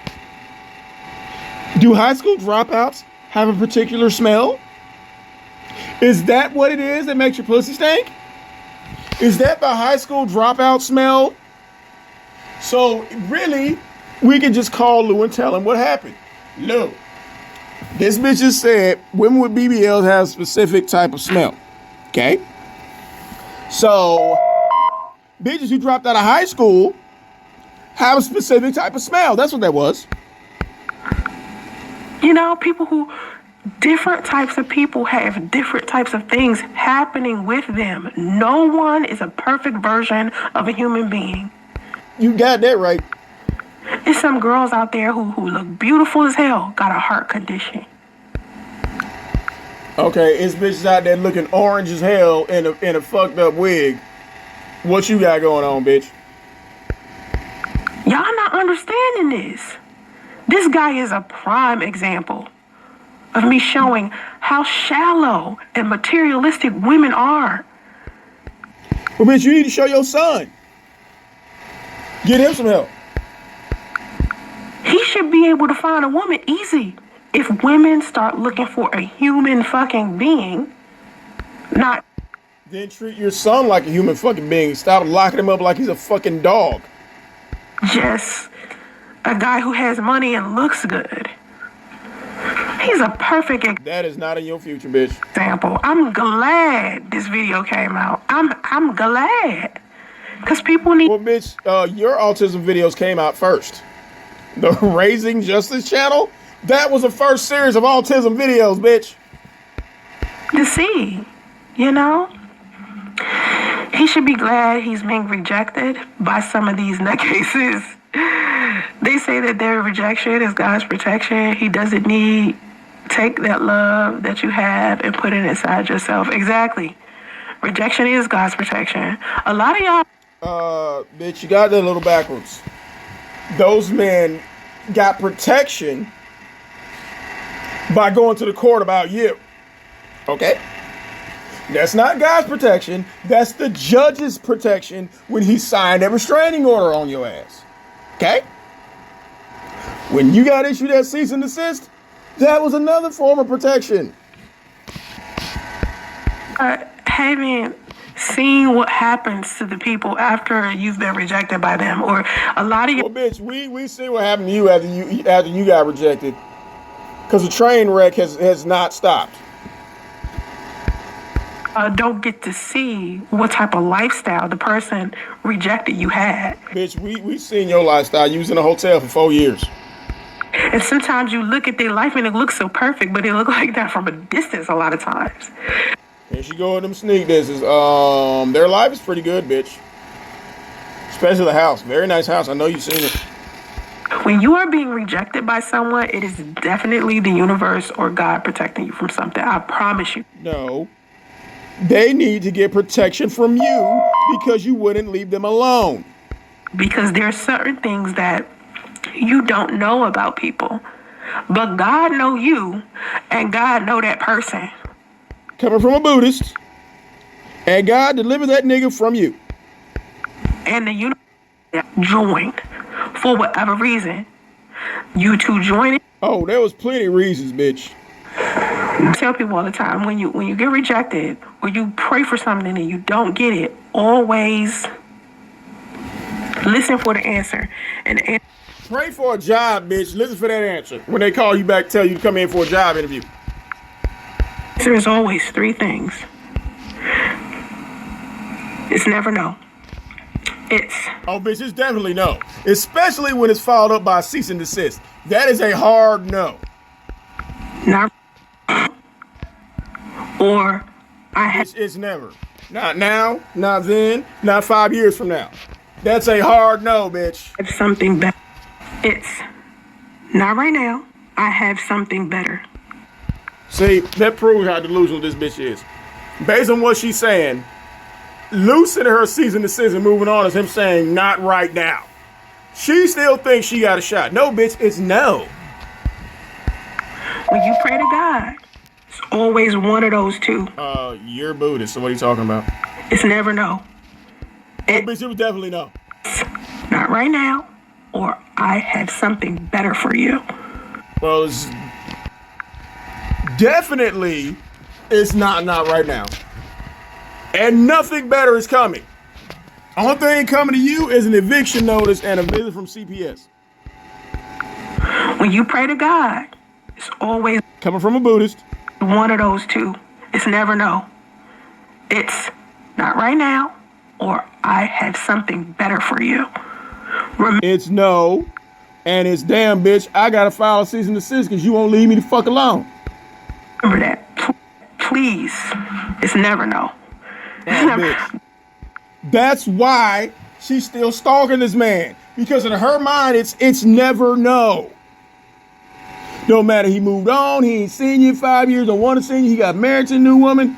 Do high school dropouts have a particular smell? Is that what it is that makes your pussy stink? Is that the high school dropout smell? So really, we can just call Lou and tell him what happened. Lou, this bitch just said women with BBLs have a specific type of smell. Okay? So, bitches who dropped out of high school have a specific type of smell. That's what that was. You know, different types of people have different types of things happening with them. No one is a perfect version of a human being. You got that right. There's some girls out there who look beautiful as hell, got a heart condition. Okay, it's bitches out there looking orange as hell in a fucked up wig. What you got going on, bitch? Y'all not understanding this. This guy is a prime example of me showing how shallow and materialistic women are. Well, bitch, you need to show your son. Get him some help. He should be able to find a woman easy if women start looking for a human fucking being, not... Then treat your son like a human fucking being. Stop locking him up like he's a fucking dog. Just a guy who has money and looks good. He's a perfect That is not in your future, bitch. example. I'm glad this video came out. I'm glad. Because people need... Well, bitch, your autism videos came out first. The Raising Justice channel? That was the first series of autism videos, bitch. to see, you know? He should be glad he's being rejected by some of these nutcases. They say that their rejection is God's protection. He doesn't need... Take that love that you have and put it inside yourself. Exactly. Rejection is God's protection. A lot of y'all... bitch, you got that a little backwards. Those men got protection by going to the court about you. Okay? That's not God's protection. That's the judge's protection when he signed that restraining order on your ass. Okay? When you got issued that cease and desist, that was another form of protection. Having seen what happens to the people after you've been rejected by them, or a lot of you... Well, bitch, we see what happened to you after you got rejected, because the train wreck has not stopped. Don't get to see what type of lifestyle the person rejected you had. Bitch, we seen your lifestyle. You was in a hotel for 4 years. And sometimes you look at their life and it looks so perfect, but it look like that from a distance a lot of times. Here she go with them sneak disses. Their life is pretty good, bitch. Especially the house. Very nice house. I know you've seen it. When you are being rejected by someone, it is definitely the universe or God protecting you from something. I promise you. No. They need to get protection from you because you wouldn't leave them alone. Because there are certain things that you don't know about people, but God know you and God know that person. Coming from a Buddhist, and God delivered that nigga from you. And the universe joined for whatever reason. You two joined. Oh, there was plenty of reasons, bitch. I tell people all the time, when you get rejected or you pray for something and you don't get it, always listen for the answer. And the Pray for a job, bitch. Listen for that answer. When they call you back, tell you to come in for a job interview. answer is always three things. It's never no. It's... Oh, bitch, it's definitely no. Especially when it's followed up by cease and desist. That is a hard no. Not... Or I have... It's never. Not now, not then, not 5 years from now. That's a hard no, bitch. something better. It's not right now. I have something better. See, that proves how delusional this bitch is. Based on what she's saying, loosening her cease and desist and moving on is him saying not right now. She still thinks she got a shot. No, bitch, it's no. When you pray to God, it's always one of those two. You're Buddhist, so what are you talking about? It's never no. Bitch, it was definitely no. Not right now, or I have something better for you. Well, it's definitely not right now. And nothing better is coming. Only thing coming to you is an eviction notice and a visit from CPS. When you pray to God, it's always Coming from a Buddhist. one of those two. It's never no. It's not right now, or I have something better for you. It's no, and it's damn, bitch, I gotta file a cease and desist because you won't leave me the fuck alone. Remember that. Please. It's never no. Bitch. That's why she's still stalking this man. Because in her mind, it's never no. No matter he moved on, he ain't seen you in 5 years, don't want to see you, he got married to a new woman.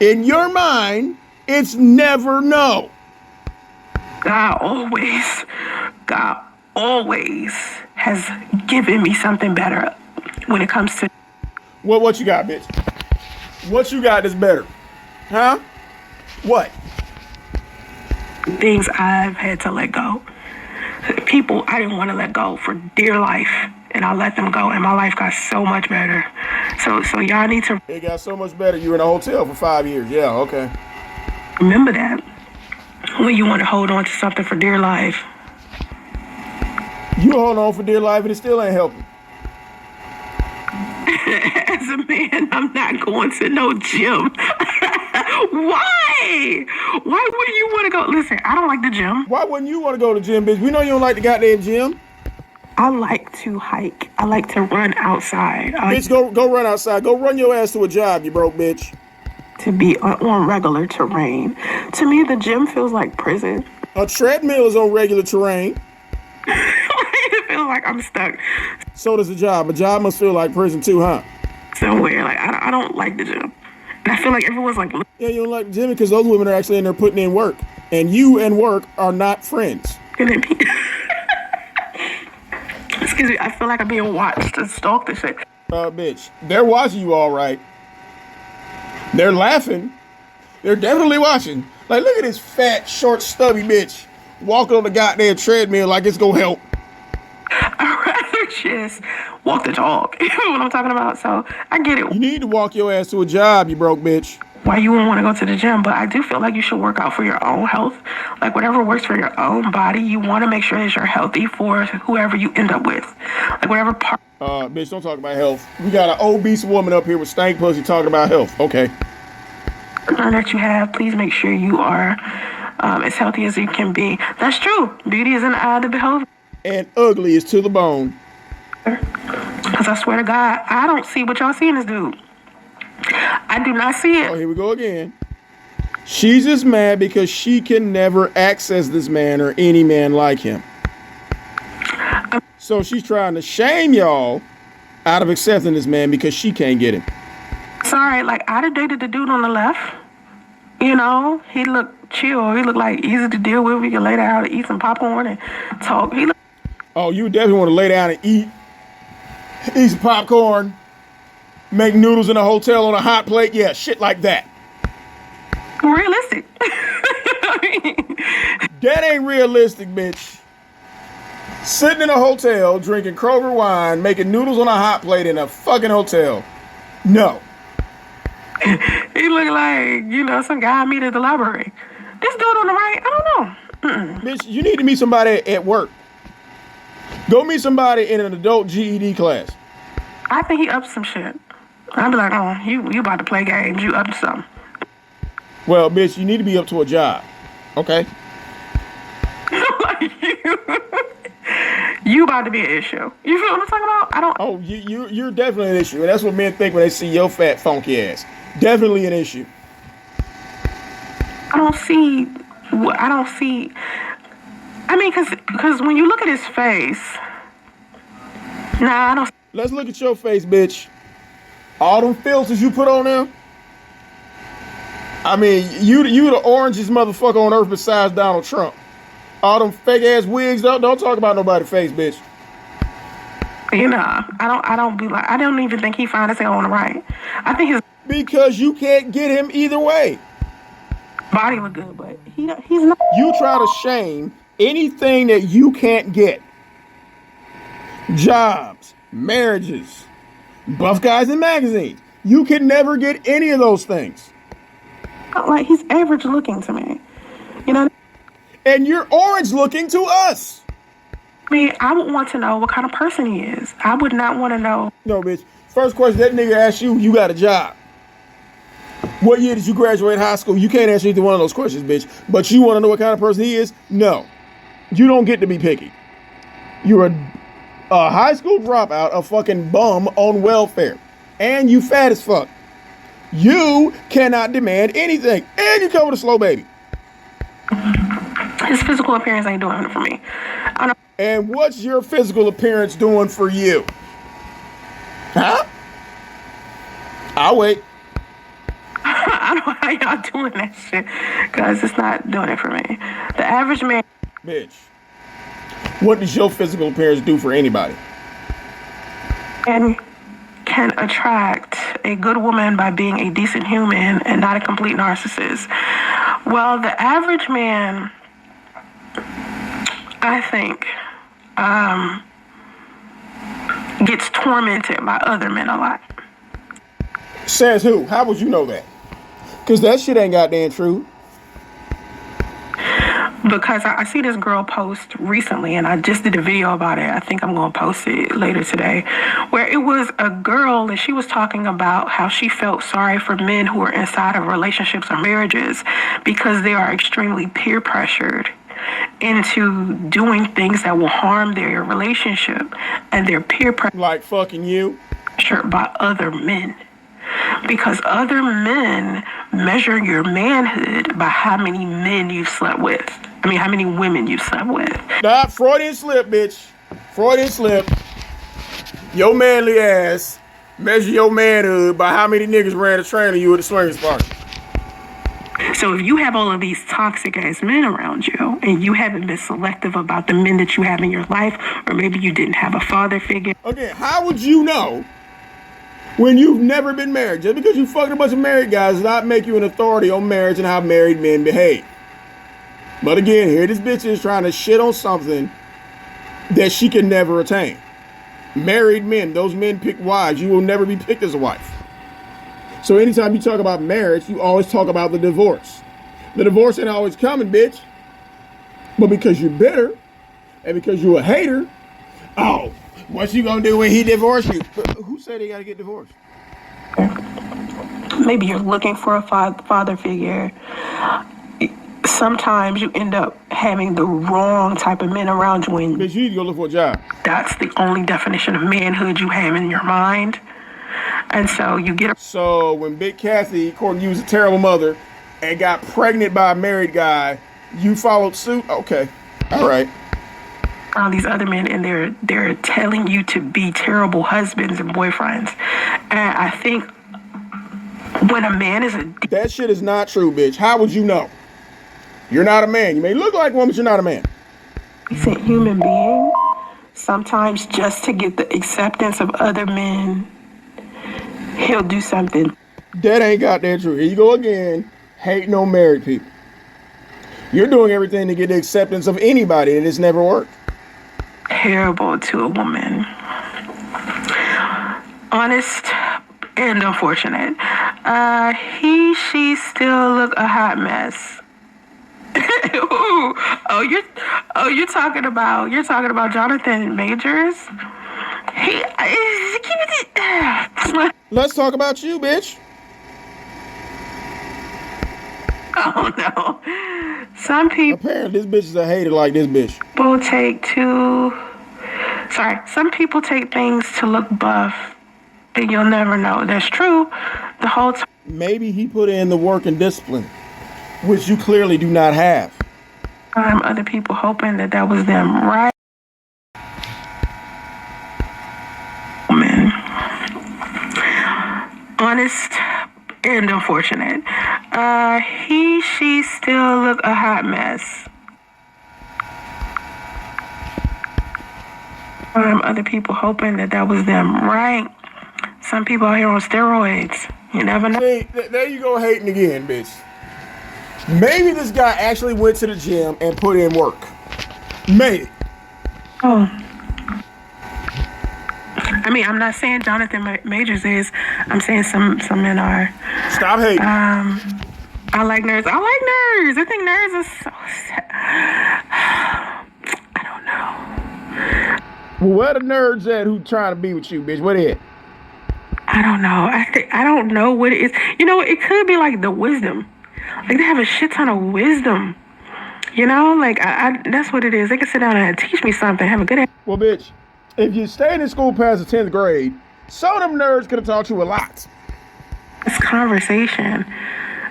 In your mind, it's never no. God always has given me something better when it comes to... What you got, bitch? What you got that's better? Huh? What? Things I've had to let go. People I didn't want to let go for dear life, and I let them go, and my life got so much better. So y'all need to... It got so much better. You were in a hotel for 5 years. Yeah, okay. remember that when you want to hold on to something for dear life. You hold on for dear life and it still ain't helping. As a man, I'm not going to no gym. Why? Why would you want to go? Listen, I don't like the gym. Why wouldn't you want to go to the gym, bitch? We know you don't like the goddamn gym. I like to hike. I like to run outside. Bitch, go run outside. Go run your ass to a job, you broke bitch. To be on regular terrain. To me, the gym feels like prison. A treadmill is on regular terrain. It feels like I'm stuck So does a job. A job must feel like prison too, huh? somewhere. Like I don't like the gym. And I feel like everyone's like, Yeah, you don't like the gym because those women are actually in there putting in work. And you and work are not friends. looking at me. Excuse me, I feel like I'm being watched and stalked and shit. Bitch, they're watching you all right. They're laughing. They're definitely watching. Like, look at this fat, short, stubby bitch walking on the goddamn treadmill like it's gonna help. I'd rather just walk the dog. You know what I'm talking about? So I get it. You need to walk your ass to a job, you broke bitch. Why you wouldn't want to go to the gym, but I do feel like you should work out for your own health. Like whatever works for your own body, you want to make sure that you're healthy for whoever you end up with. Like whatever part. Bitch, don't talk about health. We got an obese woman up here with stank pussy talking about health. Okay. That you have, please make sure you are as healthy as you can be. That's true. Beauty is in the eye of the beholder. And ugly is to the bone. Because I swear to God, I don't see what y'all see in this dude. I do not see it. Oh, here we go again. She's just mad because she can never access this man or any man like him. So she's trying to shame y'all out of accepting this man because she can't get him. Sorry, like I'd have dated the dude on the left. You know, he looked chill. He looked like easy to deal with. We could lay down and eat some popcorn and talk. Oh, you definitely want to lay down and eat some popcorn, make noodles in a hotel on a hot plate. Yeah, shit like that. Realistic. That ain't realistic, bitch. Sitting in a hotel, drinking Kroger wine, making noodles on a hot plate in a fucking hotel. No. He looked like, some guy I meet at the library. This dude on the right, I don't know. Bitch, you need to meet somebody at work. Go meet somebody in an adult GED class. I think he up to some shit. I'd be like, oh, you about to play games. You up to something. Well, bitch, you need to be up to a job. Okay? You about to be an issue. You feel what I'm talking about? I don't. Oh, you're definitely an issue. And that's what men think when they see your fat, funky ass. Definitely an issue. I don't see. I mean, because when you look at his face, I don't. Let's look at your face, bitch. All them filters you put on there. I mean, you the orangest motherfucker on earth besides Donald Trump. All them fake ass wigs. Don't talk about nobody's face, bitch. You know, I don't even think he found his on the right. I think his because you can't get him either way. Body look good, but he's not. You try to shame anything that you can't get. Jobs, marriages, buff guys in magazines. You can never get any of those things. Like, he's average looking to me. You know? And you're orange looking to us. I mean, I would want to know what kind of person he is. I would not want to know. No, bitch. First question that nigga asked you got a job. What year did you graduate high school? You can't answer either one of those questions, bitch. But you want to know what kind of person he is? No. You don't get to be picky. You're a high school dropout, a fucking bum on welfare. And you fat as fuck. You cannot demand anything. And you come with a slow baby. His physical appearance ain't doing it for me. And what's your physical appearance doing for you? Huh? I'll wait. I don't know how y'all doing that shit, because it's not doing it for me. The average man. Bitch. What does your physical appearance do for anybody? And can attract a good woman by being a decent human and not a complete narcissist. Well, the average man, I think, gets tormented by other men a lot. Says who? How would you know that? Because that shit ain't goddamn true. Because I see this girl post recently, and I just did a video about it. I think I'm going to post it later today, where it was a girl and she was talking about how she felt sorry for men who are inside of relationships or marriages because they are extremely peer pressured into doing things that will harm their relationship, and they're peer pressured. Like fucking you? By other men. Because other men measure your manhood by how many men you've slept with. I mean, how many women you've slept with. Nah, Freudian slip, bitch. Freudian slip. Your manly ass measure your manhood by how many niggas ran a train on you at the swingers party. So if you have all of these toxic ass men around you, and you haven't been selective about the men that you have in your life, or maybe you didn't have a father figure. Okay, how would you know when you've never been married? Just because you fucked a bunch of married guys does not make you an authority on marriage and how married men behave. But again, here this bitch is trying to shit on something that she can never attain. Married men, those men pick wives. You will never be picked as a wife. So anytime you talk about marriage, you always talk about the divorce. The divorce ain't always coming, bitch. But because you're bitter and because you're a hater, oh, what you gonna do when he divorce you? But who said he gotta get divorced? Maybe you're looking for a father figure. Sometimes you end up having the wrong type of men around you. Bitch, you need to go look for a job. That's the only definition of manhood you have in your mind. And so you get So when Big Kathy, according to you, was a terrible mother and got pregnant by a married guy, you followed suit? Okay. All right. all these other men, and they're telling you to be terrible husbands and boyfriends. And I think when a man is that shit is not true, bitch. How would you know? You're not a man. You may look like one, but you're not a man. decent human being, sometimes just to get the acceptance of other men, he'll do something. That ain't goddamn true. Here you go again, hating on married people. You're doing everything to get the acceptance of anybody, and it's never worked. Terrible to a woman. Honest and unfortunate. She still look a hot mess. Ooh. You're talking about Jonathan Majors. Let's talk about you, bitch. Oh no. Some people Apparently, this bitch is a hater like this bitch. Some people take things to look buff, and you'll never know. That's true. The whole time. Maybe he put in the work and discipline, which you clearly do not have. Other people hoping that was them, right? Man. Honest and unfortunate. She still look a hot mess. Other people hoping that was them, right? Some people out here on steroids. You never know. See, there you go hating again, bitch. Maybe this guy actually went to the gym and put in work. Maybe. Oh. I mean, I'm not saying Jonathan Majors is. I'm saying some men are. Stop hating. I like nerds. I think nerds are so sad. I don't know. Well, where the nerds at who trying to be with you, bitch? What is it? I don't know. I don't know what it is. You know, it could be like the wisdom. Like they have a shit ton of wisdom. You know, like I that's what it is. They can sit down and teach me something. Have a good. Well, bitch, if you stayed in school past the 10th grade, some of them nerds could have taught you a lot. It's conversation.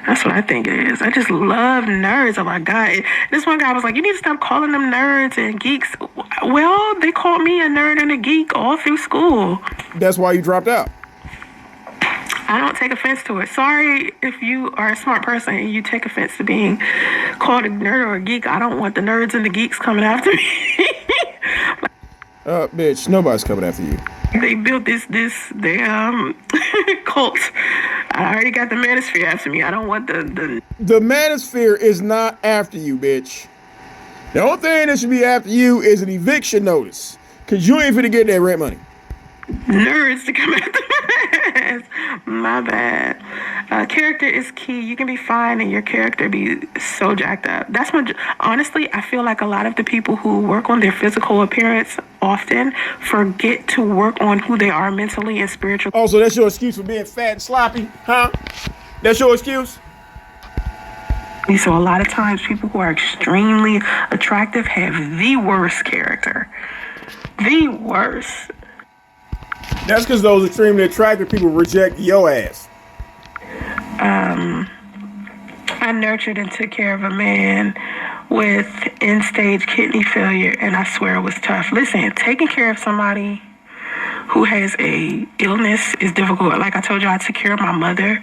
That's what I think it is. I just love nerds. Oh my God. This one guy was like, you need to stop calling them nerds and geeks. Well, they called me a nerd and a geek all through school. That's why you dropped out. I don't take offense to it. Sorry if you are a smart person and you take offense to being called a nerd or a geek. I don't want the nerds and the geeks coming after me. Bitch, nobody's coming after you. They built this cult. I already got the manosphere after me. I don't want the manosphere is not after you, bitch. The only thing that should be after you is an eviction notice. Cause you ain't finna get that rent money. Nerds to come after my ass. My bad. Character is key. You can be fine and your character be so jacked up. That's what, honestly, I feel like a lot of the people who work on their physical appearance often forget to work on who they are mentally and spiritually. Oh, so that's your excuse for being fat and sloppy, huh? That's your excuse? So a lot of times people who are extremely attractive have the worst character. The worst. That's because those extremely attractive people reject your ass. I nurtured and took care of a man with end-stage kidney failure, and I swear it was tough. Listen, taking care of somebody who has a illness is difficult. Like I told you, I took care of my mother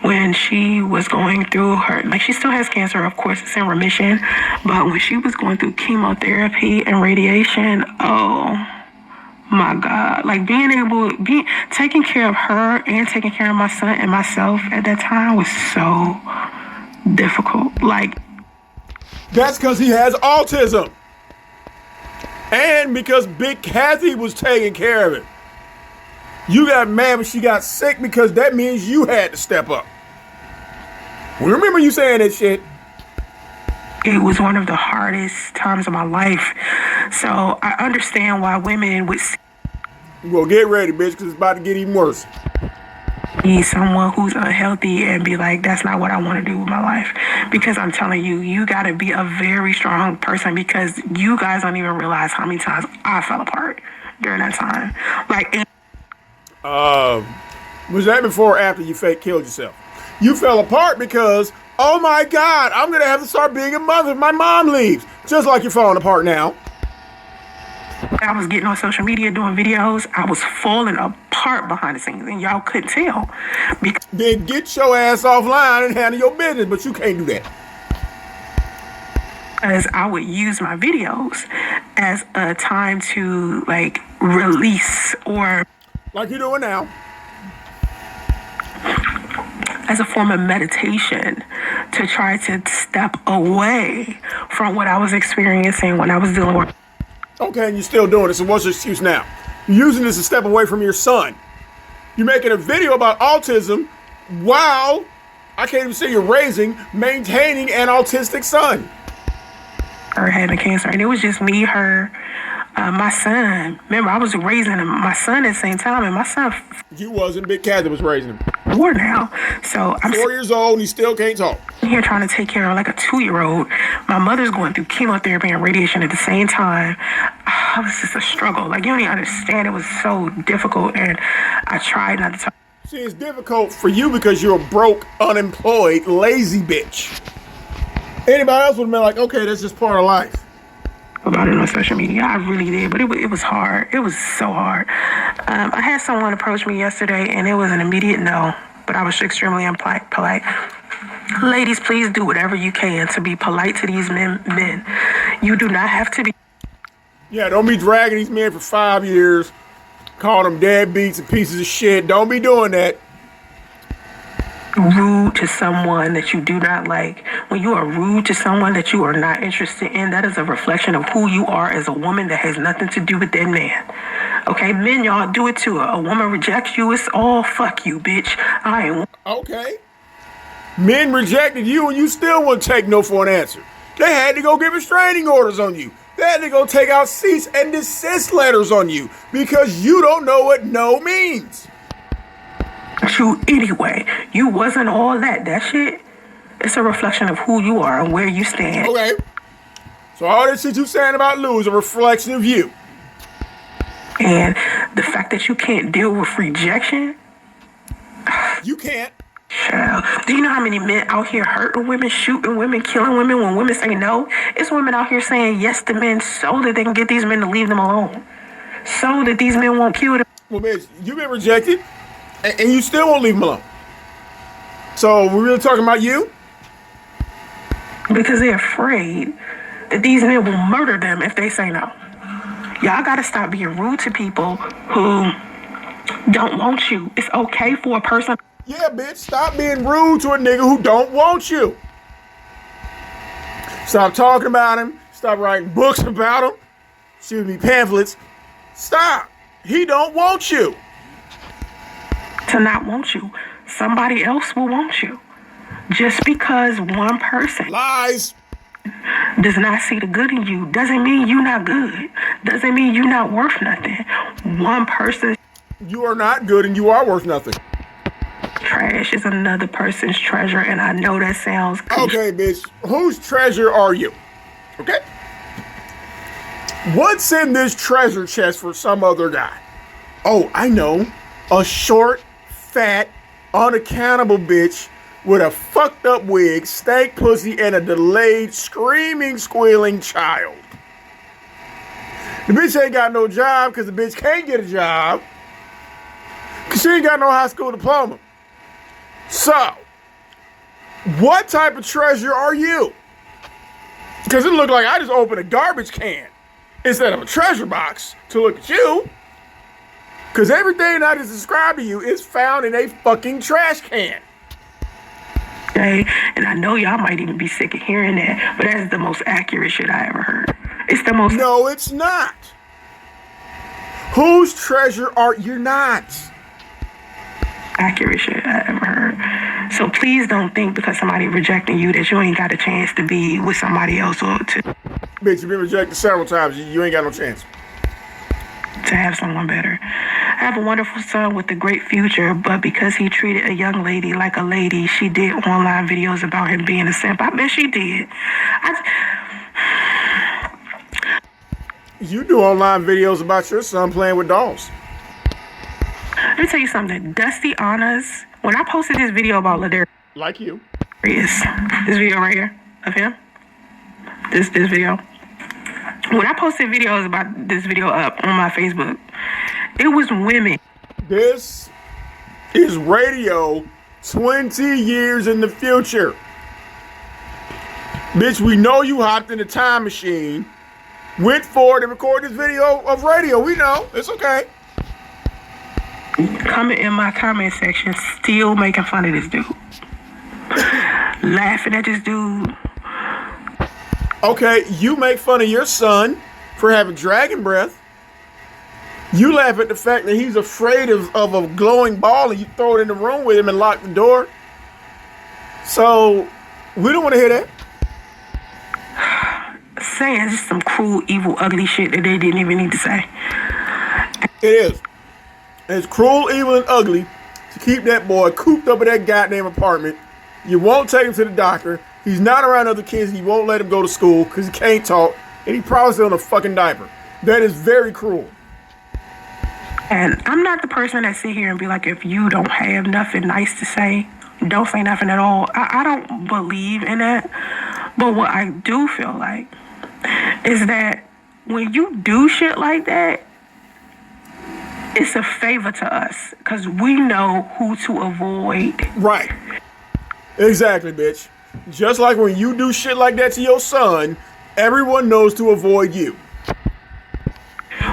when she was going through her, like she still has cancer, of course, it's in remission, but when she was going through chemotherapy and radiation, oh my God, like taking care of her and taking care of my son and myself at that time was so difficult. Like, that's because he has autism. And because Big Kathy was taking care of it. You got mad when she got sick because that means you had to step up. We remember you saying that shit. It was one of the hardest times of my life. So I understand why women would well, get ready, bitch, because it's about to get even worse. See someone who's unhealthy and be like, that's not what I want to do with my life. Because I'm telling you, you got to be a very strong person, because you guys don't even realize how many times I fell apart during that time. Like, was that before or after you fake killed yourself? You fell apart because, oh my God, I'm going to have to start being a mother if my mom leaves. Just like you're falling apart now. I was getting on social media doing videos. I was falling apart behind the scenes, and y'all couldn't tell. Then get your ass offline and handle your business, but you can't do that. Because I would use my videos as a time to, like, release, or like you're doing now, as a form of meditation, to try to step away from what I was experiencing when I was dealing with. Okay, and you're still doing it, so what's your excuse now? You're using this to step away from your son. You're making a video about autism while, I can't even say you're maintaining an autistic son. her having cancer, and it was just me, her, my son. Remember, I was raising my son at the same time, and my son. You wasn't. Big Cat that was raising him. 4 now, so I'm 4 years old and he still can't talk. Here trying to take care of like a 2-year-old. My mother's going through chemotherapy and radiation at the same time. It was just a struggle. Like, you don't even understand. It was so difficult, and I tried not to talk. See, it's difficult for you because you're a broke, unemployed, lazy bitch. Anybody else would have been like, okay, that's just part of life. About it on social media. I really did, but it was hard. It was so hard. I had someone approach me yesterday, and it was an immediate no, but I was extremely polite. Ladies, please do whatever you can to be polite to these men. You do not have to be. Yeah, don't be dragging these men for 5 years, calling them deadbeats and pieces of shit. Don't be doing that. Rude to someone that you do not like. When you are rude to someone that you are not interested in, that is a reflection of who you are as a woman that has nothing to do with that man. Okay, men, y'all do it too. A woman rejects you, it's all fuck you, bitch. I ain't. Okay. Men rejected you and you still wouldn't take no for an answer. They had to go get restraining orders on you. They had to go take out cease and desist letters on you because you don't know what no means. You anyway. You wasn't all that. That shit, it's a reflection of who you are and where you stand. Okay. So all this shit you saying about Lou is a reflection of you. And the fact that you can't deal with rejection. You can't. Child, do you know how many men out here hurting women, shooting women, killing women when women say no? It's women out here saying yes to men so that they can get these men to leave them alone. So that these men won't kill them. Well, bitch, you've been rejected and you still won't leave them alone. So we're really talking about you? Because they're afraid that these men will murder them if they say no. Y'all gotta stop being rude to people who don't want you. It's okay for a person. Yeah, bitch, stop being rude to a nigga who don't want you. Stop talking about him. Stop writing books about him. Excuse me, pamphlets. Stop. He don't want you. To not want you. Somebody else will want you. Just because one person Lies. does not see the good in you doesn't mean you're not good. Doesn't mean you're not worth nothing. One person. You are not good and you are worth nothing. Trash is another person's treasure, and I know that sounds okay, bitch. Whose treasure are you? Okay? What's in this treasure chest for some other guy? Oh, I know. A short, fat, unaccountable bitch with a fucked up wig, stank pussy, and a delayed, screaming, squealing child. The bitch ain't got no job because the bitch can't get a job because she ain't got no high school diploma. So, what type of treasure are you? Because it looked like I just opened a garbage can instead of a treasure box to look at you. Because everything I just described to you is found in a fucking trash can. Okay, and I know y'all might even be sick of hearing that, but that's the most accurate shit I ever heard. It's the most... No, it's not. Whose treasure are you not? Accurate shit I ever heard. So please don't think because somebody rejecting you that you ain't got a chance to be with somebody else or to Bitch, you've been rejected several times. You ain't got no chance. have someone better. I have a wonderful son with a great future, but because he treated a young lady like a lady, she did online videos about him being a simp. I bet she did. You do online videos about your son playing with dolls. Let me tell you something. Dusty Honors, when I posted this video about Ladarius, Like you. this video right here of him, this video. When I posted videos about this video up on my Facebook, it was women. This is radio 20 years in the future. Bitch, we know you hopped in the time machine, went forward and recorded this video of radio. We know. It's okay. Coming in my comment section, still making fun of this dude. Laughing at this dude. Okay, you make fun of your son for having dragon breath. You laugh at the fact that he's afraid of a glowing ball and you throw it in the room with him and lock the door. So, we don't want to hear that. saying just some cruel, evil, ugly shit that they didn't even need to say. It is. It's cruel, evil, and ugly to keep that boy cooped up in that goddamn apartment. You won't take him to the doctor. He's not around other kids. You won't let him go to school because he can't talk. And he probably still on a fucking diaper. That is very cruel. And I'm not the person that sit here and be like, if you don't have nothing nice to say, don't say nothing at all. I don't believe in that. But what I do feel like is that when you do shit like that, it's a favor to us because we know who to avoid. Right. Exactly, bitch. Just like when you do shit like that to your son, everyone knows to avoid you.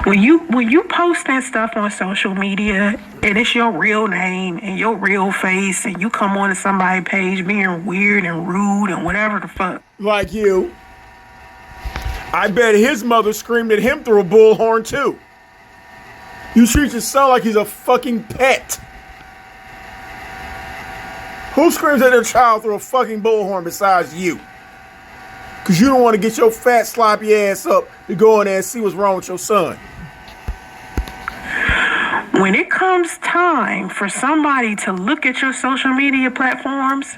When you posting stuff on social media and it's your real name and your real face and you come on to somebody's page being weird and rude and whatever the fuck. Like you. I bet his mother screamed at him through a bullhorn too. You treat your son like he's a fucking pet. Who screams at their child through a fucking bullhorn besides you? Because you don't want to get your fat, sloppy ass up to go in there and see what's wrong with your son. When it comes time for somebody to look at your social media platforms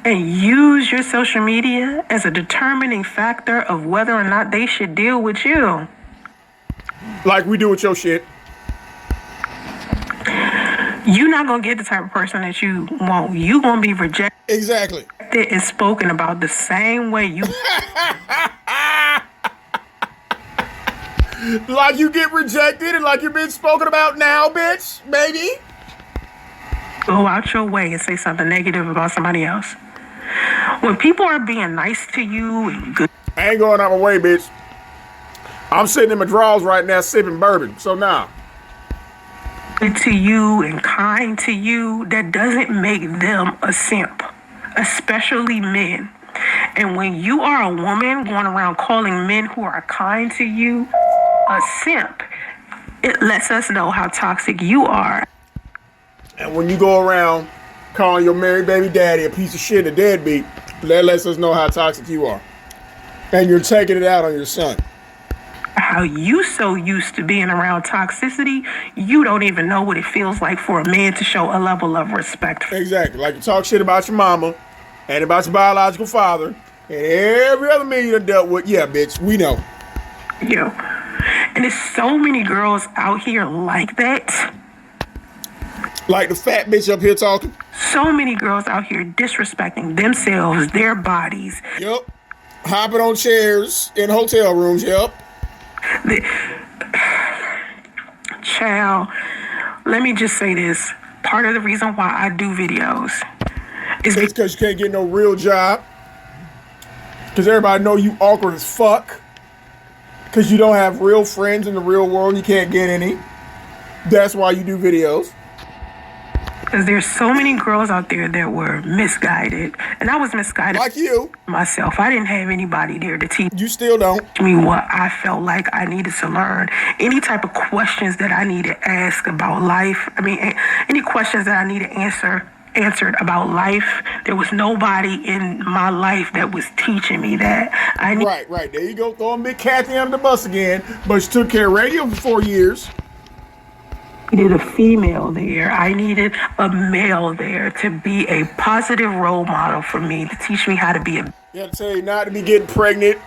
and use your social media as a determining factor of whether or not they should deal with you. Like we do with your shit. You're not going to get the type of person that you want. You're going to be rejected. Exactly. And spoken about the same way you... Like you get rejected and like you're being spoken about now, bitch, baby. Go out your way and say something negative about somebody else. When people are being nice to you and good... I ain't going out my way, bitch. I'm sitting in my drawers right now sipping bourbon, so now. To you and kind to you, that doesn't make them a simp, especially men. And when you are a woman going around calling men who are kind to you a simp, it lets us know how toxic you are. And when you go around calling your married baby daddy a piece of shit, a deadbeat, that lets us know how toxic you are. And you're taking it out on your son. How you so used to being around toxicity, you don't even know what it feels like for a man to show a level of respect. Exactly. Like you talk shit about your mama and about your biological father and every other man you done dealt with. Yeah, bitch, we know. Yeah. And there's so many girls out here like that. Like the fat bitch up here talking. So many girls out here disrespecting themselves, their bodies. Yep. Hopping on chairs in hotel rooms, yep. Child, let me just say this. Part of the reason why I do videos is because you can't get no real job. Because everybody know you awkward as fuck. Because you don't have real friends in the real world. You can't get any. That's why you do videos. Because there's so many girls out there that were misguided. And I was misguided. Like you. Myself. I didn't have anybody there to teach. You still don't. Me what I felt like I needed to learn. Any type of questions that I need to ask about life. I mean, any questions that I need to answered about life. There was nobody in my life that was teaching me that. Right. There you go. Throwing Big Kathy under the bus again. But she took care of radio for 4 years. I needed a female there. I needed a male there to be a positive role model for me, to teach me how to be a... You have to tell you not to be getting pregnant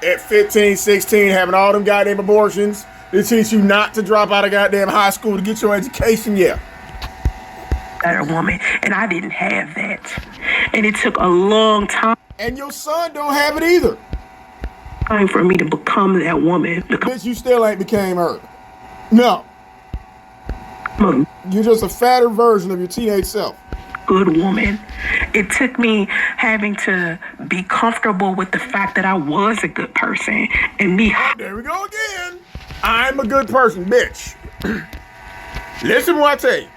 at 15, 16, having all them goddamn abortions. They teach you not to drop out of goddamn high school to get your education, yeah. Better woman, and I didn't have that. And it took a long time. And your son don't have it either. Time for me to become that woman. Bitch, you still ain't became her. No. You're just a fatter version of your teenage self. Good woman. It took me having to be comfortable with the fact that I was a good person and me. There we go again. I'm a good person, bitch. Listen to what I tell you.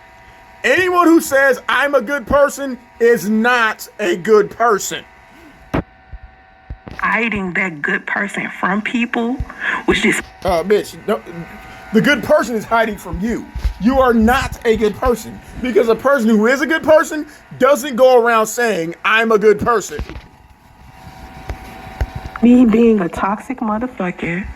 Anyone who says I'm a good person is not a good person. Hiding that good person from people was just... bitch, no, the good person is hiding from you. You are not a good person. Because a person who is a good person doesn't go around saying, I'm a good person. Me being a toxic motherfucker,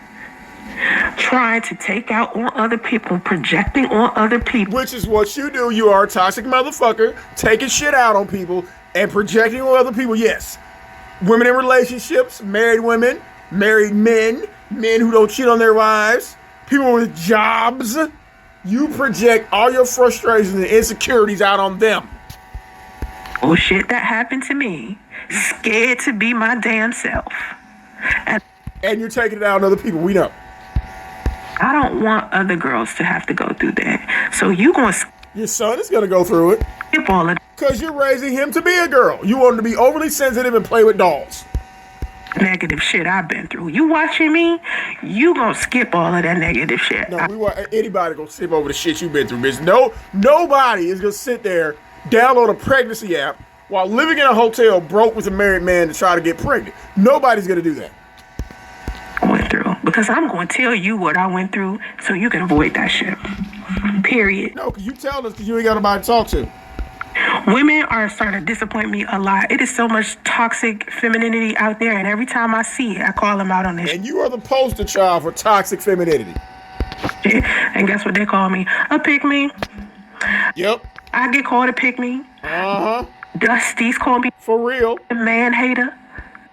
trying to take out on other people, projecting on other people. Which is what you do. You are a toxic motherfucker, taking shit out on people and projecting on other people. Yes. Women in relationships, married women, married men, men who don't cheat on their wives, people with jobs. You project all your frustrations and insecurities out on them. Oh shit that happened to me. Scared to be my damn self. And you're taking it out on other people. We know. I don't want other girls to have to go through that. So you gonna your son is gonna go through it. Skip all of because you're raising him to be a girl. You want him to be overly sensitive and play with dolls. Negative shit I've been through. You watching me, you gonna skip all of that negative shit. No, we want anybody gonna skip over the shit you've been through, bitch. No, nobody is gonna sit there, download a pregnancy app while living in a hotel broke with a married man to try to get pregnant. Nobody's gonna do that. Went through, because I'm going to tell you what I went through so you can avoid that shit. Period. No, because you tell us because you ain't got nobody to talk to. Women are starting to disappoint me a lot. It is so much toxic femininity out there, and every time I see it, I call them out on this. And you are the poster child for toxic femininity. And guess what they call me? A pick-me. Yep. I get called a pick-me. Uh-huh. Dusties call me for real. A man hater.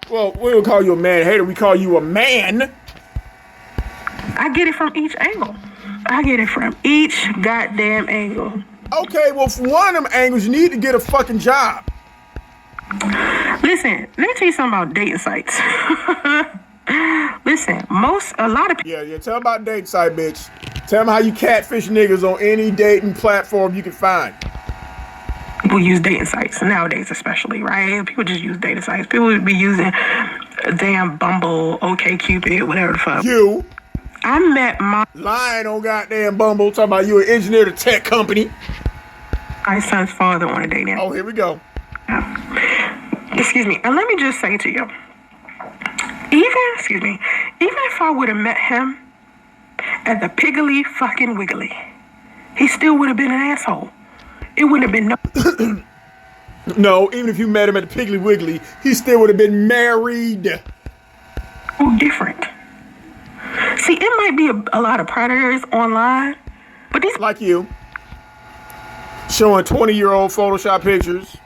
Well, we don't call you a man hater. We call you a man. I get it from each angle. I get it from each goddamn angle. Okay, well, from one of them angles, you need to get a fucking job. Listen, let me tell you something about dating sites. Listen, a lot of people... Yeah, tell them about dating site, bitch. Tell them how you catfish niggas on any dating platform you can find. People use dating sites nowadays, especially, right? People just use dating sites. People would be using damn Bumble, OkCupid, whatever the fuck. You. I met my... Lying on goddamn Bumble, talking about you an engineer to tech company. My son's father on a dating app. Oh, here we go. Excuse me. And let me just say to you, even if I would have met him at the Piggly fucking Wiggly, he still would have been an asshole. It wouldn't have been no... No, even if you met him at the Piggly Wiggly, he still would have been married. Oh, different. See, it might be a lot of predators online, but these... Like you. Showing 20-year-old Photoshop pictures.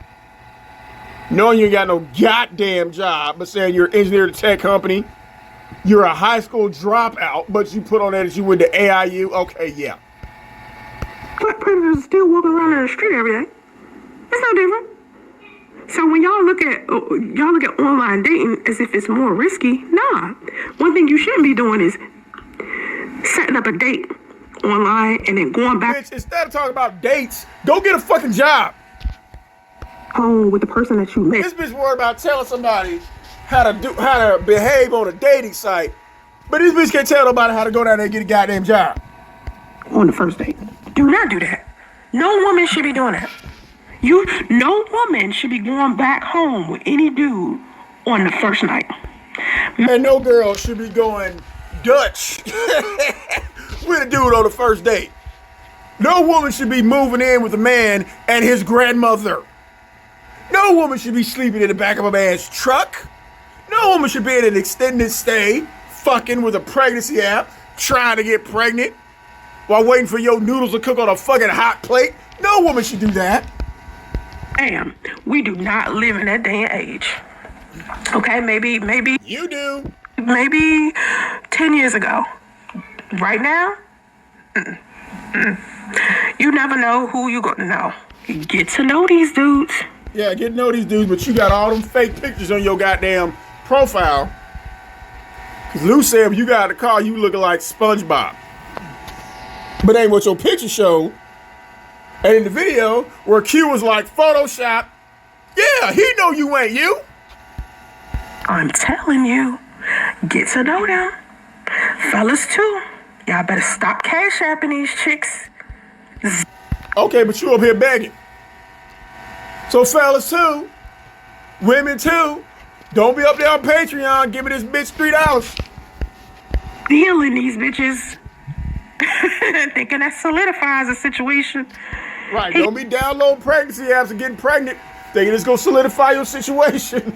Knowing you ain't got no goddamn job, but saying you're an engineer at a tech company. You're a high school dropout, but you put on that you went to AIU. Okay, yeah. But predators still walking around in the street every day. It's no different. So when y'all look at online dating as if it's more risky, nah. One thing you shouldn't be doing is setting up a date online and then going back. Bitch, instead of talking about dates, go get a fucking job. Home with the person that you met. This bitch worried about telling somebody how to behave on a dating site, but this bitch can't tell nobody how to go down there and get a goddamn job. On the first date. Do not do that. No woman should be doing that. No woman should be going back home with any dude on the first night. And no girl should be going Dutch with a dude on the first date. No woman should be moving in with a man and his grandmother. No woman should be sleeping in the back of a man's truck. No woman should be in an extended stay, fucking with a pregnancy app, trying to get pregnant while waiting for your noodles to cook on a fucking hot plate. No woman should do that. Damn, we do not live in that day and age. Okay, maybe. You do. Maybe 10 years ago. Right now, you never know who you gonna know. Get to know these dudes. Yeah, get to know these dudes, but you got all them fake pictures on your goddamn profile. Cause Lou said you got a car, you looking like SpongeBob. But ain't what your picture showed. And in the video, where Q was like, Photoshop, yeah, he know you ain't you. I'm telling you, get to know them. Fellas, too. Y'all better stop cash apping these chicks. Okay, but you up here begging. So fellas, too, women, too, don't be up there on Patreon, give me this bitch $3. Stealing these bitches. Thinking that solidifies a situation. Right, don't be downloading pregnancy apps and getting pregnant, thinking it's gonna solidify your situation.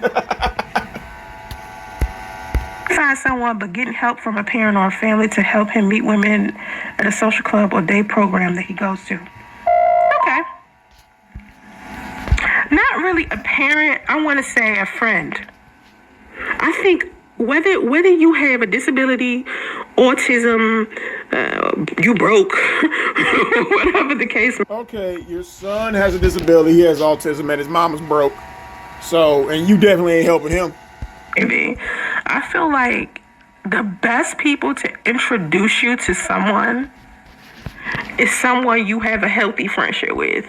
find someone, but getting help from a parent or a family to help him meet women at a social club or day program that he goes to. Okay. Not really a parent. I want to say a friend. I think whether you have a disability, autism, you broke, whatever the case. Okay, your son has a disability. He has autism, and his mama's broke. So, and you definitely ain't helping him. Maybe. I feel like the best people to introduce you to someone is someone you have a healthy friendship with.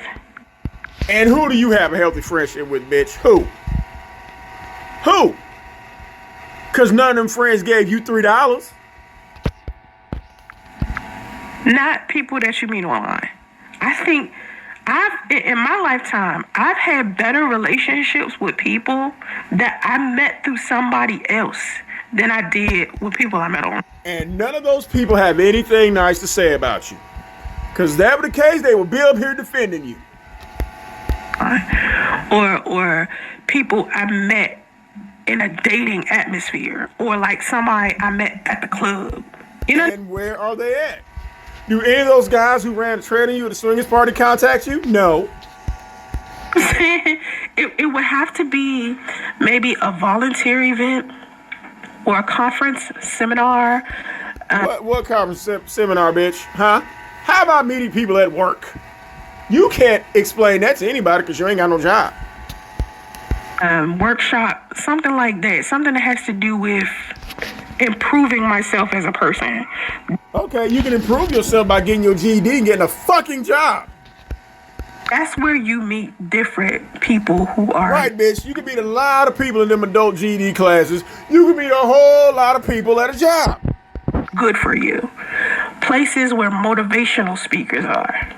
And who do you have a healthy friendship with, bitch? Who? Who? Because none of them friends gave you $3. Not people that you meet online. I think in my lifetime, I've had better relationships with people that I met through somebody else than I did with people I met online. And none of those people have anything nice to say about you. Because if that were the case, they would be up here defending you. Or people I met in a dating atmosphere, or like somebody I met at the club. You know? And where are they at? Do any of those guys who ran a train on you at the swingers party contact you? No. It would have to be maybe a volunteer event or a conference, seminar. What conference, seminar, bitch? Huh? How about meeting people at work? You can't explain that to anybody because you ain't got no job. Workshop, something like that. Something that has to do with improving myself as a person. Okay, you can improve yourself by getting your GED and getting a fucking job. That's where you meet different people who are... Right, bitch. You can meet a lot of people in them adult GED classes. You can meet a whole lot of people at a job. Good for you. Places where motivational speakers are.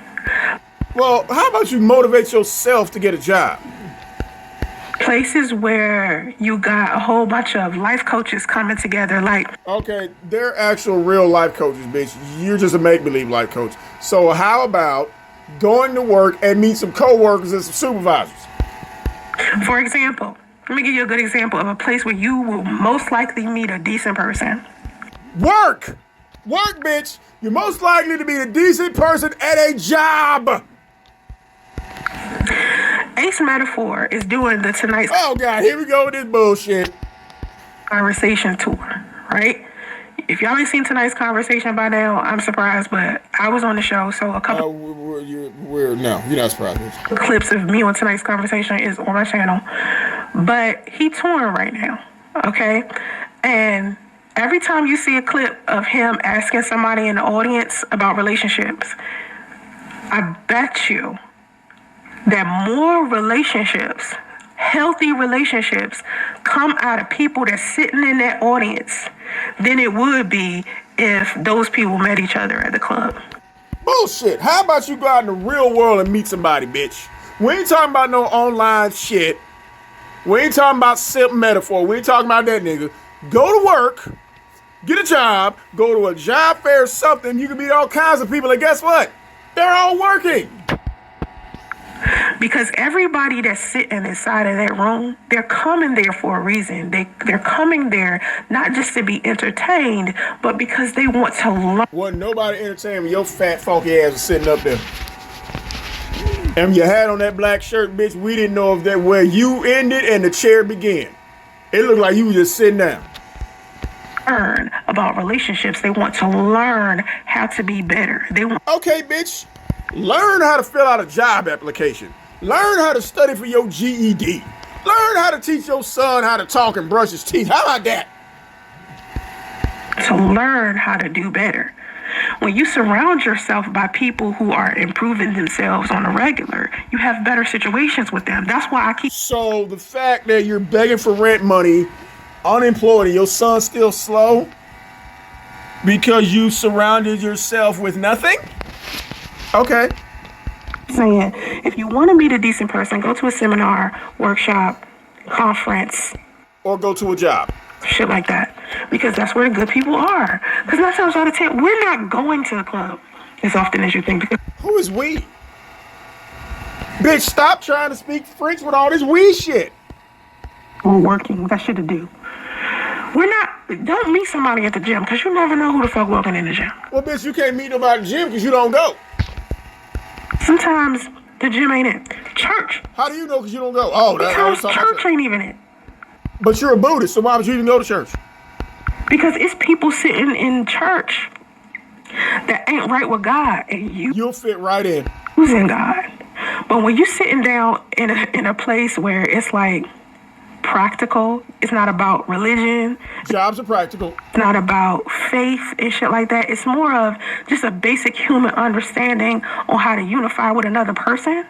Well, how about you motivate yourself to get a job? Places where you got a whole bunch of life coaches coming together, like... Okay, they're actual real life coaches, bitch. You're just a make-believe life coach. So how about going to work and meet some co-workers and some supervisors? For example, let me give you a good example of a place where you will most likely meet a decent person. Work! Work, bitch! You're most likely to be a decent person at a job! Ace Metaphor is doing the Tonight's... Oh, God, here we go with this bullshit. Conversation tour, right? If y'all ain't seen Tonight's Conversation by now, I'm surprised, but I was on the show, so a couple... No, you're not surprised. Clips of me on Tonight's Conversation is on my channel. But he touring right now, okay? And every time you see a clip of him asking somebody in the audience about relationships, I bet you that more relationships, healthy relationships, come out of people that's sitting in that audience than it would be if those people met each other at the club. Bullshit. How about you go out in the real world and meet somebody, bitch? We ain't talking about no online shit. We ain't talking about simp metaphor. We ain't talking about that nigga. Go to work, get a job, go to a job fair or something. You can meet all kinds of people, and guess what? They're all working. Because everybody that's sitting inside of that room, they're coming there for a reason. They're coming there not just to be entertained, but because they want to learn. Wasn't nobody entertained when your fat funky ass was sitting up there. And you had on that black shirt, bitch, we didn't know if that where you ended and the chair began. It looked like you were just sitting down. Learn about relationships. They want to learn how to be better. Okay, bitch. Learn how to fill out a job application. Learn how to study for your GED. Learn how to teach your son how to talk and brush his teeth. How about that? To learn how to do better. When you surround yourself by people who are improving themselves on a regular, you have better situations with them. That's why I keep... So the fact that you're begging for rent money, unemployed, and your son's still slow because you surrounded yourself with nothing? Okay. Saying, if you want to meet a decent person, go to a seminar, workshop, conference. Or go to a job. Shit like that. Because that's where the good people are. Because 9 times out of 10, we're not going to the club as often as you think. Because who is we? Bitch, stop trying to speak French with all this we shit. we're working. We got shit to do. We're not don't meet somebody at the gym because you never know who the fuck walking in the gym. Well, bitch, you can't meet nobody at the gym because you don't go. Sometimes the gym ain't it. Church. How do you know because you don't go? Oh, because church ain't even it. But you're a Buddhist, so why would you even go to church? Because it's people sitting in church that ain't right with God, and you'll fit right in. Who's in God? But when you sitting down in a place where it's like practical, it's not about religion. Jobs are practical. It's not about faith and shit like that. It's more of just a basic human understanding on how to unify with another person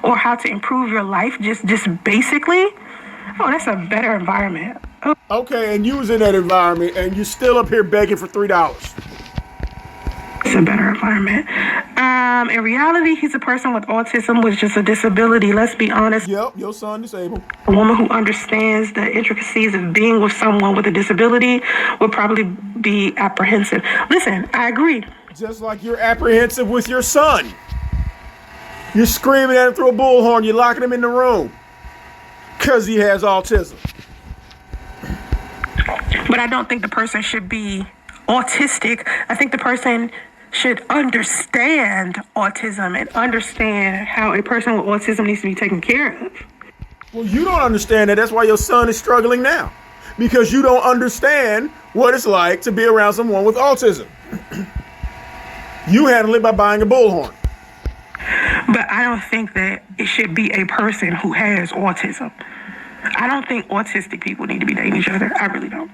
or how to improve your life just basically. Oh, that's a better environment. Oh. Okay, and you was in that environment and you still up here begging for $3. It's a better environment. In reality, he's a person with autism, which is a disability. Let's be honest. Yep, your son disabled. A woman who understands the intricacies of being with someone with a disability would probably be apprehensive. Listen, I agree. Just like you're apprehensive with your son. You're screaming at him through a bullhorn. You're locking him in the room because he has autism. But I don't think the person should be autistic. I think the person should understand autism and understand how a person with autism needs to be taken care of. Well, you don't understand that. That's why your son is struggling now. Because you don't understand what it's like to be around someone with autism. You handle it by buying a bullhorn. But I don't think that it should be a person who has autism. I don't think autistic people need to be dating each other. I really don't.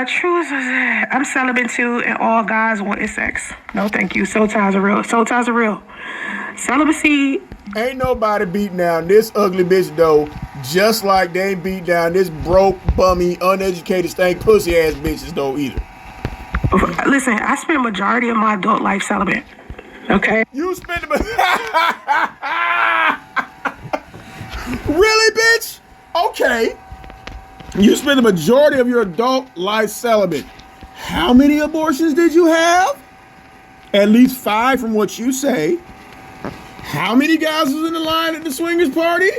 Truth was I'm celibate too, and all guys want is sex. No, thank you. Soul ties are real. Soul ties are real. Celibacy. Ain't nobody beating down this ugly bitch though, just like they ain't beat down this broke, bummy, uneducated, stank, pussy ass bitches though either. Listen, I spent a majority of my adult life celibate. Okay. You spent really, bitch? Okay. You spent the majority of your adult life celibate. How many abortions did you have? At least 5 from what you say. How many guys was in the line at the swingers party?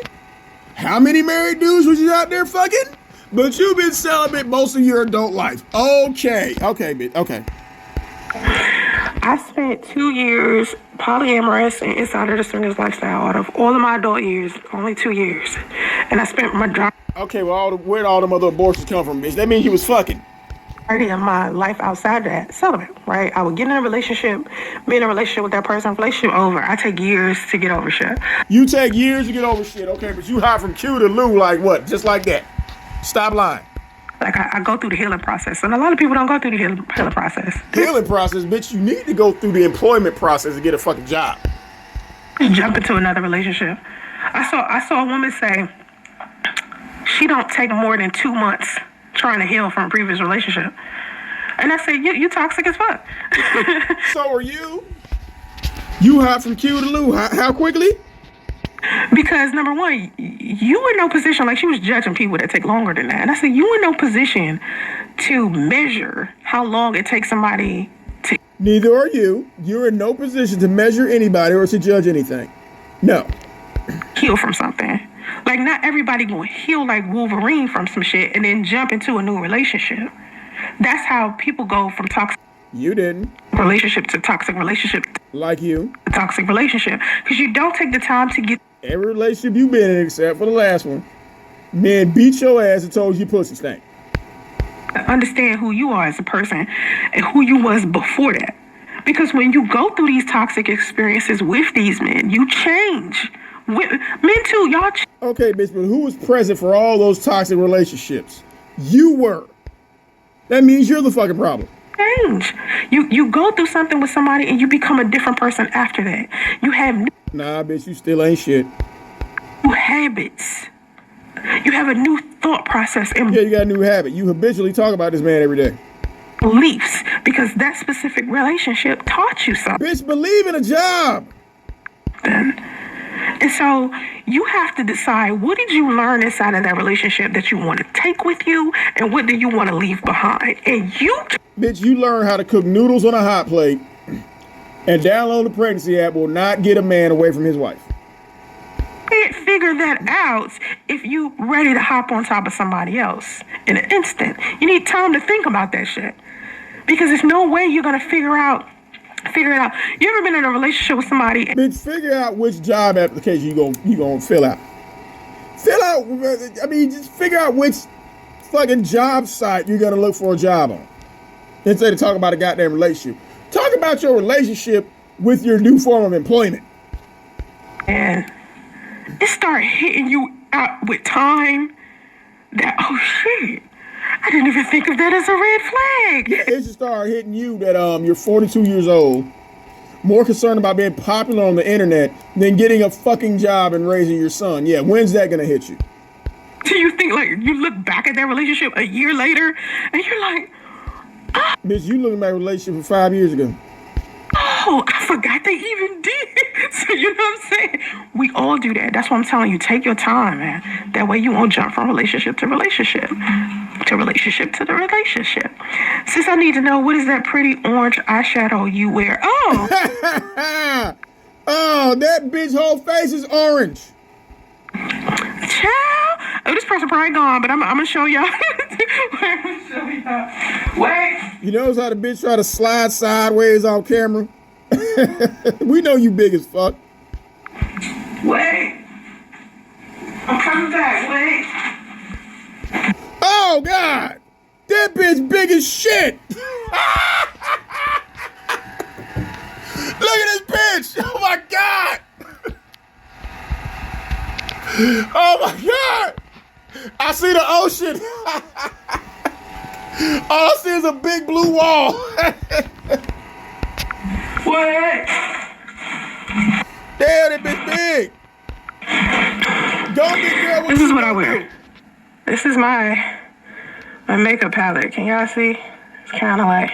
How many married dudes was you out there fucking? But you've been celibate most of your adult life. Okay, bitch, okay. I spent 2 years polyamorous and inside of the swingers lifestyle. Out of all of my adult years, only 2 years. And I spent my okay, well, where'd all them other abortions come from, bitch? That means you was fucking. Of my life outside that, celibate, right? I would get in a relationship, be in a relationship with that person, relationship over. I take years to get over shit. You take years to get over shit, okay, but you hop from Q to Lou like what? Just like that. Stop lying. Like I go through the healing process, and a lot of people don't go through the healing process. Healing process, bitch, you need to go through the employment process to get a fucking job. Jump into another relationship. I saw a woman say she don't take more than 2 months trying to heal from a previous relationship. And I said, you toxic as fuck. So are you? You hop from Q to Lou. How quickly? Because number one, you in no position, like she was judging people that take longer than that. And I said, you in no position to measure how long it takes somebody to... Neither are you. You're in no position to measure anybody or to judge anything. No. Heal from something. Like, not everybody gonna heal like Wolverine from some shit and then jump into a new relationship. That's how people go from toxic... You didn't. Relationship to toxic relationship. Like you. A toxic relationship. Because you don't take the time to get... Every relationship you've been in except for the last one, men beat your ass and told you pussy stank. Understand who you are as a person and who you was before that. Because when you go through these toxic experiences with these men, you change. Men too, y'all okay, bitch, but who was present for all those toxic relationships? You were. That means you're the fucking problem. Change. You go through something with somebody and you become a different person after that. You have nah, bitch, you still ain't shit. New habits. You have a new thought process and yeah, you got a new habit. You habitually talk about this man every day. Beliefs, because that specific relationship taught you something. Bitch, believe in a job. And so you have to decide, what did you learn inside of that relationship that you want to take with you, and what do you want to leave behind? And you... Bitch, you learn how to cook noodles on a hot plate and download the pregnancy app will not get a man away from his wife. Can't figure that out if you ready to hop on top of somebody else in an instant. You need time to think about that shit. Because there's no way you're going to figure it out. You ever been in a relationship with somebody? Bitch, figure out which job application you gonna fill out. Just figure out which fucking job site you're gonna look for a job on. Instead of talking about a goddamn relationship. Talk about your relationship with your new form of employment. And it start hitting you out with time that, oh shit, I didn't even think of that as a red flag. Yeah, it should start hitting you that you're 42 years old, more concerned about being popular on the internet than getting a fucking job and raising your son. Yeah, when's that gonna hit you? Do you think, like, you look back at that relationship a year later and you're like, oh. Bitch, you looking at a relationship from 5 years ago. Oh, I forgot they even did. So you know what I'm saying? We all do that. That's what I'm telling you. Take your time, man. That way you won't jump from relationship to relationship. To relationship to the relationship. Sis, I need to know, what is that pretty orange eyeshadow you wear? Oh. Oh, that bitch whole face is orange. Child. Oh, this person probably gone, but I'm gonna show y'all. Wait. You notice how the bitch try to slide sideways on camera? We know you big as fuck. Wait. I'm coming back. Wait. Oh, God. That bitch big as shit. Look at this bitch. Oh, my God. Oh, my God. I see the ocean. All I see is a big blue wall. What? Damn, that bitch big. Go big girl. This is what I wear. This is my makeup palette. Can y'all see? It's kind of like,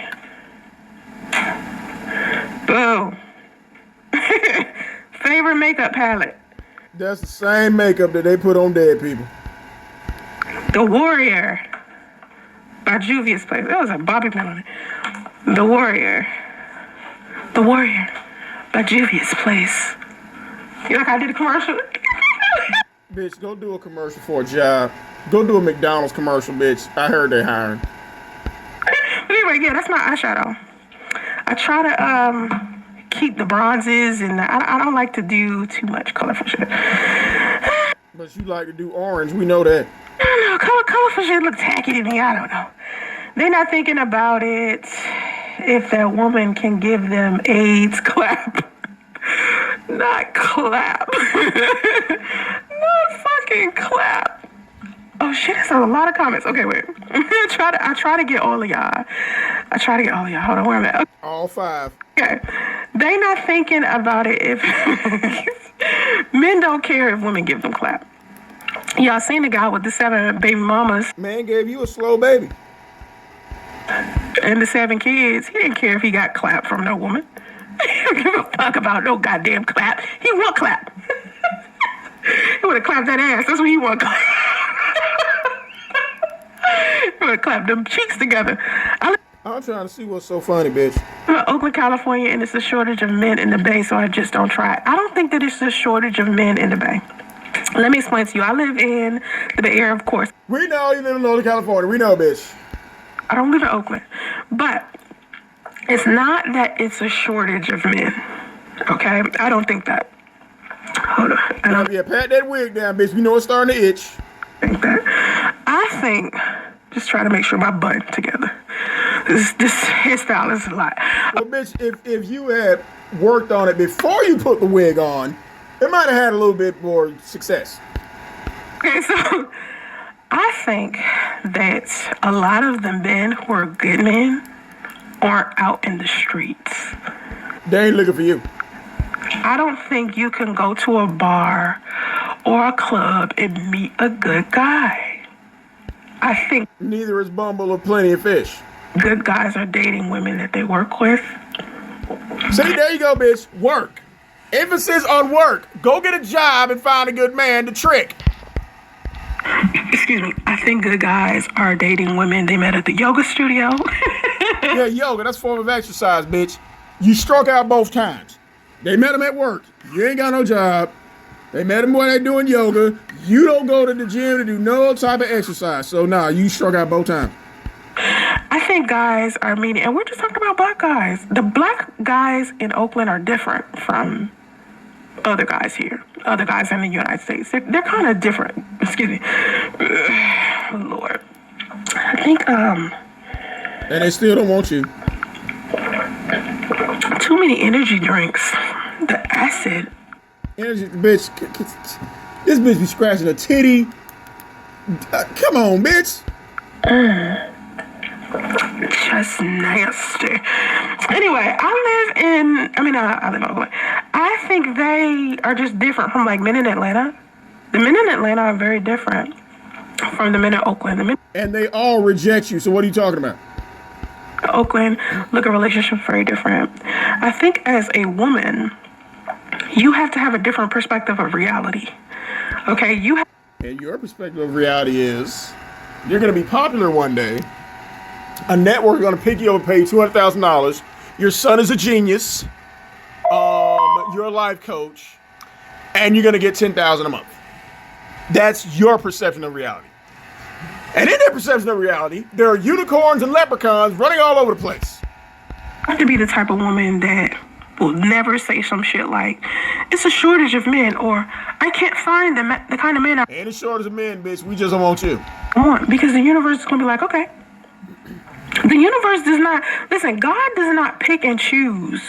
boom. Favorite makeup palette. That's the same makeup that they put on dead people. The Warrior by Juvia's Place. That was a bobby pin on it. The Warrior by Juvia's Place. You like I did a commercial? Bitch, go do a commercial for a job. Go do a McDonald's commercial, bitch. I heard they hiring. But anyway, yeah, that's my eyeshadow. I try to keep the bronzes, and I don't like to do too much colorful shit. But you like to do orange, we know that. I don't know, colorful shit look tacky to me, I don't know. They're not thinking about it if that woman can give them AIDS. Clap. Not clap. Not fucking clap. Oh shit, that's a lot of comments. Okay, wait. I try to get all of y'all. Hold on, where am I? Okay. All 5. Okay. They not thinking about it if men don't care if women give them clap. Y'all seen the guy with the 7 baby mamas. Man gave you a slow baby. And the 7 kids. He didn't care if he got clap from no woman. He don't give a fuck about no goddamn clap. He want clap. He would have clapped that ass. That's what he want. He would have clapped them cheeks together. I'm trying to see what's so funny, bitch. Oakland, California, and it's a shortage of men in the Bay, so I just don't try it. I don't think that it's a shortage of men in the Bay. Let me explain to you. I live in the Bay Area, of course. We know you live in Northern California. We know, bitch. I don't live in Oakland. But it's not that it's a shortage of men. Okay? I don't think that. Hold on. Yeah, pat that wig down, bitch. We know it's starting to itch. I think, just try to make sure my butt together. This hairstyle is a lot. Well, bitch, if you had worked on it before you put the wig on, it might have had a little bit more success. Okay, so I think that a lot of the men who are good men aren't out in the streets. They ain't looking for you. I don't think you can go to a bar or a club and meet a good guy. I think neither is Bumble or Plenty of Fish. Good guys are dating women that they work with. See, there you go, bitch. Work. Emphasis on work. Go get a job and find a good man to trick. Excuse me. I think good guys are dating women they met at the yoga studio. Yeah, yoga. That's a form of exercise, bitch. You struck out both times. They met them at work. You ain't got no job. They met him when they doing yoga. You don't go to the gym to do no type of exercise. So nah, you struck out both times. I think guys are meaning, and we're just talking about black guys. The black guys in Oakland are different from other guys here, other guys in the United States. They're kind of different. Excuse me. Lord. I think, And they still don't want you. too many energy drinks. The acid. Energy, bitch. This bitch be scratching a titty. Come on, bitch. Just nasty. Anyway, I live in Oakland. I think they are just different from like men in Atlanta. The men in Atlanta are very different from the men in Oakland. And they all reject you. So what are you talking about? Oakland, look at relationships very different. I think as a woman, you have to have a different perspective of reality. Okay, and your perspective of reality is you're going to be popular one day. A network is going to pick you up and pay you $200,000. Your son is a genius. You're a life coach, and you're going to get $10,000 a month. That's your perception of reality. And in that perception of reality, there are unicorns and leprechauns running all over the place. I have to be the type of woman that will never say some shit like, it's a shortage of men, or I can't find the kind of men I ain't a shortage of men, bitch. We just don't want you. want. Because the universe is going to be like, okay. The universe does not, listen, God does not pick and choose,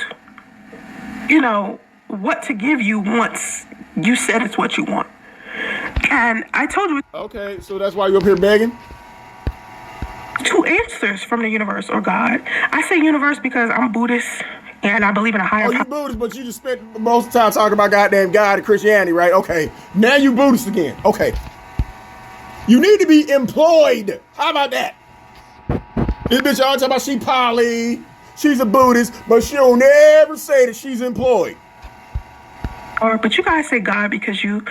what to give you once you said it's what you want. And I told you. Okay, so that's why you're up here begging? 2 answers from the universe or God. I say universe because I'm Buddhist and I believe in a higher power. Oh, you Buddhist, but you just spent most of the time talking about goddamn God and Christianity, right? Okay, now you Buddhist again. Okay. You need to be employed. How about that? This bitch always talking about she poly, she's a Buddhist, but she don't ever say that she's employed. But you guys say God because you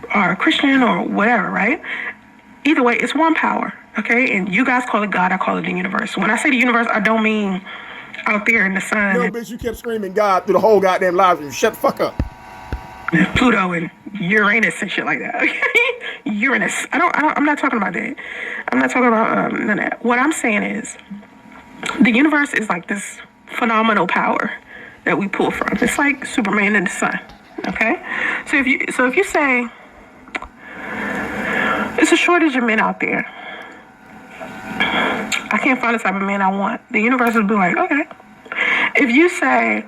are a Christian or whatever, right? Either way, it's one power, okay? And you guys call it God, I call it the universe. When I say the universe, I don't mean out there in the sun. No, bitch, you kept screaming God through the whole goddamn live stream. Shut the fuck up. Pluto and Uranus and shit like that, okay? Uranus. I'm not talking about that. I'm not talking about none of that. What I'm saying is, the universe is like this phenomenal power that we pull from. It's like Superman and the sun. Okay? So if you say it's a shortage of men out there, I can't find the type of man I want, the universe will be like, okay. If you say,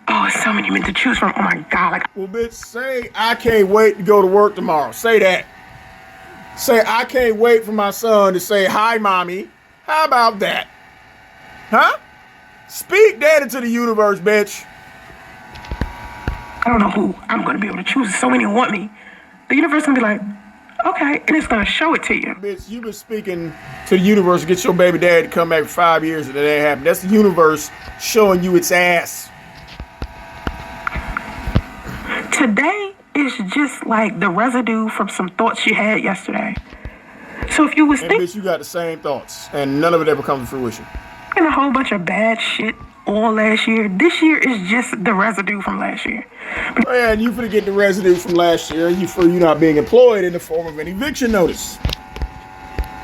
oh, it's so many men to choose from, oh my God. Well, bitch, say I can't wait to go to work tomorrow. Say that. Say I can't wait for my son to say, hi, mommy. How about that? Huh? Speak that into the universe, bitch. I don't know who I'm going to be able to choose. So many want me. The universe going to be like, okay, and it's going to show it to you. Bitch, you've been speaking to the universe to get your baby dad to come back for 5 years and it ain't happened. That's the universe showing you its ass. Today is just like the residue from some thoughts you had yesterday. So if you was thinking, bitch, you got the same thoughts, and none of it ever comes to fruition. And a whole bunch of bad shit all last year. This year is just the residue from last year. Oh, yeah, and you finna get the residue from last year for you not being employed in the form of an eviction notice.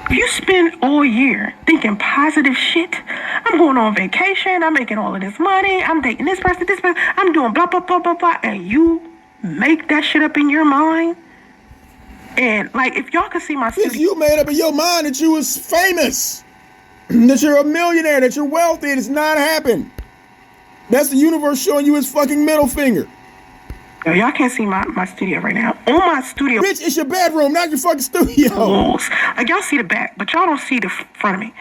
If you spend all year thinking positive shit, I'm going on vacation, I'm making all of this money, I'm dating this person, I'm doing blah, blah, blah, blah, blah, and you make that shit up in your mind, and like, if y'all could see my studio. You made up in your mind that you was famous, that you're a millionaire, that you're wealthy, and it's not happened. That's the universe showing you its fucking middle finger. Yo, y'all can't see my studio right now. On my studio. Bitch, it's your bedroom, not your fucking studio. Walls. Like, y'all see the back, but y'all don't see the front of me.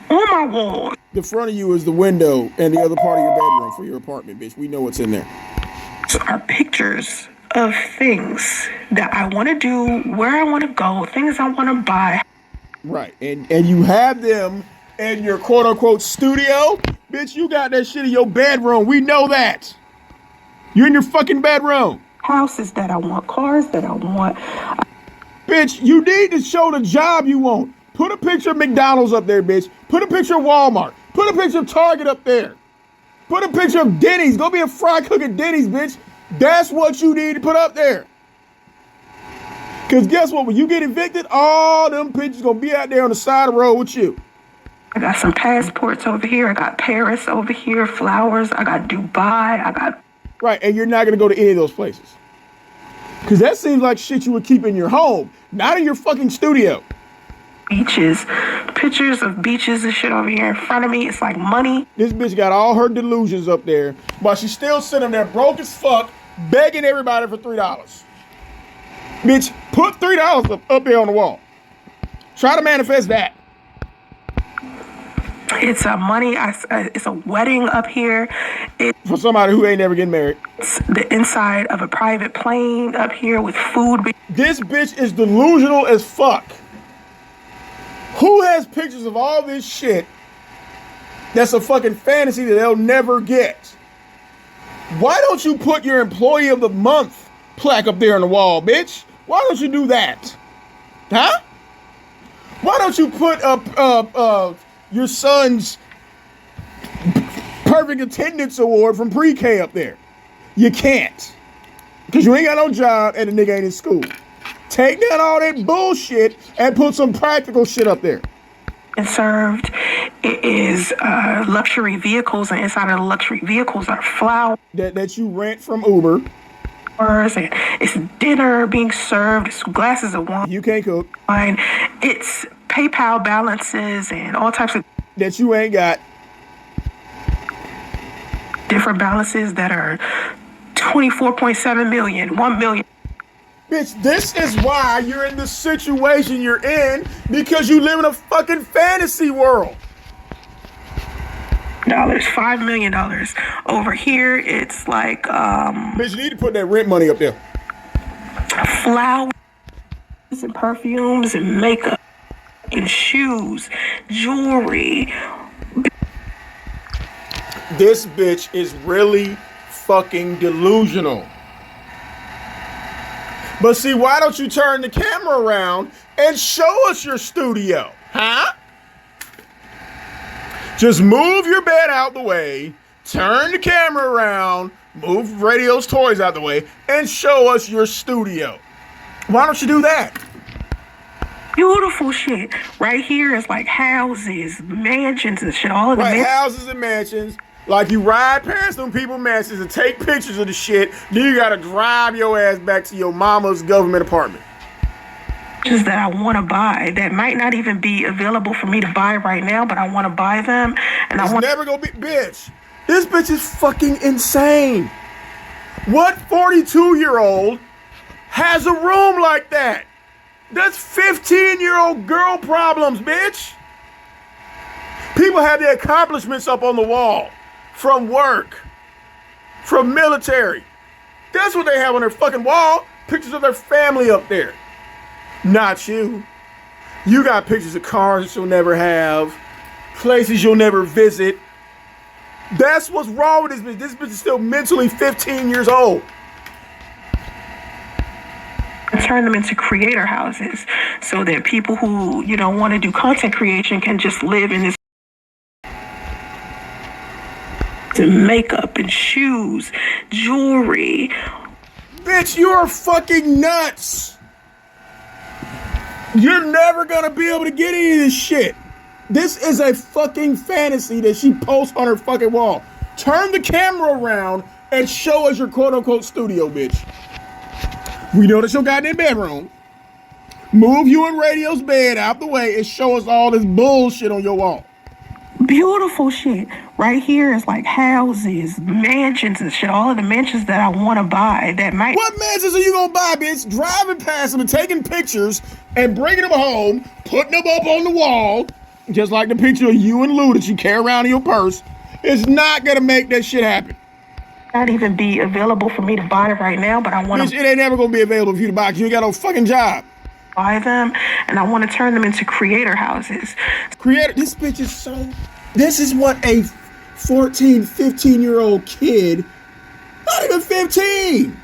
On my walls. The front of you is the window and the other part of your bedroom for your apartment, bitch. We know what's in there. Are pictures of things that I want to do, where I want to go, things I want to buy. Right, and you have them in your quote-unquote studio. Bitch, you got that shit in your bedroom. We know that. You're in your fucking bedroom. Houses that I want, cars that I want. Bitch, you need to show the job you want. Put a picture of McDonald's up there, bitch. Put a picture of Walmart. Put a picture of Target up there. Put a picture of Denny's. Go be a fry cook at Denny's, bitch. That's what you need to put up there. Because guess what? When you get evicted, all them pictures going to be out there on the side of the road with you. I got some passports over here. I got Paris over here, flowers. I got Dubai. I got... Right, and you're not going to go to any of those places. Because that seems like shit you would keep in your home, not in your fucking studio. Beaches, pictures of beaches and shit over here in front of me. It's like money. This bitch got all her delusions up there, while she's still sitting there broke as fuck, begging everybody for $3. Bitch, put $3 up there on the wall. Try to manifest that. It's a money. It's a wedding up here. For somebody who ain't never getting married. It's the inside of a private plane up here with food. This bitch is delusional as fuck. Who has pictures of all this shit that's a fucking fantasy that they'll never get? Why don't you put your Employee of the Month plaque up there on the wall, bitch? Why don't you do that? Huh? Why don't you put up your son's perfect attendance award from pre-K up there? You can't. Because you ain't got no job and the nigga ain't in school. Take down all that bullshit and put some practical shit up there. And served. It is luxury vehicles, and inside of the luxury vehicles are flowers. That you rent from Uber. And it's dinner being served. It's glasses of wine. You can't cook. It's PayPal balances and all types of... That you ain't got. Different balances that are 24.7 million, 1 million. Bitch, this is why you're in the situation you're in, because you live in a fucking fantasy world. $5 million. Over here, it's like, Bitch, you need to put that rent money up there. Flowers and perfumes and makeup and shoes, jewelry. This bitch is really fucking delusional. But see, why don't you turn the camera around and show us your studio? Huh? Just move your bed out the way, turn the camera around, move Radio's toys out the way, and show us your studio. Why don't you do that? Beautiful shit. Right here is like houses, mansions and shit. All of the houses and mansions. Like you ride past them people's mansions and take pictures of the shit, then you gotta drive your ass back to your mama's government apartment. That I want to buy that might not even be available for me to buy right now, but I want to buy them. And it's never gonna be, bitch. This bitch is fucking insane. What 42-year-old has a room like that? That's 15-year-old girl problems, bitch. People have their accomplishments up on the wall from work, from military. That's what they have on their fucking wall. Pictures of their family up there. Not you. You got pictures of cars that you'll never have, places you'll never visit. That's what's wrong with this bitch. This bitch is still mentally 15 years old. Turn them into creator houses so that people who, want to do content creation can just live in this. Makeup and shoes, jewelry. Bitch, you're fucking nuts. You're never gonna be able to get any of this shit. This is a fucking fantasy that she posts on her fucking wall. Turn the camera around and show us your quote-unquote studio, bitch. We know that's your goddamn bedroom. Move you and Radio's bed out the way and show us all this bullshit on your wall. Beautiful shit. Right here is like houses, mansions and shit. All of the mansions that I want to buy that might... What mansions are you going to buy, bitch? Driving past them and taking pictures and bringing them home, putting them up on the wall, just like the picture of you and Lou that you carry around in your purse. It's not going to make that shit happen. Not even be available for me to buy it right now, but I want to... It ain't never going to be available for you to buy because you ain't got no fucking job. Buy them, and I want to turn them into creator houses. This bitch is so... This is what a 14, 15-year-old kid, not even 15.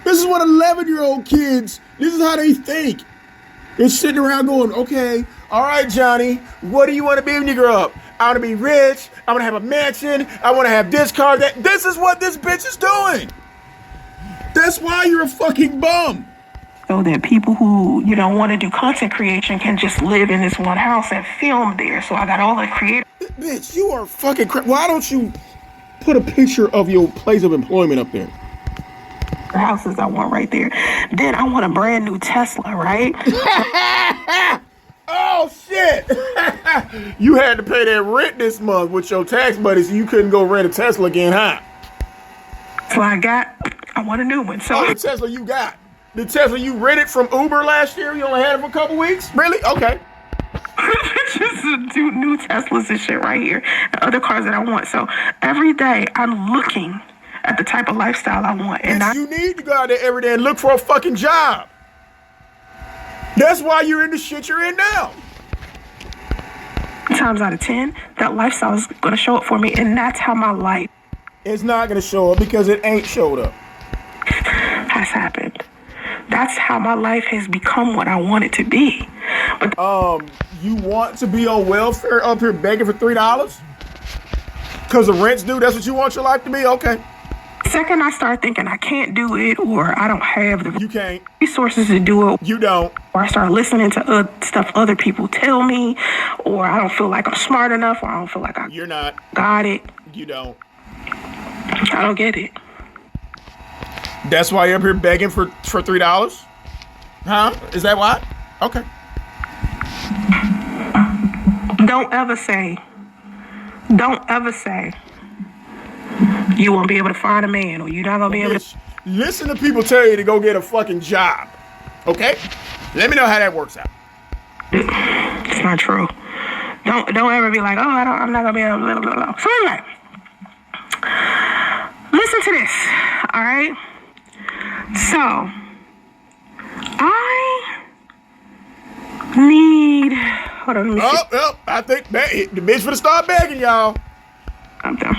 This is what 11-year-old kids, this is how they think. They're sitting around going, okay, all right, Johnny, what do you want to be when you grow up? I want to be rich. I want to have a mansion. I want to have this car, that. This is what this bitch is doing. That's why you're a fucking bum. So that people who, want to do content creation can just live in this one house and film there. So I got all the creative. Bitch, you are fucking why don't you put a picture of your place of employment up there? Houses I want right there. Then I want a brand new Tesla, right? Oh shit! You had to pay that rent this month with your tax buddy, so you couldn't go rent a Tesla again, huh? So I want a new one. So the Tesla you got. The Tesla you rented from Uber last year, you only had it for a couple weeks? Really? Okay. Just new Teslas and shit right here. And other cars that I want. So every day I'm looking at the type of lifestyle I want. And you need to go out there every day and look for a fucking job. That's why you're in the shit you're in now. Times out of 10, that lifestyle is going to show up for me. And that's how my life. It's not going to show up because it ain't showed up. Has happened. That's how my life has become what I want it to be. But you want to be on welfare up here begging for $3? Because the rent's due? That's what you want your life to be? Okay. Second I start thinking I can't do it, or I don't have the resources to do it. You don't. Or I start listening to stuff other people tell me, or I don't feel like I'm smart enough, or I don't feel like You're not. Got it. You don't. I don't get it. That's why you're up here begging for $3? Huh? Is that why? Okay. Don't ever say you won't be able to find a man, or you're not going to be able to. Listen to people tell you to go get a fucking job. Okay? Let me know how that works out. It's not true. Don't ever be like, oh, I'm not going to be able to blah, blah, blah. So anyway, listen to this, all right? So, I need... Hold on, let me see. I think the bitch finna start begging, y'all. I'm done.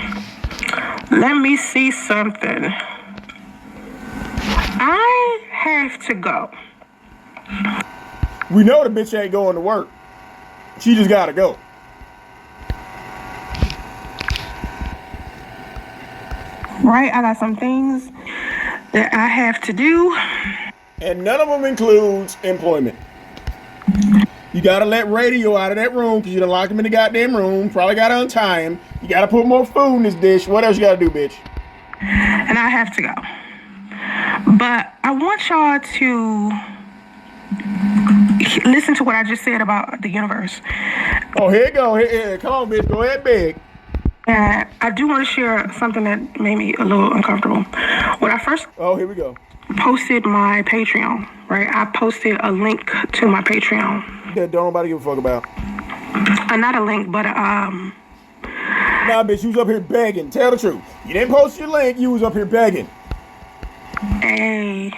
Let me see something. I have to go. We know the bitch ain't going to work. She just gotta go. Right, I got some things that I have to do. And none of them includes employment. You gotta let radio out of that room because you done locked him in the goddamn room. Probably gotta untie him. You gotta put more food in this dish. What else you gotta do, bitch? And I have to go. But I want y'all to listen to what I just said about the universe. Oh, here you go. Here. Come on, bitch. Go ahead, beg. And I do want to share something that made me a little uncomfortable. When I first here we go. Posted my Patreon, right? I posted a link to my Patreon. That don't nobody give a fuck about. Not a link, but Nah, bitch, you was up here begging. Tell the truth. You didn't post your link. You was up here begging. A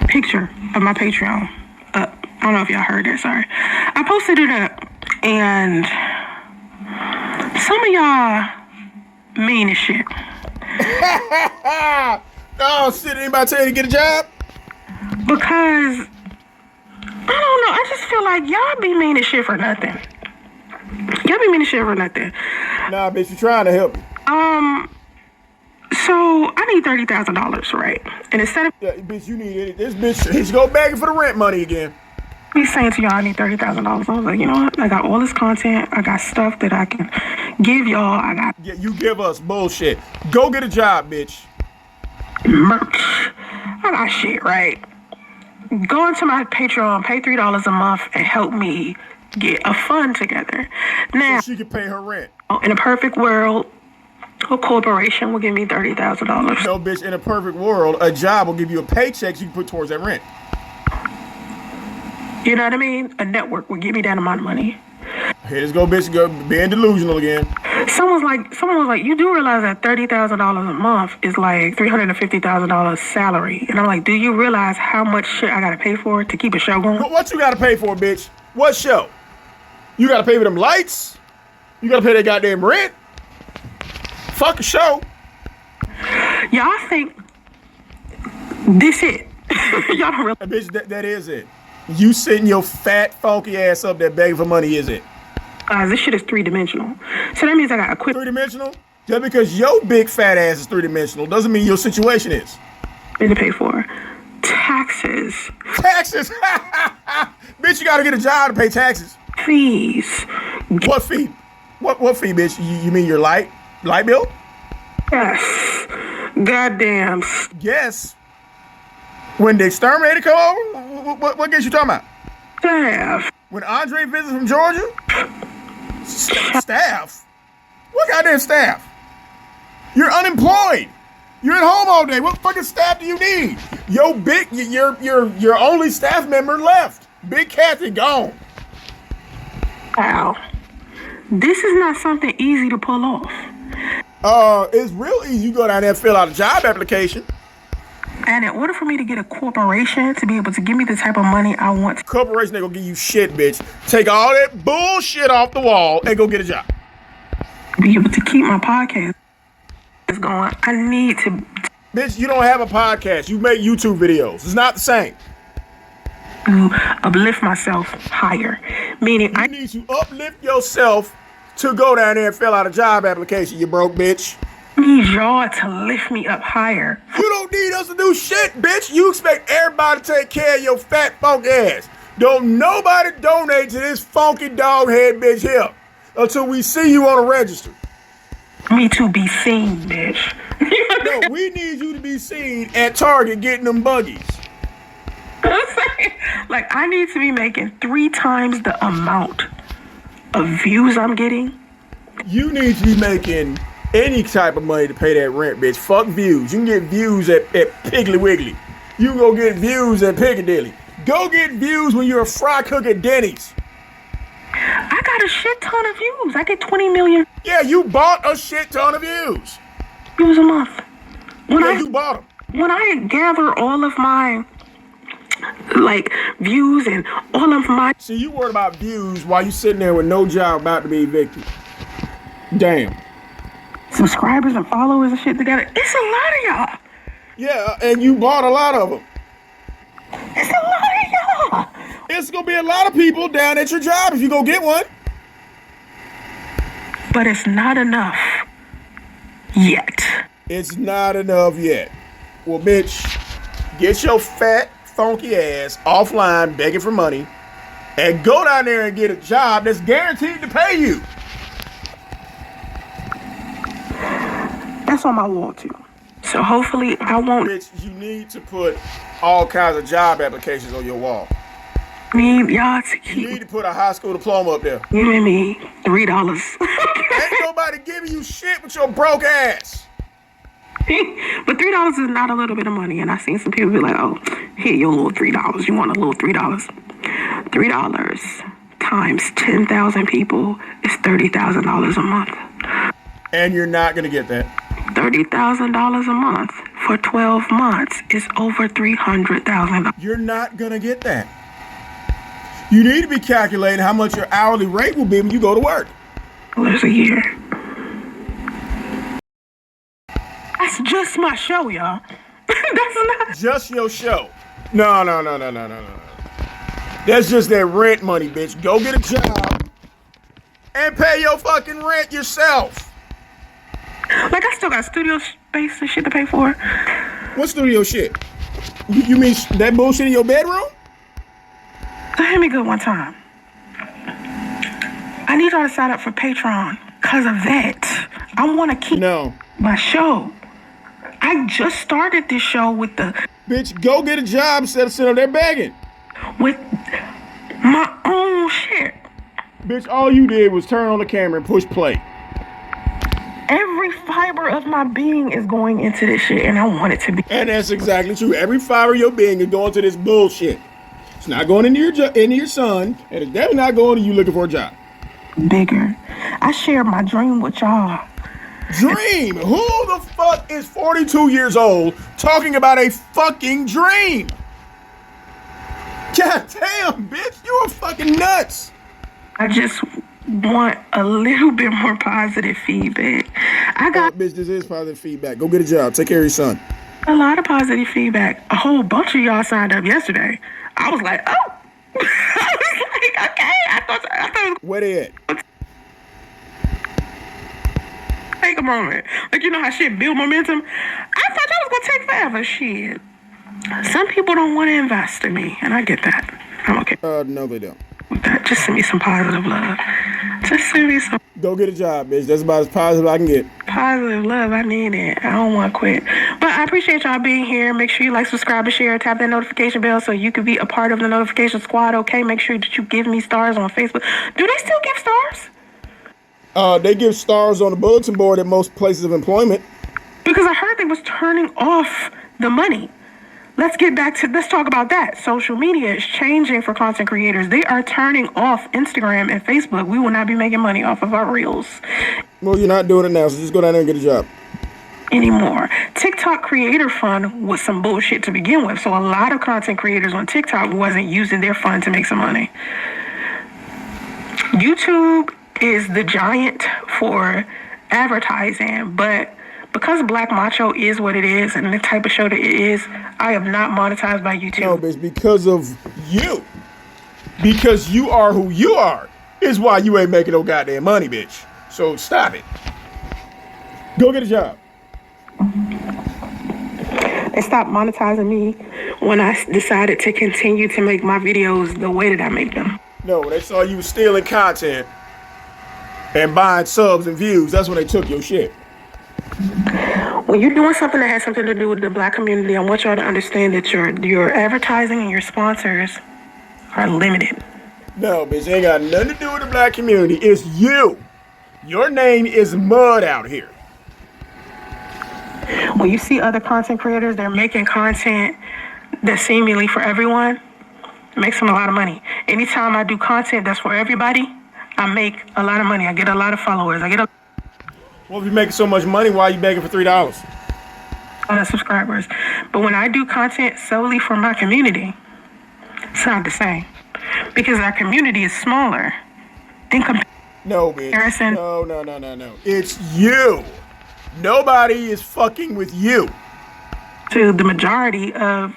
picture of my Patreon up. I don't know if y'all heard that. Sorry, I posted it up, and some of y'all mean as shit. Oh shit! Anybody tell you to get a job? Because I don't know. I just feel like y'all be mean as shit for nothing. Y'all be mean as shit for nothing. Nah, bitch, you trying to help me. So I need $30,000, right? And instead of bitch, you need it. This bitch, he's go begging for the rent money again. He's saying to y'all, I need $30,000. I was like, you know what? I got all this content. I got stuff that I can give y'all. Yeah, you give us bullshit. Go get a job, bitch. Merch. I got shit, right? Go into my Patreon, pay $3 a month, and help me get a fund together. Now, so she can pay her rent. In a perfect world, a corporation will give me $30,000. No, bitch, in a perfect world, a job will give you a paycheck you can put towards that rent. You know what I mean? A network will give me that amount of money. Here this go, bitch, go being delusional again. Someone was like, you do realize that $30,000 a month is like $350,000 salary. And I'm like, do you realize how much shit I gotta pay for to keep a show going? What you gotta pay for, bitch? What show? You gotta pay for them lights? You gotta pay that goddamn rent? Fuck a show. Y'all think this it? Y'all don't realize. Bitch, that is it. You sitting your fat, funky ass up there begging for money, is it? This shit is 3-dimensional. So that means I gotta quit. 3-dimensional? Just because your big fat ass is 3-dimensional doesn't mean your situation is. Need to pay for taxes. Taxes? Bitch, you gotta get a job to pay taxes. Fees. What fee? What fee, bitch? You mean your light bill? Yes. Goddamn. Yes. When the exterminator come over? What gets you talking about? Staff. When Andre visits from Georgia? Staff? What goddamn staff? You're unemployed. You're at home all day. What fucking staff do you need? Your only staff member left. Big Kathy gone. Wow. This is not something easy to pull off. It's real easy. You go down there and fill out a job application. And in order for me to get a corporation to be able to give me the type of money I want, Corporation ain't gonna give you shit, bitch. Take all that bullshit off the wall and go get a job. be able to keep my podcast going, I need to. Bitch, you don't have a podcast. You make YouTube videos. It's not the same. To uplift myself higher, meaning You need to uplift yourself to go down there and fill out a job application, you broke bitch. need y'all to lift me up higher. You don't need us to do shit, bitch. You expect everybody to take care of your fat funk ass. Don't nobody donate to this funky dog head bitch here until we see you on a register. Me to be seen, bitch. No, we need you to be seen at Target getting them buggies. I'm saying, like, I need to be making 3 times the amount of views I'm getting. You need to be making any type of money to pay that rent, bitch. Fuck views. You can get views at Piggly Wiggly. You can go get views at Piccadilly. Go get views when you're a fry cook at Denny's. I got a shit ton of views. I get 20 million Yeah, you bought a shit ton of views. views a month. You bought them. When I gather all of my like views and all of my See, you worried about views while you sitting there with no job about to be evicted. Damn. subscribers and followers and shit together, it's a lot of y'all. Yeah, and you bought a lot of them. It's a lot of y'all. It's gonna be a lot of people down at your job if you go get one. But it's not enough yet. It's not enough yet. Well, bitch, get your fat, funky ass offline begging for money and go down there and get a job that's guaranteed to pay you. That's on my wall too. So hopefully I won't Bitch, you need to put all kinds of job applications on your wall. need y'all to You need keep to put a high school diploma up there. giving me $3. Ain't nobody giving you shit with your broke ass. But $3 is not a little bit of money, and I seen some people be like, "Oh, here your little $3. You want a little $3? $3 times 10,000 people is $30,000 a month. And you're not gonna get that. $30,000 a month for 12 months is over $300,000. You're not gonna get that. You need to be calculating how much your hourly rate will be when you go to work. A year. That's just my show, y'all. That's not Just your show. No. That's just that rent money, bitch. Go get a job and pay your fucking rent yourself. like I still got studio space and shit to pay for. What studio shit? You mean that bullshit in your bedroom? So hear me good one time. I need y'all to sign up for Patreon because of that. I want to keep my show. I just started this show with Bitch, go get a job instead of sitting up there begging. with my own shit. Bitch, all you did was turn on the camera and push play. Every fiber of my being is going into this shit, and I want it to be. And that's exactly true. Every fiber of your being is going to this bullshit. It's not going into your son, and it's definitely not going to you looking for a job. Bigger. I share my dream with y'all. Dream? Who the fuck is 42 years old talking about a fucking dream? God damn, bitch, you are fucking nuts. I just want a little bit more positive feedback. I got Bitch, this is positive feedback. Go get a job. Take care of your son. a lot of positive feedback. A whole bunch of y'all signed up yesterday. I was like, oh. I was like, okay. I thought it was Where they at? take a moment. Like, you know how shit build momentum? I thought that was going to take forever. Shit. Some people don't want to invest in me, and I get that. I'm okay. No, they don't. Just send me some positive love. Just send me some Go get a job, bitch. That's about as positive I can get. positive love. I need it. I don't want to quit. But I appreciate y'all being here. Make sure you like, subscribe, and share. Tap that notification bell so you can be a part of the notification squad, okay? Make sure that you give me stars on Facebook. Do they still give stars? They give stars on the bulletin board at most places of employment. Because I heard they was turning off the money. Let's talk about that. Social media is changing for content creators. They are turning off Instagram and Facebook. We will not be making money off of our reels Well, you're not doing it now, so just go down there and get a job. anymore. TikTok Creator Fund was some bullshit to begin with. So a lot of content creators on TikTok wasn't using their fund to make some money. YouTube is the giant for advertising, but because Black Macho is what it is and the type of show that it is, I am not monetized by YouTube. No, bitch, because of you. Because you are who you are is why you ain't making no goddamn money, bitch. So stop it. Go get a job. They stopped monetizing me when I decided to continue to make my videos the way that I make them. No, they saw you stealing content and buying subs and views. That's when they took your shit. When you're doing something that has something to do with the Black community, I want y'all to understand that your advertising and your sponsors are limited. No, bitch, ain't got nothing to do with the Black community. It's you. Your name is mud out here. When you see other content creators, they're making content that's seemingly for everyone, it makes them a lot of money. Anytime I do content that's for everybody, I make a lot of money. I get a lot of followers. Well, if you're making so much money, why are you begging for $3? A lot of subscribers. But when I do content solely for my community, it's not the same. Because our community is smaller. No, bitch. Harrison. No. It's you. Nobody is fucking with you. To the majority of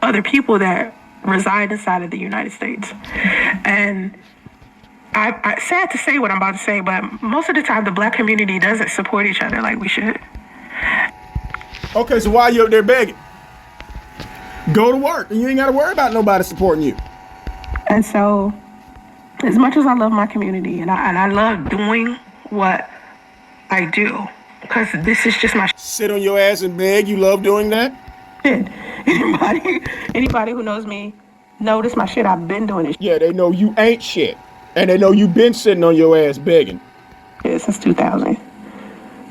other people that reside inside of the United States. And I sad to say what I'm about to say, but most of the time the Black community doesn't support each other like we should. Okay, so why are you up there begging? Go to work, and you ain't got to worry about nobody supporting you. And so, as much as I love my community, and I love doing what I do, because this is just my Sit on your ass and beg. You love doing that? shit. Anybody who knows me know this my shit. I've been doing this Yeah, they know you ain't shit. And they know you've been sitting on your ass begging. shit since 2000.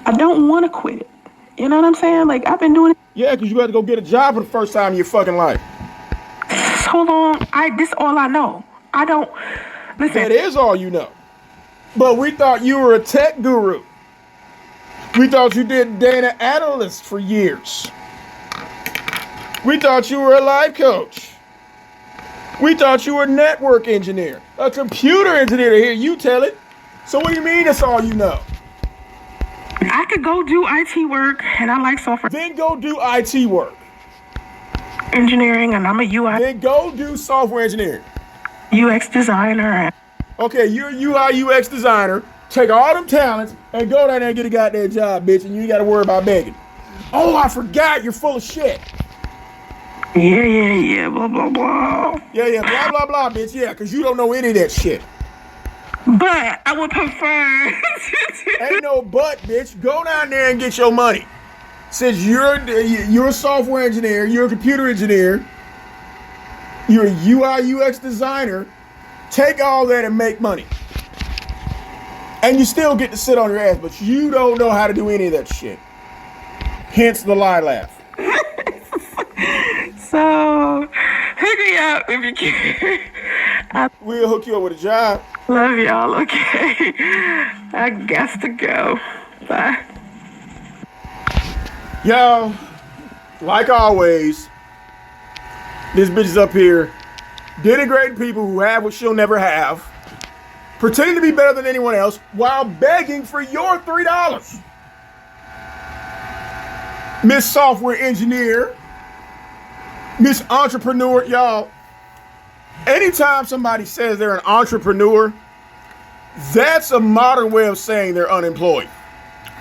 I don't want to quit it. You know what I'm saying? Like, I've been doing it Yeah, because you had to go get a job for the first time in your fucking life. so long. This all I know. I don't listen. That is all you know. But we thought you were a tech guru. We thought you did data analyst for years. We thought you were a life coach. We thought you were a network engineer, a computer engineer, to hear you tell it. So what do you mean that's all you know? I could go do IT work, and I like software Then go do IT work. engineering, and I'm a UI Then go do software engineering. UX designer. Okay, you're a UI UX designer. Take all them talents and go down there and get a goddamn job, bitch, and you ain't got to worry about begging. Oh, I forgot, you're full of shit. Yeah, blah, blah, blah. Yeah, blah, blah, blah, bitch, yeah, because you don't know any of that shit. But I would prefer Ain't no but, bitch. Go down there and get your money. Since you're a software engineer, you're a computer engineer, you're a UI UX designer, take all that and make money. And you still get to sit on your ass, but you don't know how to do any of that shit. Hence the lie laugh. So, hook me up if you can. We'll hook you up with a job. Love y'all, okay? I guess to go. Bye. Y'all, like always, this bitch is up here denigrating people who have what she'll never have, pretending to be better than anyone else while begging for your $3. Miss Software Engineer, Miss Entrepreneur, y'all, anytime somebody says they're an entrepreneur, that's a modern way of saying they're unemployed.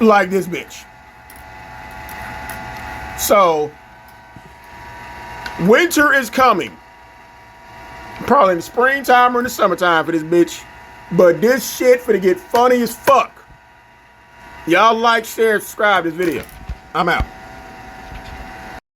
like this bitch. So, winter is coming. Probably in the springtime or in the summertime for this bitch. But this shit finna get funny as fuck. Y'all like, share, subscribe this video. I'm out.